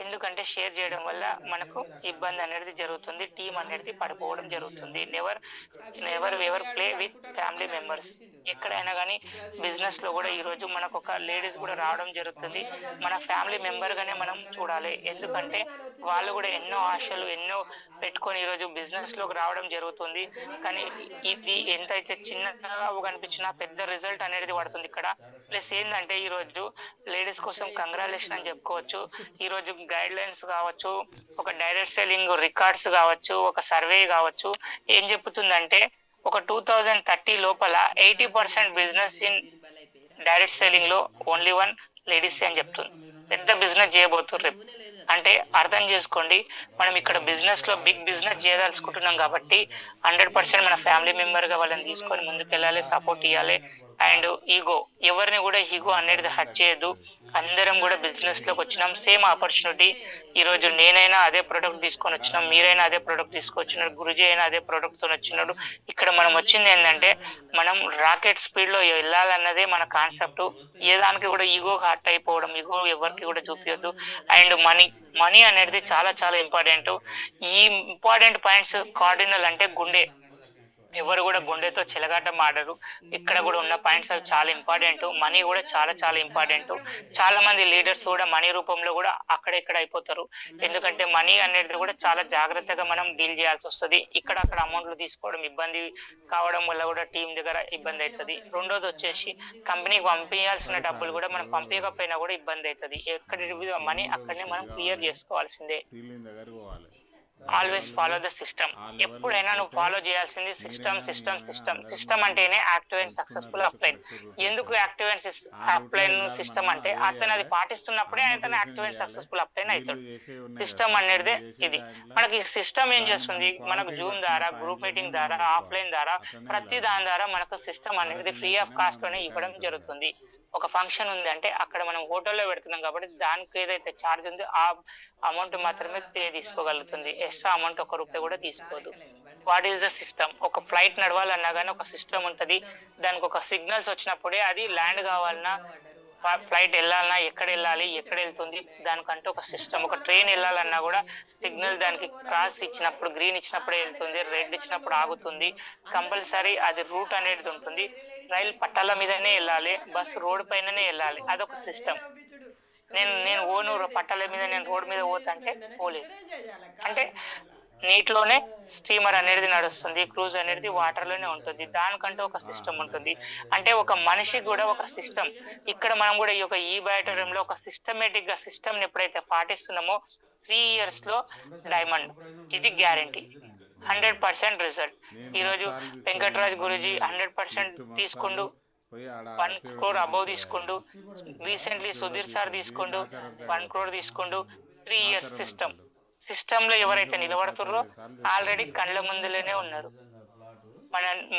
ఎందుకంటే షేర్ చేయడం వల్ల మనకు ఇబ్బంది అనేది జరుగుతుంది, టీం అనేది పడిపోవడం జరుగుతుంది. Never play with family members. ఎక్కడైనా కానీ బిజినెస్ లో కూడా ఈ రోజు మనకు ఒక లేడీస్ కూడా రావడం జరుగుతుంది, మన ఫ్యామిలీ మెంబర్ గానే మనం చూడాలి. ఎందుకంటే వాళ్ళు కూడా ఎన్నో ఆశలు ఎన్నో పెట్టుకొని ఈ రోజు బిజినెస్ లోకి రావడం జరుగుతుంది. కానీ ఇది ఎంతైతే చిన్నగా కనిపించినా పెద్ద రిజల్ట్ అనేది పడుతుంది ఇక్కడ. ప్లస్ ఏంటంటే ఈ రోజు లేడీస్ కోసం కంగ్రాచులేషన్ అని చెప్పుకోవచ్చు. ఈ రోజు గైడ్ లైన్స్ కావచ్చు, ఒక డైరెక్ట్ సెల్లింగ్ రికార్డ్స్ కావచ్చు, ఒక సర్వే కావచ్చు, ఏం చెప్తుందంటే ఒక 2030 లోపల 80% బిజినెస్ ఇన్ డైరెక్ట్ సెల్లింగ్ లో ఓన్లీ 1 లేడీస్ అని చెప్తుంది. పెద్ద బిజినెస్ చేయబోతున్నారు. అంటే అర్థం చేసుకోండి, మనం ఇక్కడ బిజినెస్ లో బిగ్ బిజినెస్ చేయదలుచుకుంటున్నాం కాబట్టి 100% మన ఫ్యామిలీ మెంబర్ గా వాళ్ళని తీసుకొని ముందుకెళ్ళాలి, సపోర్ట్ ఇవ్వాలి. అండ్ ఈగో, ఎవరిని కూడా ఈగో అనేది హర్ట్ చేయదు. అందరం కూడా బిజినెస్ లోకి వచ్చినాం, సేమ్ ఆపర్చునిటీ. ఈ రోజు నేనైనా అదే ప్రొడక్ట్ తీసుకొని వచ్చినాం, మీరైనా అదే ప్రొడక్ట్ తీసుకొచ్చినాడు, గురుజీ అయినా అదే ప్రొడక్ట్ తో వచ్చినాడు. ఇక్కడ మనం వచ్చింది ఏంటంటే మనం రాకెట్ స్పీడ్ లో వెళ్ళాలన్నదే మన కాన్సెప్ట్. ఏ దానికి కూడా ఈగో హార్ట్ అయిపోవడం, ఈగో ఎవరికి కూడా చూపించద్దు. అండ్ మనీ అనేది చాలా చాలా ఇంపార్టెంట్. ఈ ఇంపార్టెంట్ పాయింట్స్ కార్డినల్ అంటే గుండె. ఎవరు కూడా గుండెతో చెలగాటం ఆడరు. ఇక్కడ కూడా ఉన్న పాయింట్స్ అవి చాలా ఇంపార్టెంట్. మనీ కూడా చాలా చాలా ఇంపార్టెంట్. చాలా మంది లీడర్స్ కూడా మనీ రూపంలో కూడా అక్కడ అయిపోతారు. ఎందుకంటే మనీ అనేది కూడా చాలా జాగ్రత్తగా మనం డీల్ చేయాల్సి వస్తుంది. ఇక్కడ అక్కడ అమౌంట్లు తీసుకోవడం ఇబ్బంది కావడం వల్ల కూడా టీం దగ్గర ఇబ్బంది అవుతుంది. రెండోది వచ్చేసి కంపెనీకి పంపించాల్సిన డబ్బులు కూడా మనం పంపించకపోయినా కూడా ఇబ్బంది అవుతుంది. ఎక్కడ మనీ అక్కడనే మనం క్లియర్ చేసుకోవాల్సిందే. Always follow the system. ఎప్పుడైనా నువ్వు ఫాలో చేయాల్సింది సిస్టమ్ అంటేనే యాక్టివ్ అండ్ సక్సెస్ఫుల్ అప్లైన్. ఎందుకు యాక్టివ్ అండ్ అప్లైన్ సిస్టమ్ అంటే అతను అది పాటిస్తున్నప్పుడే అతను యాక్టివ్ అండ్ సక్సెస్ఫుల్ అప్లైన్ అవుతాడు. సిస్టమ్ అనేది ఇది. మనకి సిస్టమ్ ఏం చేస్తుంది, మనకు జూమ్ ద్వారా, గ్రూప్ మీటింగ్ ద్వారా, ఆఫ్లైన్ ద్వారా, ప్రతి దాని ద్వారా మనకు సిస్టమ్ అనేది ఫ్రీ ఆఫ్ కాస్ట్ లోనే ఇవ్వడం జరుగుతుంది. ఒక ఫంక్షన్ ఉంది అంటే అక్కడ మనం హోటల్లో పెడుతున్నాం కాబట్టి దానికి ఏదైతే ఛార్జ్ ఉందో ఆ అమౌంట్ మాత్రమే పే తీసుకోగలుగుతుంది. ఎక్స్ట్రా అమౌంట్ 1 రూపాయి కూడా తీసుకోదు. What is the system? ఒక ఫ్లైట్ నడవాలన్నా కానీ ఒక సిస్టమ్ ఉంటది. దానికి ఒక సిగ్నల్స్ వచ్చినప్పుడే అది ల్యాండ్ కావాలన్నా, ఫ్లైట్ వెళ్ళాలన్నా, ఎక్కడ వెళ్ళాలి, ఎక్కడ వెళ్తుంది, దానికంటే ఒక సిస్టమ్. ఒక ట్రైన్ వెళ్ళాలన్నా కూడా సిగ్నల్ దానికి క్రాస్ ఇచ్చినప్పుడు, గ్రీన్ ఇచ్చినప్పుడే వెళ్తుంది, రెడ్ ఇచ్చినప్పుడు ఆగుతుంది. కంపల్సరీ అది రూట్ అనేది ఉంటుంది. రైలు పట్టాల మీదనే వెళ్ళాలి, బస్సు రోడ్ పైననే వెళ్ళాలి. అదొక సిస్టమ్. నేను ఓను పట్టాల మీద, నేను రోడ్ మీద పోతాంటే పోలేదు. అంటే నీటిలోనే స్టీమర్ అనేది నడుస్తుంది, క్రూజ్ అనేది వాటర్ లోనే ఉంటుంది. దానికంటే ఒక సిస్టమ్ ఉంటుంది. అంటే ఒక మనిషికి కూడా ఒక సిస్టమ్. ఇక్కడ మనం కూడా ఈ యొక్క ఈ బయోటోరియంలో ఒక సిస్టమేటిక్ గా సిస్టమ్ ఎప్పుడైతే పాటిస్తున్నామో 3 years లో డైమండ్. ఇది గ్యారంటీ, 100% రిజల్ట్. ఈ రోజు వెంకటరాజ్ గురుజీ 100% తీసుకుంటూ 1 crore అబౌవ్ తీసుకుంటూ, రీసెంట్లీ సుధీర్ సార్ తీసుకుంటూ 1 crore తీసుకుంటూ 3 years సిస్టమ్ లో ఎవరైతే నిలబడుతున్నారో ఆల్రెడీ కళ్ళ ముందులోనే ఉన్నారు,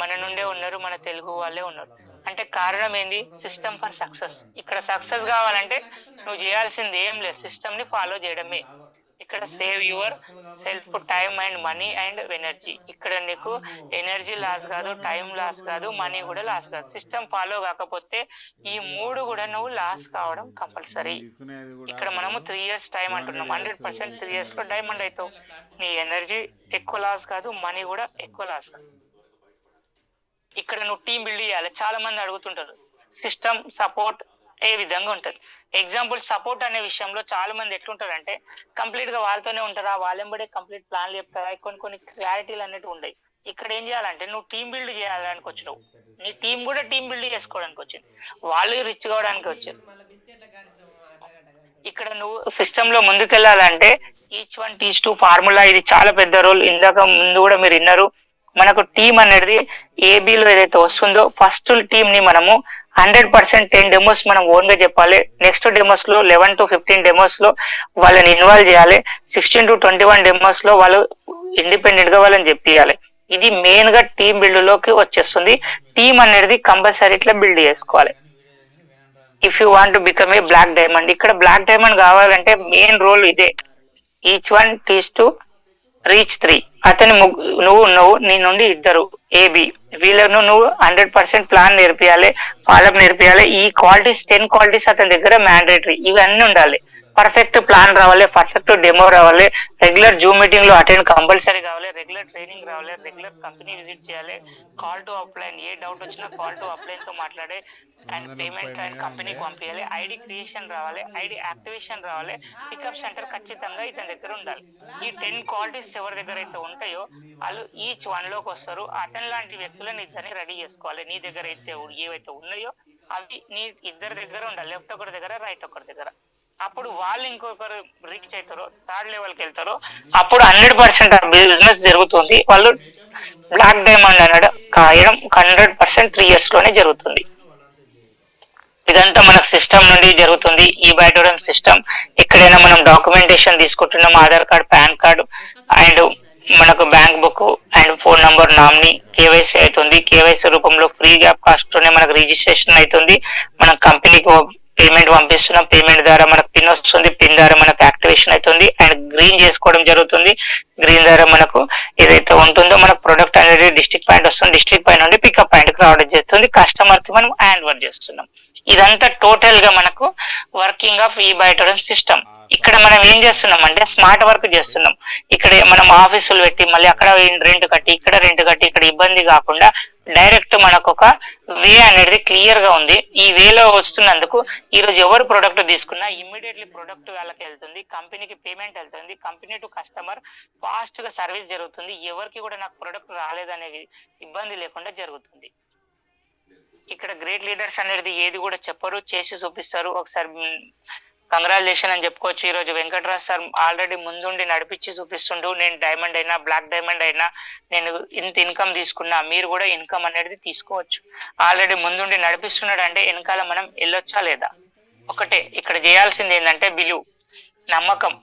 మన నుండే ఉన్నారు, మన తెలుగు వాళ్ళే ఉన్నారు. అంటే కారణం ఏంది? System for success. ఇక్కడ సక్సెస్ కావాలంటే నువ్వు చేయాల్సింది ఏం లేదు, సిస్టమ్ ని ఫాలో చేయడమే. ఇక్కడ save your self, time and money and energy. ఇక్కడ నీకు ఎనర్జీ లాస్ కాదు, టైం లాస్ కాదు, మనీ కూడా లాస్ కాదు. సిస్టమ్ ఫాలో కాకపోతే ఈ 3 కూడా నువ్వు లాస్ కావడం కంపల్సరీ. ఇక్కడ మనము 3 years టైం అంటున్నాం. 100% 3 years లో డైమండ్ అవుతావు. నీ ఎనర్జీ ఎక్కువ లాస్ కాదు, మనీ కూడా ఎక్కువ లాస్ కాదు. ఇక్కడ నువ్వు టీం బిల్డ్ చేయాలి. చాలా మంది అడుగుతుంటారు సిస్టమ్ సపోర్ట్ ఏ విధంగా ఉంటుంది. ఎగ్జాంపుల్ సపోర్ట్ అనే విషయంలో చాలా మంది ఎట్లుంటారంటే కంప్లీట్ గా వాళ్ళతోనే ఉంటారా, వాళ్ళెంబడే కంప్లీట్ ప్లాన్లు చెప్తారా, కొన్ని క్లారిటీలు అనేవి ఉండవు. ఇక్కడ ఏం చేయాలంటే నువ్వు టీం బిల్డ్ చేయాలని వచ్చినావు, నీ టీం కూడా టీం బిల్డ్ చేసుకోవడానికి వచ్చింది, వాళ్ళు రిచ్ కావడానికి వచ్చారు. ఇక్కడ నువ్వు సిస్టమ్ లో ముందుకెళ్ళాలంటే ఈచ్ 1 teach 2 ఫార్ములా, ఇది చాలా పెద్ద రోల్. ఇందాక ముందు కూడా మీరు విన్నారు. మనకు టీం అనేది ఏబీలో ఏదైతే వస్తుందో ఫస్ట్ టీం ని మనము 100% 10 డెమోస్ మనం ఓన్ గా చెప్పాలి. నెక్స్ట్ డెమోస్ లో 11 to 15 డెమోస్ లో వాళ్ళని ఇన్వాల్వ్ చేయాలి. 16 to 21 డెమోస్ లో వాళ్ళు ఇండిపెండెంట్ గా వాళ్ళని చెప్పియాలి. ఇది మెయిన్ గా టీమ్ బిల్డ్ లోకి వచ్చేస్తుంది. టీమ్ అనేది కంపల్సరీ ఇట్లా బిల్డ్ చేసుకోవాలి. If you want to become a black diamond, ఇక్కడ బ్లాక్ డైమండ్ కావాలంటే మెయిన్ రోల్ ఇదే. Each one ties to reach 3. అతని నువ్వు నీ నుండి ఇద్దరు ఏబి, వీళ్ళను నువ్వు 100% ప్లాన్ నేర్పియాలి, ఫాలోఅప్ నేర్పియాలి. ఈ క్వాలిటీస్ 10 క్వాలిటీస్ అతని దగ్గర మ్యాండేటరీ, ఇవన్నీ ఉండాలి. పర్ఫెక్ట్ ప్లాన్ రావాలి, పర్ఫెక్ట్ డెమో రావాలి, రెగ్యులర్ జూమ్ మీటింగ్ లో అటెండ్ కంపల్సరీ కావాలి, రెగ్యులర్ ట్రైనింగ్ రావాలి, రెగ్యులర్ కంపెనీ విజిట్ చేయాలి, call to upline, A doubt వచ్చినా కాల్ టు అప్లైన్ తో మాట్లాడే అండ్ పేమెంట్ అండ్ కంపెనీకి పంపించాలి. ఐడి క్రియేషన్ రావాలి, ఐడి యాక్టివేషన్ రావాలి, పికప్ సెంటర్ ఖచ్చితంగా ఇతని దగ్గర ఉండాలి. ఈ 10 క్వాలిటీస్ ఎవరి దగ్గర అయితే ఉంటాయో వాళ్ళు ఈచ్ వన్ లోకి వస్తారు. అతని లాంటి వ్యక్తులను ఇద్దరిని రెడీ చేసుకోవాలి. నీ దగ్గర అయితే ఏవైతే ఉన్నాయో అవి నీ ఇద్దరి దగ్గర ఉండాలి, లెఫ్ట్ ఒకరి దగ్గర, రైట్ ఒకరి దగ్గర. అప్పుడు వాళ్ళు ఇంకొకరు రీచ్ అవుతారో, థర్డ్ లెవెల్కి వెళ్తారో, అప్పుడు 100% బిజినెస్ జరుగుతుంది. వాళ్ళు బ్లాక్ డైమండ్ అనడం కాయడం 100% 3 years లోనే జరుగుతుంది. ఇదంతా మనకు సిస్టమ్ నుండి జరుగుతుంది. ఈ బయటోడం సిస్టమ్. ఎక్కడైనా మనం డాక్యుమెంటేషన్ తీసుకుంటున్నాం, Aadhaar card, PAN card and మనకు bank book and phone number, nominee, KYC అవుతుంది. కేవైసీ రూపంలో ఫ్రీ గ్యాప్ కాస్ట్ లోనే మనకు రిజిస్ట్రేషన్ అవుతుంది. మన కంపెనీకి పేమెంట్ పంపిస్తున్నాం, పేమెంట్ ద్వారా మనకు పిన్ వస్తుంది, పిన్ ద్వారా మనకు యాక్టివేషన్ అవుతుంది అండ్ గ్రీన్ చేసుకోవడం జరుగుతుంది. గ్రీన్ ద్వారా మనకు ఏదైతే ఉంటుందో మనకు ప్రొడక్ట్ అనేది డిస్ట్రిక్ట్ పాయింట్ వస్తుంది, డిస్ట్రిక్ట్ పాయింట్ నుండి పికప్ పాయింట్ కి రావడం చేస్తుంది, కస్టమర్ కి మనం హ్యాండ్ ఓవర్ చేస్తున్నాం. ఇదంతా టోటల్ గా మనకు వర్కింగ్ ఆఫ్ ఈ బయటోడం సిస్టమ్. ఇక్కడ మనం ఏం చేస్తున్నాం అంటే స్మార్ట్ వర్క్ చేస్తున్నాం. ఇక్కడ మనం ఆఫీసులు పెట్టి మళ్ళీ అక్కడ రెంట్ కట్టి, ఇక్కడ రెంట్ కట్టి, ఇక్కడ ఇబ్బంది కాకుండా డైరెక్ట్ మనకు ఒక వే అనేది క్లియర్ గా ఉంది. ఈ వేలో వస్తున్నందుకు ఈ రోజు ఎవరు ప్రొడక్ట్ తీసుకున్నా ఇమ్మీడియట్లీ ప్రొడక్ట్ వాళ్ళకి వెళ్తుంది, కంపెనీకి పేమెంట్ వెళ్తుంది, కంపెనీ టు కస్టమర్ ఫాస్ట్ గా సర్వీస్ జరుగుతుంది. ఎవరికి కూడా నాకు ప్రొడక్ట్ రాలేదనే ఇబ్బంది లేకుండా జరుగుతుంది. ఇక్కడ గ్రేట్ లీడర్స్ అనేది ఏది కూడా చెప్పరు, చేసి చూపిస్తారు. ఒకసారి కంగ్రాచులేషన్ అని చెప్పుకోవచ్చు. ఈ రోజు వెంకటరాజ్ సార్ ఆల్రెడీ ముందుండి నడిపించి చూపిస్తుండు. నేను డైమండ్ అయినా, బ్లాక్ డైమండ్ అయినా, నేను ఇంత ఇన్కమ్ తీసుకున్నా, మీరు కూడా ఇన్కమ్ అనేది తీసుకోవచ్చు. ఆల్రెడీ ముందుండి నడిపిస్తున్నాడు అంటే వెనకాల మనం వెళ్ళొచ్చా లేదా? ఒకటే ఇక్కడ చేయాల్సింది ఏంటంటే బిలీవ్, నమ్మకం.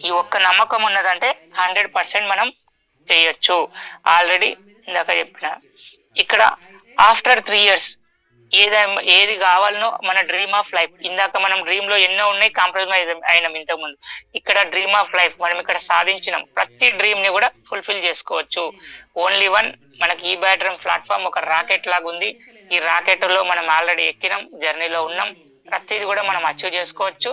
ఈ ఒక్క నమ్మకం ఉన్నదంటే 100% మనం చేయొచ్చు. ఆల్రెడీ ఇందాక చెప్పిన ఇక్కడ ఆఫ్టర్ 3 years ఏది కావాలనో మన డ్రీమ్ ఆఫ్ లైఫ్, ఇందాక మనం డ్రీమ్ లో ఎన్నో ఉన్నాయి, కాంప్రమైజ్ అయినాం ఇంతకు ముందు. ఇక్కడ డ్రీమ్ ఆఫ్ లైఫ్ మనం ఇక్కడ సాధించినాం. ప్రతి డ్రీమ్ ని కూడా ఫుల్ఫిల్ చేసుకోవచ్చు. ఓన్లీ వన్ మనకి ఈ బ్యాటరీ ప్లాట్ఫామ్ ఒక రాకెట్ లాగా ఉంది. ఈ రాకెట్ లో మనం ఆల్రెడీ ఎక్కినాం, జర్నీలో ఉన్నాం. ప్రతిది కూడా మనం అచీవ్ చేసుకోవచ్చు.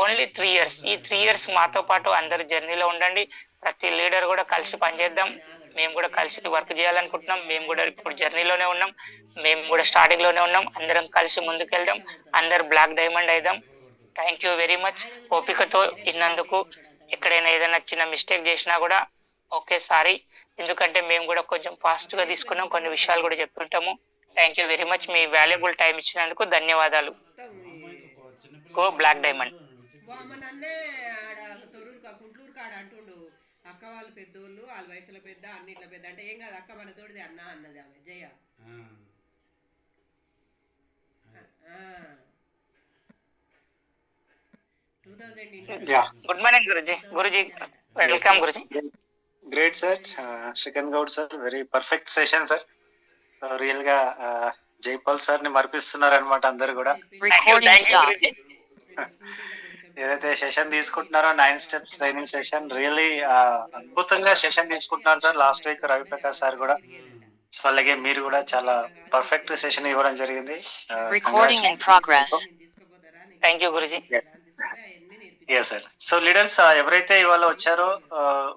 Only 3 years. ఈ 3 years మాతో పాటు అందరు జర్నీలో ఉండండి. ప్రతి లీడర్ కూడా కలిసి పనిచేద్దాం. మేము కూడా కలిసి వర్క్ చేయాలనుకుంటున్నాం. మేము కూడా ఇప్పుడు జర్నీలోనే ఉన్నాం, మేము కూడా స్టార్టింగ్ లోనే ఉన్నాం. అందరం కలిసి ముందుకెళ్దాం, అందరు బ్లాక్ డైమండ్ అయిదాం. Thank you very much. ఓపికతో ఇన్నందుకు. ఎక్కడైనా ఏదైనా చిన్న మిస్టేక్ చేసినా కూడా ఓకే సారీ, ఎందుకంటే మేము కూడా కొంచెం ఫాస్ట్ గా తీసుకున్నాం, కొన్ని విషయాలు కూడా చెప్తుంటాము. Thank you very much. మీ వాల్యుబుల్ టైం ఇచ్చినందుకు ధన్యవాదాలు. Go black diamond. గుంటూరు కాడ అంటుండు, అక్క వాళ్ళు పెద్దోళ్ళు, వాళ్ళ వయసులో పెద్ద, అన్నిట్లో పెద్ద అంటే ఏం కాదు అక్క మన తోడిది అన్న అన్నది ఆమె Jaya. Good morning Guruji. Guruji welcome Guruji. Great sir, Srikanth Goud sir, very perfect session sir. So real గా జైపాల్ సార్ ని మరిపిస్తున్నారు అనమాట అందరు కూడా. ఏదైతే సెషన్ తీసుకుంటున్నారో 9 steps ట్రైనింగ్ సెషన్, రియల్లీ అద్భుతంగా సెషన్ తీసుకుంటున్నారు sir. Last week Raviprakash sir కూడా, సో అలాగే మీరు కూడా చాలా పర్ఫెక్ట్ సెషన్ ఇవ్వడం జరిగింది. Thank you Guruji. Yes sir. So leaders ఎవరైతే ఇవాళ వచ్చారో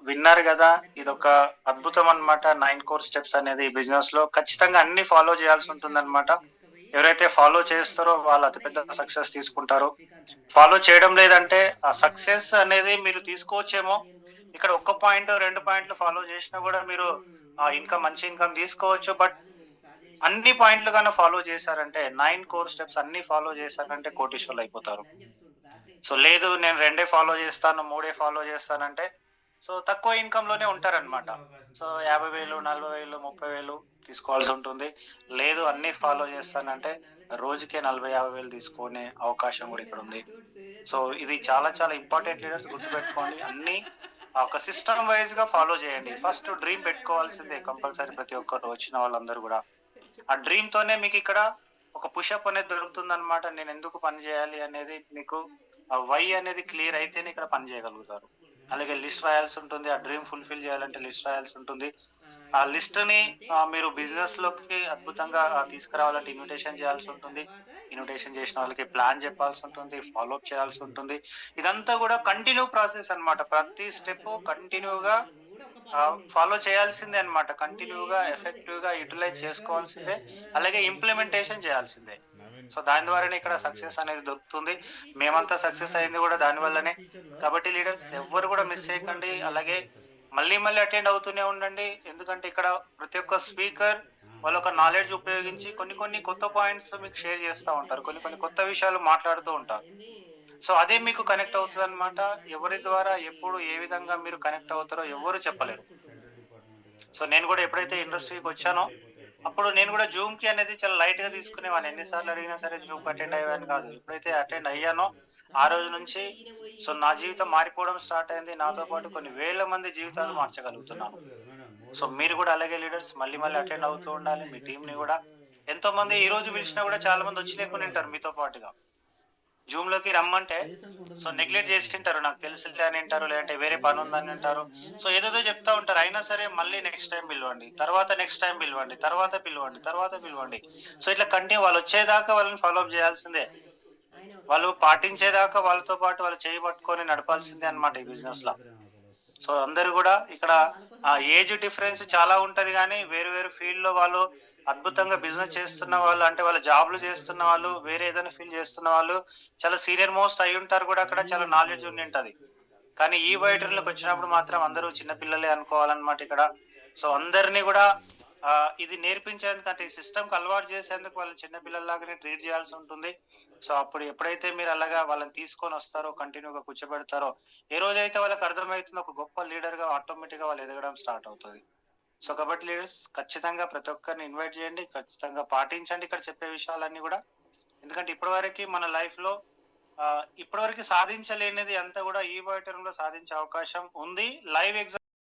విన్నారు కదా, ఇది ఒక అద్భుతం అనమాట. 9 core steps అనేది బిజినెస్ లో ఖచ్చితంగా అన్ని ఫాలో చేయాల్సి ఉంటుంది అనమాట. ఎవరైతే ఫాలో చేస్తారో వాళ్ళు అతిపెద్ద సక్సెస్ తీసుకుంటారు. ఫాలో చేయడం లేదంటే ఆ సక్సెస్ అనేది మీరు తీసుకోవచ్చేమో, ఇక్కడ 1 point 2 points ఫాలో చేసినా కూడా మీరు ఇన్కమ్, మంచి ఇన్కమ్ తీసుకోవచ్చు. బట్ అన్ని పాయింట్లు కన్నా ఫాలో చేశారంటే, 9 core steps అన్ని ఫాలో చేశారంటే కోటీశ్వర్లు అయిపోతారు. సో లేదు నేను 2 ఫాలో చేస్తాను, 3 ఫాలో చేస్తానంటే సో తక్కువ ఇన్కమ్ లోనే ఉంటారనమాట. సో 50,000, 40,000, 30,000 తీసుకోవాల్సి ఉంటుంది. లేదు అన్ని ఫాలో చేస్తానంటే రోజుకే 40,000, 50,000 తీసుకునే అవకాశం కూడా ఇక్కడ ఉంది. సో ఇది చాలా చాలా ఇంపార్టెంట్ లీడర్స్, గుర్తుపెట్టుకోండి. అన్ని ఒక సిస్టమ్ వైజ్ గా ఫాలో చేయండి. ఫస్ట్ డ్రీమ్ పెట్టుకోవాల్సిందే కంపల్సరీ, ప్రతి ఒక్కరు వచ్చిన వాళ్ళందరూ కూడా. ఆ డ్రీమ్ తోనే మీకు ఇక్కడ ఒక పుషప్ అనేది దొరుకుతుంది అనమాట. నేను ఎందుకు పని చేయాలి అనేది మీకు ఆ వై అనేది క్లియర్ అయితేనే ఇక్కడ పని చేయగలుగుతారు. అలాగే లిస్ట్ రాయాల్సి ఉంటుంది. ఆ డ్రీమ్ ఫుల్ఫిల్ చేయాలంటే లిస్ట్ రాయాల్సి ఉంటుంది. ఆ లిస్ట్ ని మీరు బిజినెస్ లోకి అద్భుతంగా తీసుకురావాలంటే ఇన్విటేషన్ చేయాల్సి ఉంటుంది. ఇన్విటేషన్ చేసిన వాళ్ళకి ప్లాన్ చెప్పాల్సి ఉంటుంది, ఫాలోఅప్ చేయాల్సి ఉంటుంది. ఇదంతా కూడా కంటిన్యూ ప్రాసెస్ అన్నమాట. ప్రతి స్టెప్ కంటిన్యూగా ఫాలో చేయాల్సిందే అన్నమాట. కంటిన్యూగా ఎఫెక్టివ్ గా యూటిలైజ్ చేసుకోవాల్సిందే, అలాగే ఇంప్లిమెంటేషన్ చేయాల్సిందే. సో దాని ద్వారానే ఇక్కడ సక్సెస్ అనేది దొరుకుతుంది. మేమంతా సక్సెస్ అయింది కూడా దాని వల్లనే. కాబట్టి లీడర్స్ ఎవ్వరు కూడా మిస్ చేయకండి. అలాగే మళ్ళీ మళ్ళీ అటెండ్ అవుతూనే ఉండండి. ఎందుకంటే ఇక్కడ ప్రతి ఒక్క స్పీకర్ వాళ్ళ ఒక నాలెడ్జ్ ఉపయోగించి కొన్ని కొత్త పాయింట్స్ మీకు షేర్ చేస్తూ ఉంటారు, కొన్ని కొత్త విషయాలు మాట్లాడుతూ ఉంటారు. సో అదే మీకు కనెక్ట్ అవుతుంది అనమాట. ఎవరి ద్వారా ఎప్పుడు ఏ విధంగా మీరు కనెక్ట్ అవుతారో ఎవరు చెప్పలేరు. సో నేను కూడా ఎప్పుడైతే ఇండస్ట్రీకి వచ్చానో అప్పుడు నేను కూడా జూమ్ కి అనేది చాలా లైట్ గా తీసుకునేవాడిని. ఎన్నిసార్లు అడిగినా సరే జూమ్ కి అటెండ్ అయ్యేవాడిని కాదు. ఎప్పుడైతే అటెండ్ అయ్యానో ఆ రోజు నుంచి సో నా జీవితం మారిపోవడం స్టార్ట్ అయింది. నాతో పాటు కొన్ని వేల మంది జీవితాలు మార్చగలుగుతున్నాను. సో మీరు కూడా అలాగే లీడర్స్ మళ్ళీ మళ్ళీ అటెండ్ అవుతూ ఉండాలి. మీ టీం ని కూడా ఎంతో మంది ఈ రోజు పిలిచినా కూడా చాలా మంది వచ్చి లేకుండా ఉంటారు మీతో పాటుగా. జూమ్ లోకి రమ్మంటే సో నెగ్లెక్ట్ చేసి తింటారు, నాకు తెలుసు అని అంటారు, లేదంటే వేరే పని ఉందని అంటారు. సో ఏదేదో చెప్తా ఉంటారు. అయినా సరే మళ్ళీ నెక్స్ట్ టైం పిలవండి, తర్వాత నెక్స్ట్ టైం పిలవండి, తర్వాత పిలవండి. సో ఇట్లా కంటిన్యూ వాళ్ళు వచ్చేదాకా వాళ్ళని ఫాలోఅప్ చేయాల్సిందే. వాళ్ళు పాటించేదాకా వాళ్ళతో పాటు వాళ్ళు చేయి పట్టుకొని నడపాల్సిందే అన్నమాట ఈ బిజినెస్ లో. సో అందరు కూడా ఇక్కడ ఆ ఏజ్ డిఫరెన్స్ చాలా ఉంటది, కానీ వేరు వేరు ఫీల్డ్ లో వాళ్ళు అద్భుతంగా బిజినెస్ చేస్తున్న వాళ్ళు, అంటే వాళ్ళ జాబ్లు చేస్తున్న వాళ్ళు, వేరే ఏదైనా ఫీల్డ్ చేస్తున్న వాళ్ళు చాలా సీనియర్ మోస్ట్ అయి ఉంటారు కూడా, అక్కడ చాలా నాలెడ్జ్ ఉండి ఉంటది. కానీ ఈ వైటర్లకు వచ్చినప్పుడు మాత్రం అందరూ చిన్నపిల్లలే అనుకోవాలన్నమాట ఇక్కడ. సో అందరినీ కూడా ఇది నేర్పించేందుకు, అంటే ఈ సిస్టమ్ కి అలవాటు చేసేందుకు వాళ్ళు చిన్నపిల్లల్లాగానే ట్రీట్ చేయాల్సి ఉంటుంది. సో అప్పుడు ఎప్పుడైతే మీరు అలాగా వాళ్ళని తీసుకొని వస్తారో, కంటిన్యూగా కూర్చోబెడతారో, ఏ రోజైతే వాళ్ళకి అర్థమవుతుందో ఒక గొప్ప లీడర్ గా ఆటోమేటిక్ గా వాళ్ళు ఎదగడం స్టార్ట్ అవుతుంది. సో కాబట్టి లీడర్స్ ఖచ్చితంగా ప్రతి ఒక్కరిని ఇన్వైట్ చేయండి, ఖచ్చితంగా పాటించండి ఇక్కడ చెప్పే విషయాలన్నీ కూడా. ఎందుకంటే ఇప్పటివరకు మన లైఫ్ లో ఇప్పటివరకు సాధించలేనిది అంతా కూడా ఈ వైటర్లో సాధించే అవకాశం ఉంది. Live exam